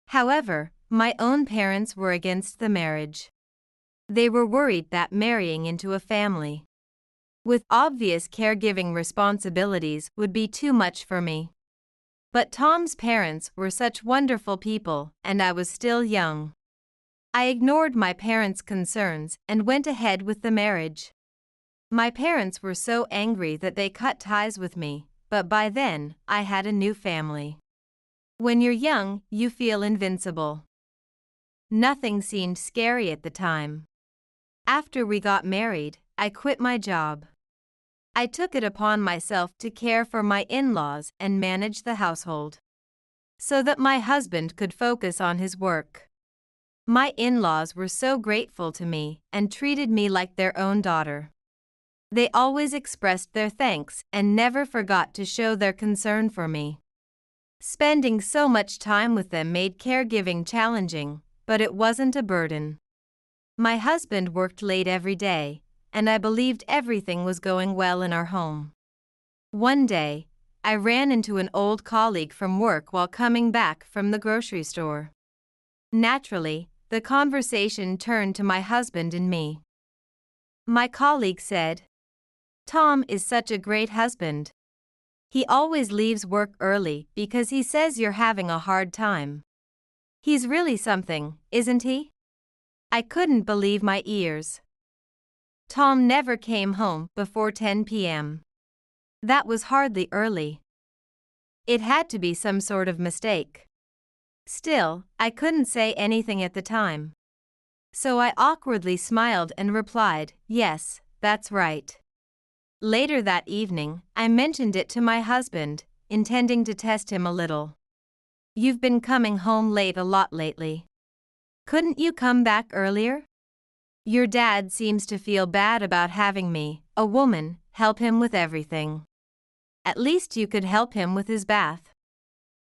However, my own parents were against the marriage. They were worried that marrying into a family with obvious caregiving responsibilities would be too much for me. But Tom's parents were such wonderful people, and I was still young. I ignored my parents' concerns and went ahead with the marriage. My parents were so angry that they cut ties with me, but by then, I had a new family. When you're young, you feel invincible. Nothing seemed scary at the time. After we got married, I quit my job. I took it upon myself to care for my in-laws and manage the household, so that my husband could focus on his work. My in-laws were so grateful to me and treated me like their own daughter. They always expressed their thanks and never forgot to show their concern for me. Spending so much time with them made caregiving challenging, but it wasn't a burden. My husband worked late every day, and I believed everything was going well in our home. One day, I ran into an old colleague from work while coming back from the grocery store. Naturally, the conversation turned to my husband and me. My colleague said, "Tom is such a great husband. He always leaves work early because he says you're having a hard time. He's really something, isn't he?" I couldn't believe my ears. Tom never came home before 10 p.m. That was hardly early. It had to be some sort of mistake. Still, I couldn't say anything at the time. So I awkwardly smiled and replied, "Yes, that's right." Later that evening, I mentioned it to my husband, intending to test him a little. "You've been coming home late a lot lately. Couldn't you come back earlier? Your dad seems to feel bad about having me, a woman, help him with everything. At least you could help him with his bath."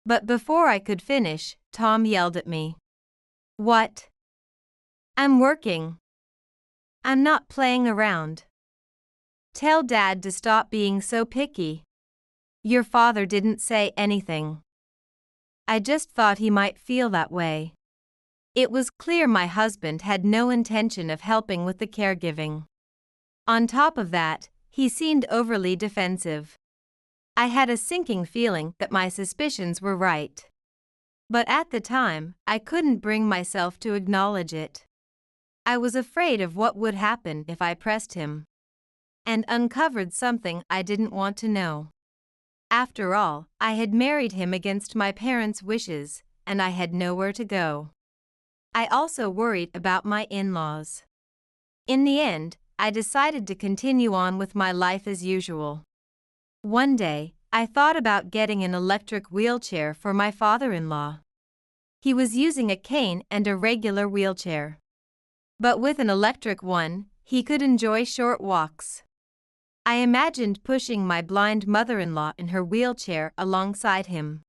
But before I could finish, Tom yelled at me. "What? I'm working. I'm not playing around. Tell Dad to stop being so picky. Your father didn't say anything. I just thought he might feel that way." It was clear my husband had no intention of helping with the caregiving. On top of that, he seemed overly defensive. I had a sinking feeling that my suspicions were right. But at the time, I couldn't bring myself to acknowledge it. I was afraid of what would happen if I pressed him and uncovered something I didn't want to know. After all, I had married him against my parents' wishes, and I had nowhere to go. I also worried about my in-laws. In the end, I decided to continue on with my life as usual. One day, I thought about getting an electric wheelchair for my father-in-law. He was using a cane and a regular wheelchair. But with an electric one, he could enjoy short walks. I imagined pushing my blind mother-in-law in her wheelchair alongside him,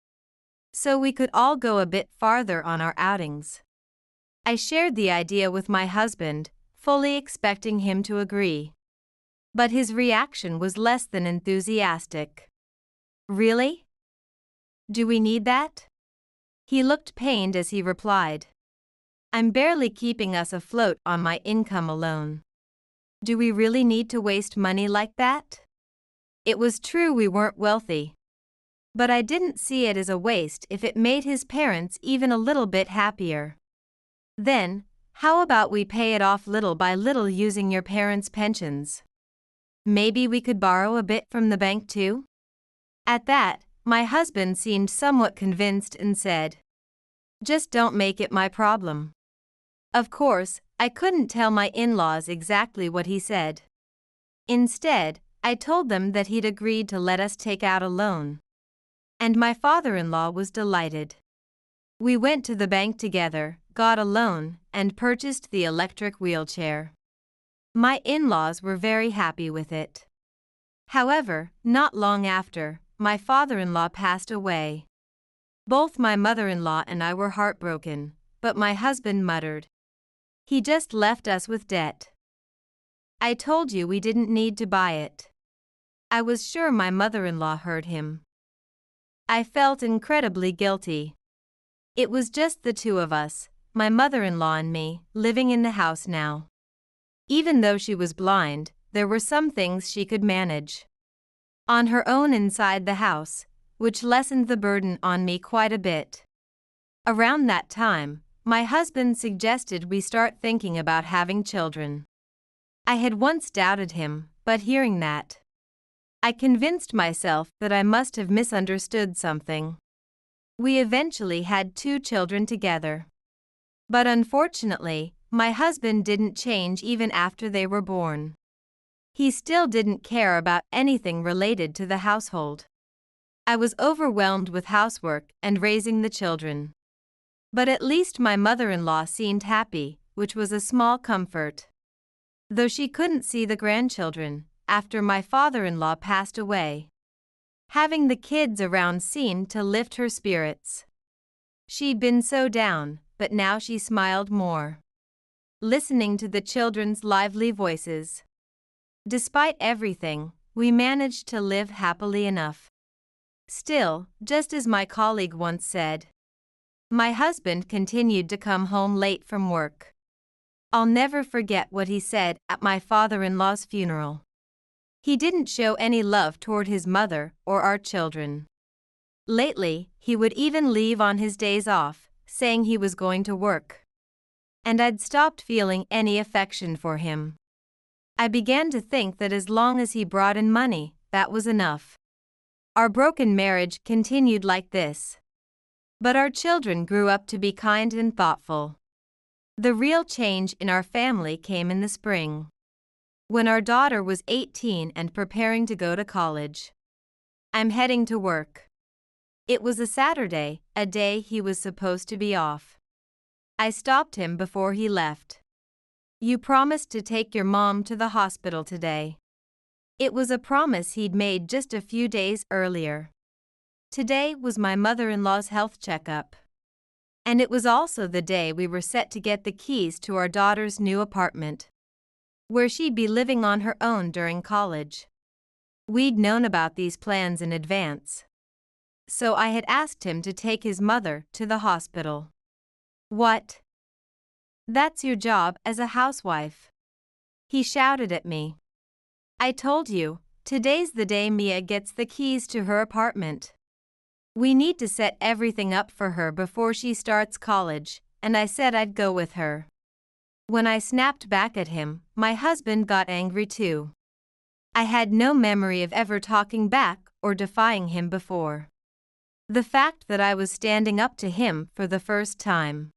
so we could all go a bit farther on our outings. I shared the idea with my husband, fully expecting him to agree. But his reaction was less than enthusiastic. "Really? Do we need that?" He looked pained as he replied. "I'm barely keeping us afloat on my income alone. Do we really need to waste money like that?" It was true we weren't wealthy. But I didn't see it as a waste if it made his parents even a little bit happier. "Then, how about we pay it off little by little using your parents' pensions? Maybe we could borrow a bit from the bank too?" At that, my husband seemed somewhat convinced and said, "Just don't make it my problem." Of course, I couldn't tell my in-laws exactly what he said. Instead, I told them that he'd agreed to let us take out a loan. And my father-in-law was delighted. We went to the bank together, got a loan, and purchased the electric wheelchair. My in-laws were very happy with it. However, not long after, my father-in-law passed away. Both my mother-in-law and I were heartbroken, but my husband muttered, "He just left us with debt. I told you we didn't need to buy it." I was sure my mother-in-law heard him. I felt incredibly guilty. It was just the two of us, my mother-in-law and me, living in the house now. Even though she was blind, there were some things she could manage on her own inside the house, which lessened the burden on me quite a bit. Around that time, my husband suggested we start thinking about having children. I had once doubted him, but hearing that, I convinced myself that I must have misunderstood something. We eventually had 2 children together. But unfortunately, my husband didn't change even after they were born. He still didn't care about anything related to the household. I was overwhelmed with housework and raising the children. But at least my mother-in-law seemed happy, which was a small comfort. Though she couldn't see the grandchildren, after my father-in-law passed away. Having the kids around seemed to lift her spirits. She'd been so down, but now she smiled more, listening to the children's lively voices. Despite everything, we managed to live happily enough. Still, just as my colleague once said, my husband continued to come home late from work. I'll never forget what he said at my father-in-law's funeral. He didn't show any love toward his mother or our children. Lately, he would even leave on his days off, saying he was going to work. And I'd stopped feeling any affection for him. I began to think that as long as he brought in money, that was enough. Our broken marriage continued like this. But our children grew up to be kind and thoughtful. The real change in our family came in the spring, when our daughter was 18 and preparing to go to college. I'm heading to work. It was a Saturday, a day he was supposed to be off. I stopped him before he left. You promised to take your mom to the hospital today. It was a promise he'd made just a few days earlier. Today was my mother-in-law's health checkup. And it was also the day we were set to get the keys to our daughter's new apartment, where she'd be living on her own during college. We'd known about these plans in advance, so I had asked him to take his mother to the hospital. What? That's your job as a housewife. He shouted at me. I told you, today's the day Mia gets the keys to her apartment. We need to set everything up for her before she starts college, and I said I'd go with her. When I snapped back at him, my husband got angry too. I had no memory of ever talking back or defying him before. The fact that I was standing up to him for the first time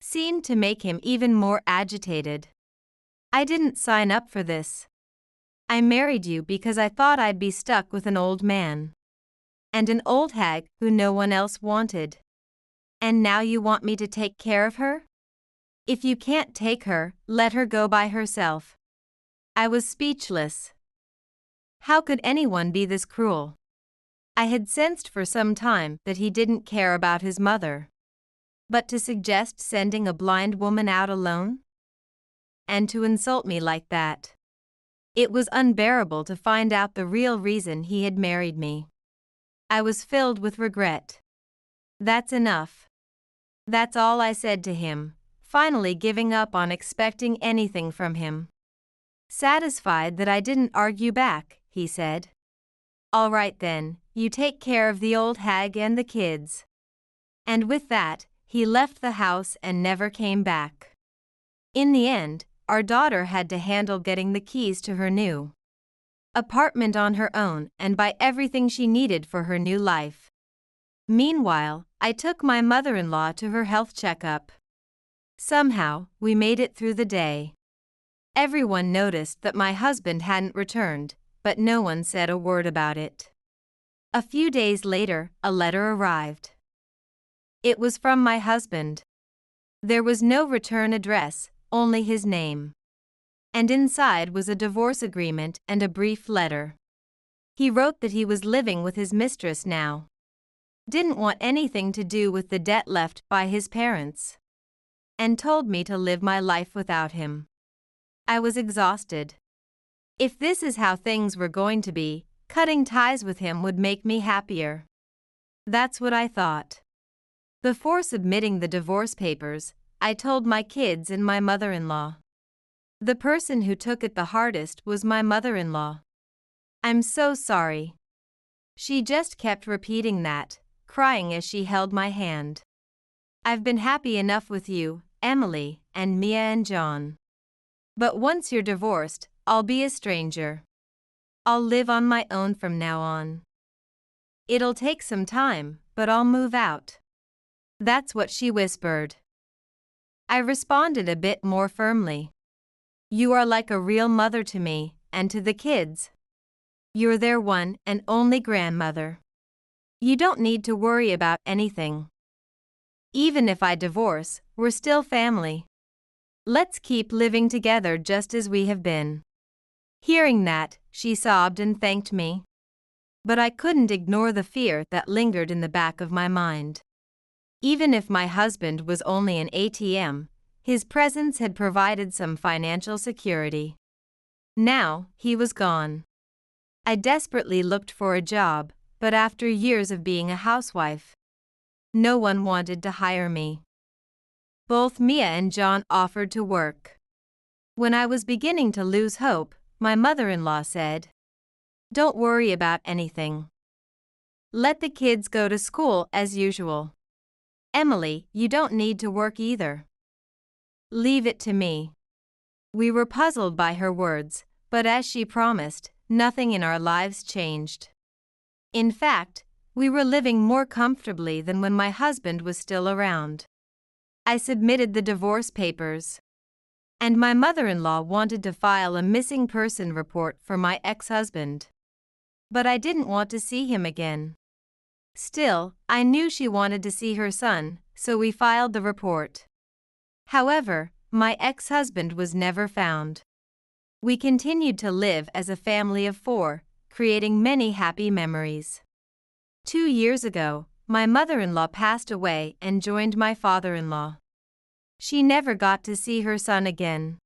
seemed to make him even more agitated. I didn't sign up for this. I married you because I thought I'd be stuck with an old man and an old hag who no one else wanted. And now you want me to take care of her? If you can't take her, let her go by herself. I was speechless. How could anyone be this cruel? I had sensed for some time that he didn't care about his mother. But to suggest sending a blind woman out alone? And to insult me like that. It was unbearable to find out the real reason he had married me. I was filled with regret. That's enough. That's all I said to him, finally giving up on expecting anything from him. Satisfied that I didn't argue back, he said, "All right then, you take care of the old hag and the kids." And with that, he left the house and never came back. In the end, our daughter had to handle getting the keys to her new apartment on her own and buy everything she needed for her new life. Meanwhile, I took my mother-in-law to her health checkup. Somehow, we made it through the day. Everyone noticed that my husband hadn't returned, but no one said a word about it. A few days later, a letter arrived. It was from my husband. There was no return address, only his name. And inside was a divorce agreement and a brief letter. He wrote that he was living with his mistress now. Didn't want anything to do with the debt left by his parents. And told me to live my life without him. I was exhausted. If this is how things were going to be, cutting ties with him would make me happier. That's what I thought. Before submitting the divorce papers, I told my kids and my mother-in-law. The person who took it the hardest was my mother-in-law. "I'm so sorry." She just kept repeating that, crying as she held my hand. "I've been happy enough with you, Emily, and Mia and John. But once you're divorced, I'll be a stranger. I'll live on my own from now on. It'll take some time, but I'll move out." That's what she whispered. I responded a bit more firmly. "You are like a real mother to me, and to the kids. You're their one and only grandmother. You don't need to worry about anything. Even if I divorce, we're still family. Let's keep living together just as we have been." Hearing that, she sobbed and thanked me. But I couldn't ignore the fear that lingered in the back of my mind. Even if my husband was only an ATM, his presence had provided some financial security. Now, he was gone. I desperately looked for a job, but after years of being a housewife, no one wanted to hire me. Both Mia and John offered to work. When I was beginning to lose hope, my mother-in-law said, "Don't worry about anything. Let the kids go to school as usual. Emily, you don't need to work either. Leave it to me." We were puzzled by her words, but as she promised, nothing in our lives changed. In fact, we were living more comfortably than when my husband was still around. I submitted the divorce papers, and my mother-in-law wanted to file a missing person report for my ex-husband. But I didn't want to see him again. Still, I knew she wanted to see her son, so we filed the report. However, my ex-husband was never found. We continued to live as a family of 4, creating many happy memories. 2 years ago, my mother-in-law passed away and joined my father-in-law. She never got to see her son again.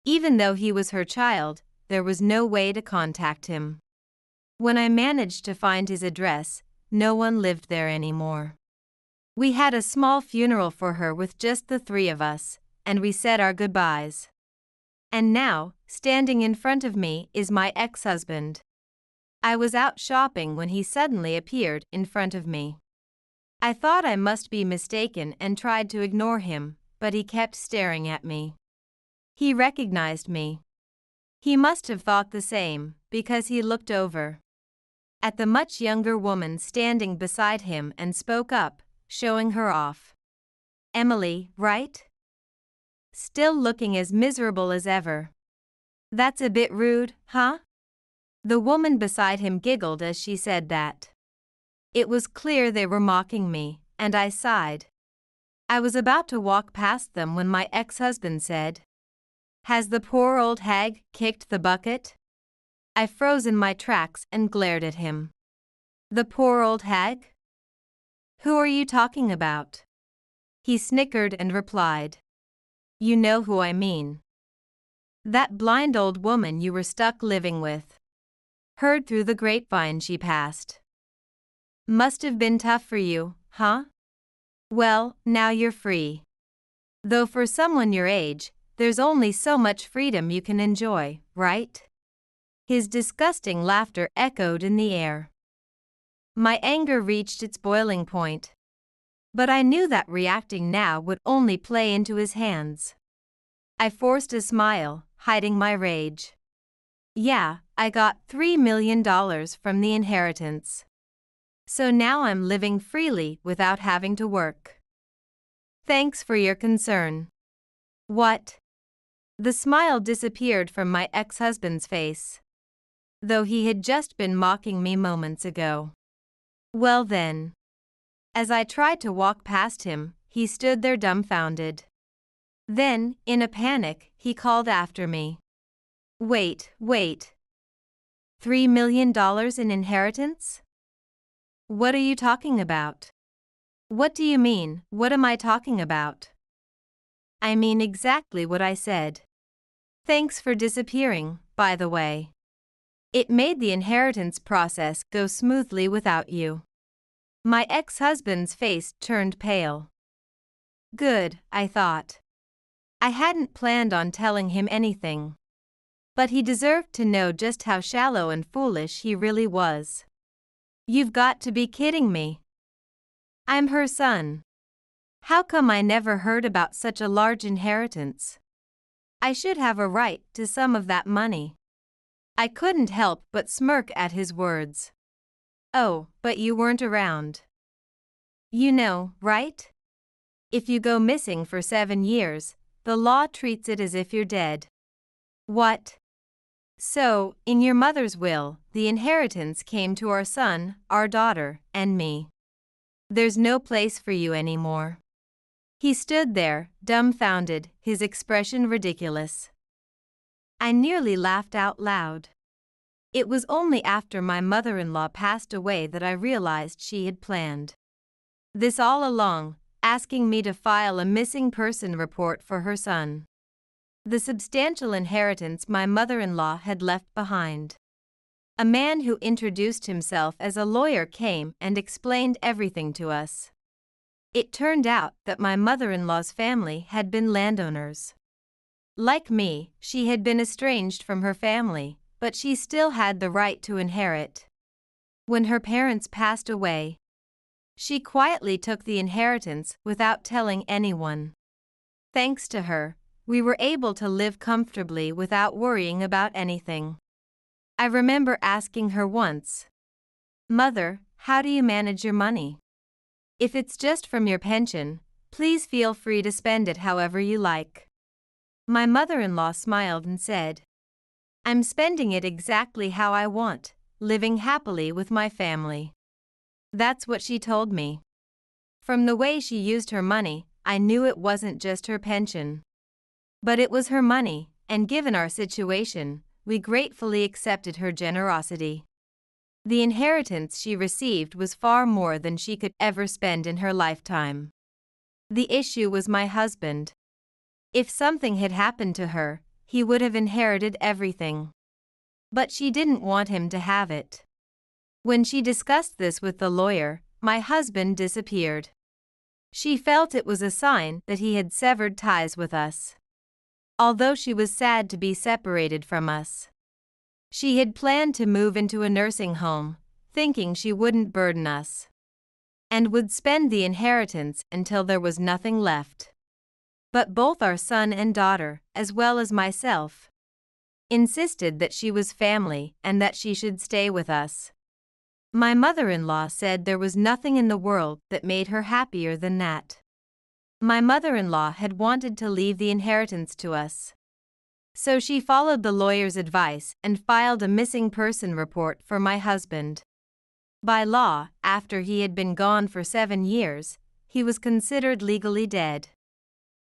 Even though he was her child, there was no way to contact him. When I managed to find his address, no one lived there anymore. We had a small funeral for her with just the 3 of us, and we said our goodbyes. And now, standing in front of me is my ex-husband. I was out shopping when he suddenly appeared in front of me. I thought I must be mistaken and tried to ignore him, but he kept staring at me. He recognized me. He must have thought the same, because he looked over at the much younger woman standing beside him and spoke up, showing her off. "Emily, right? Still looking as miserable as ever. That's a bit rude, huh?" The woman beside him giggled as she said that. It was clear they were mocking me, and I sighed. I was about to walk past them when my ex-husband said, "Has the poor old hag kicked the bucket?" I froze in my tracks and glared at him. "The poor old hag? Who are you talking about?" He snickered and replied, "You know who I mean. That blind old woman you were stuck living with. Heard through the grapevine she passed. Must have been tough for you, huh? Well, now you're free. Though for someone your age, there's only so much freedom you can enjoy, right?" His disgusting laughter echoed in the air. My anger reached its boiling point. But I knew that reacting now would only play into his hands. I forced a smile, hiding my rage. "Yeah, I got $3 million from the inheritance. So now I'm living freely without having to work. Thanks for your concern." "What?" The smile disappeared from my ex-husband's face, though he had just been mocking me moments ago. Well then. As I tried to walk past him, he stood there dumbfounded. Then, in a panic, he called after me. Wait. $3 million in inheritance? What are you talking about?" "What do you mean, what am I talking about?" "I mean exactly what I said. Thanks for disappearing, by the way. It made the inheritance process go smoothly without you." My ex-husband's face turned pale. Good, I thought. I hadn't planned on telling him anything. But he deserved to know just how shallow and foolish he really was. You've got to be kidding me. I'm her son. How come I never heard about such a large inheritance? I should have a right to some of that money. I couldn't help but smirk at his words. Oh, but you weren't around. You know, right? If you go missing for 7 years, the law treats it as if you're dead. What? So, in your mother's will, the inheritance came to our son, our daughter, and me. There's no place for you anymore. He stood there, dumbfounded, his expression ridiculous. I nearly laughed out loud. It was only after my mother-in-law passed away that I realized she had planned this all along, asking me to file a missing person report for her son. The substantial inheritance my mother-in-law had left behind. A man who introduced himself as a lawyer came and explained everything to us. It turned out that my mother-in-law's family had been landowners. Like me, she had been estranged from her family, but she still had the right to inherit. When her parents passed away, she quietly took the inheritance without telling anyone. Thanks to her, we were able to live comfortably without worrying about anything. I remember asking her once, "Mother, how do you manage your money? If it's just from your pension, please feel free to spend it however you like." My mother-in-law smiled and said, "I'm spending it exactly how I want, living happily with my family." That's what she told me. From the way she used her money, I knew it wasn't just her pension. But it was her money, and given our situation, we gratefully accepted her generosity. The inheritance she received was far more than she could ever spend in her lifetime. The issue was my husband. If something had happened to her, he would have inherited everything. But she didn't want him to have it. When she discussed this with the lawyer, my husband disappeared. She felt it was a sign that he had severed ties with us. Although she was sad to be separated from us. She had planned to move into a nursing home, thinking she wouldn't burden us. And would spend the inheritance until there was nothing left. But both our son and daughter, as well as myself, insisted that she was family and that she should stay with us. My mother-in-law said there was nothing in the world that made her happier than that. My mother-in-law had wanted to leave the inheritance to us. So she followed the lawyer's advice and filed a missing person report for my husband. By law, after he had been gone for 7 years, he was considered legally dead.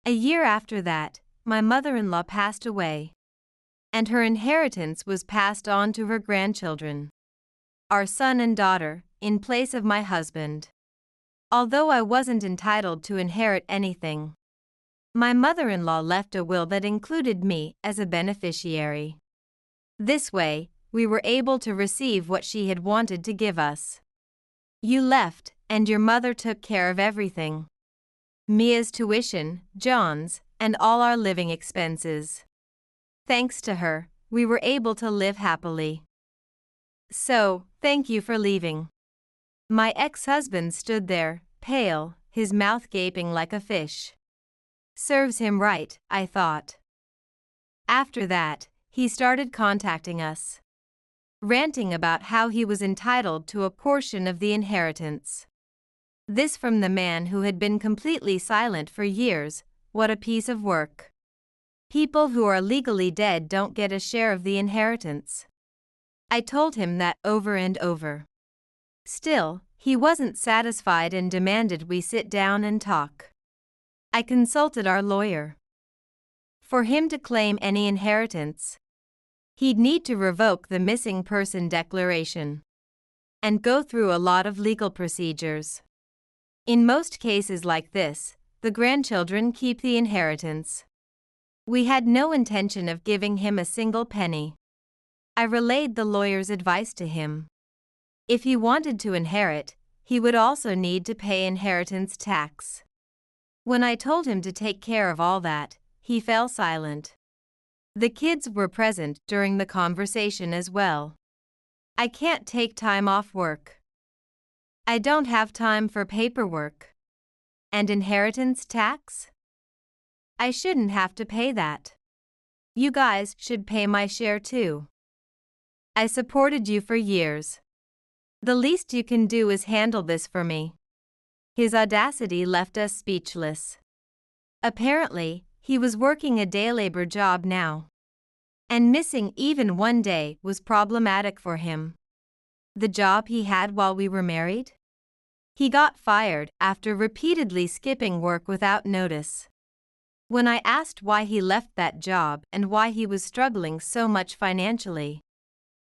A year after that, my mother-in-law passed away. And her inheritance was passed on to her grandchildren, our son and daughter, in place of my husband. Although I wasn't entitled to inherit anything, my mother-in-law left a will that included me as a beneficiary. This way, we were able to receive what she had wanted to give us. You left, and your mother took care of everything. Mia's tuition, John's, and all our living expenses. Thanks to her, we were able to live happily. So, thank you for leaving. My ex-husband stood there, pale, his mouth gaping like a fish. Serves him right, I thought. After that, he started contacting us, ranting about how he was entitled to a portion of the inheritance. This from the man who had been completely silent for years. What a piece of work. People who are legally dead don't get a share of the inheritance. I told him that over and over. Still, he wasn't satisfied and demanded we sit down and talk. I consulted our lawyer. For him to claim any inheritance, he'd need to revoke the missing person declaration and go through a lot of legal procedures. In most cases like this, the grandchildren keep the inheritance. We had no intention of giving him a single penny. I relayed the lawyer's advice to him. If he wanted to inherit, he would also need to pay inheritance tax. When I told him to take care of all that, he fell silent. The kids were present during the conversation as well. I can't take time off work. I don't have time for paperwork. And inheritance tax? I shouldn't have to pay that. You guys should pay my share too. I supported you for years. The least you can do is handle this for me. His audacity left us speechless. Apparently, he was working a day labor job now. And missing even one day was problematic for him. The job he had while we were married? He got fired after repeatedly skipping work without notice. When I asked why he left that job and why he was struggling so much financially,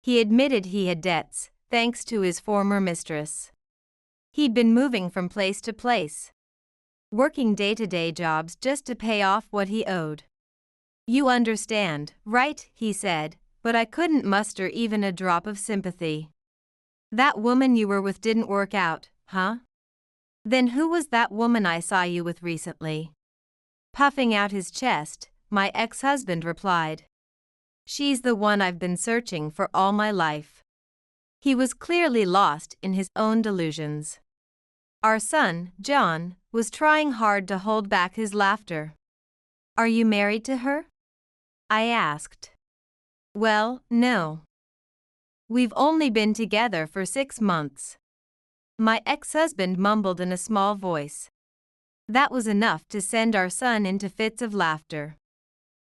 he admitted he had debts, thanks to his former mistress. He'd been moving from place to place, working day-to-day jobs just to pay off what he owed. You understand, right? He said, but I couldn't muster even a drop of sympathy. That woman you were with didn't work out, huh? Then who was that woman I saw you with recently? Puffing out his chest, my ex-husband replied. She's the one I've been searching for all my life. He was clearly lost in his own delusions. Our son, John, was trying hard to hold back his laughter. Are you married to her? I asked. Well, no. We've only been together for 6 months. My ex-husband mumbled in a small voice. That was enough to send our son into fits of laughter.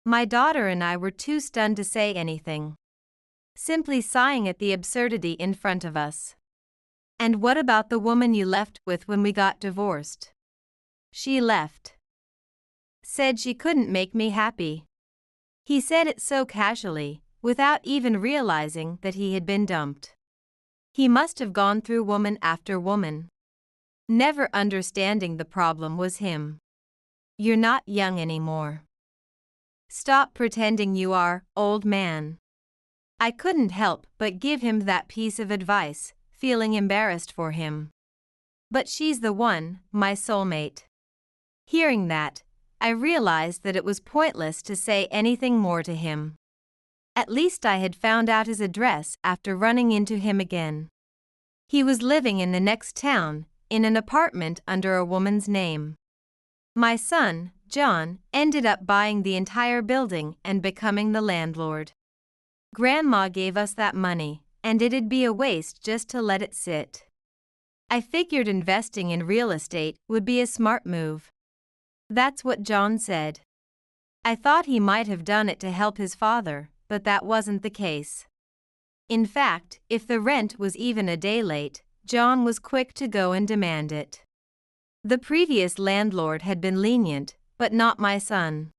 My daughter and I were too stunned to say anything, simply sighing at the absurdity in front of us. And what about the woman you left with when we got divorced? She left. Said she couldn't make me happy. He said it so casually, without even realizing that he had been dumped. He must have gone through woman after woman, never understanding the problem was him. You're not young anymore. Stop pretending you are, old man. I couldn't help but give him that piece of advice, feeling embarrassed for him. But she's the one, my soulmate. Hearing that, I realized that it was pointless to say anything more to him. At least I had found out his address after running into him again. He was living in the next town, in an apartment under a woman's name. My son, John, ended up buying the entire building and becoming the landlord. Grandma gave us that money, and it'd be a waste just to let it sit. I figured investing in real estate would be a smart move. That's what John said. I thought he might have done it to help his father, but that wasn't the case. In fact, if the rent was even a day late, John was quick to go and demand it. The previous landlord had been lenient, but not my son.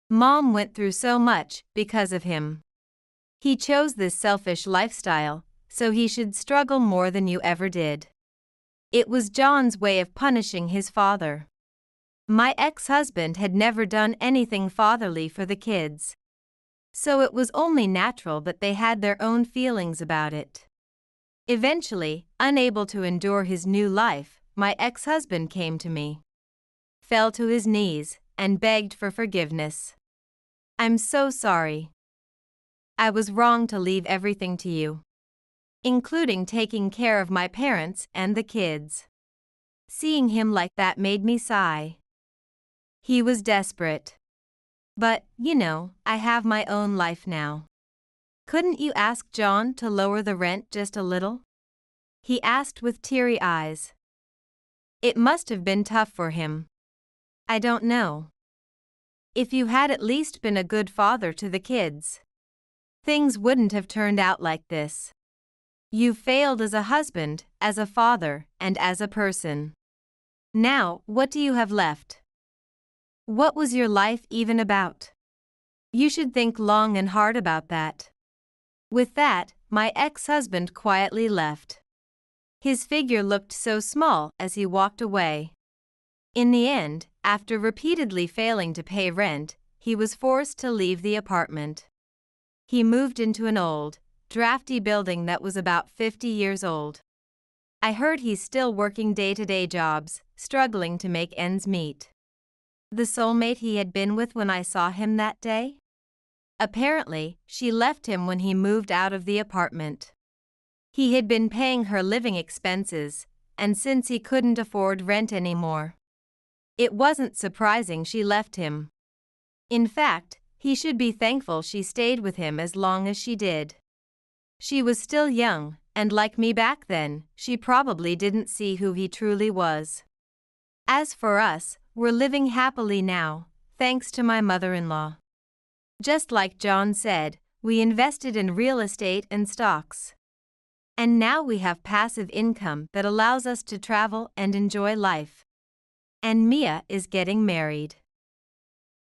Mom went through so much because of him. He chose this selfish lifestyle, so he should struggle more than you ever did. It was John's way of punishing his father. My ex-husband had never done anything fatherly for the kids, so it was only natural that they had their own feelings about it. Eventually, unable to endure his new life, my ex-husband came to me, fell to his knees, and begged for forgiveness. I'm so sorry. I was wrong to leave everything to you, including taking care of my parents and the kids. Seeing him like that made me sigh. He was desperate. But, I have my own life now. Couldn't you ask John to lower the rent just a little? He asked with teary eyes. It must have been tough for him. I don't know. If you had at least been a good father to the kids, things wouldn't have turned out like this. You failed as a husband, as a father, and as a person. Now, what do you have left? What was your life even about? You should think long and hard about that. With that, my ex-husband quietly left. His figure looked so small as he walked away. In the end, after repeatedly failing to pay rent, he was forced to leave the apartment. He moved into an old, drafty building that was about 50 years old. I heard he's still working day-to-day jobs, struggling to make ends meet. The soulmate he had been with when I saw him that day? Apparently, she left him when he moved out of the apartment. He had been paying her living expenses, and since he couldn't afford rent anymore, it wasn't surprising she left him. In fact, he should be thankful she stayed with him as long as she did. She was still young, and like me back then, she probably didn't see who he truly was. As for us, we're living happily now, thanks to my mother-in-law. Just like John said, we invested in real estate and stocks. And now we have passive income that allows us to travel and enjoy life. And Mia is getting married.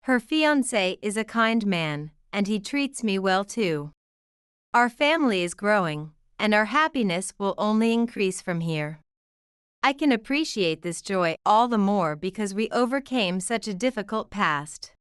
Her fiancé is a kind man, and he treats me well too. Our family is growing, and our happiness will only increase from here. I can appreciate this joy all the more because we overcame such a difficult past.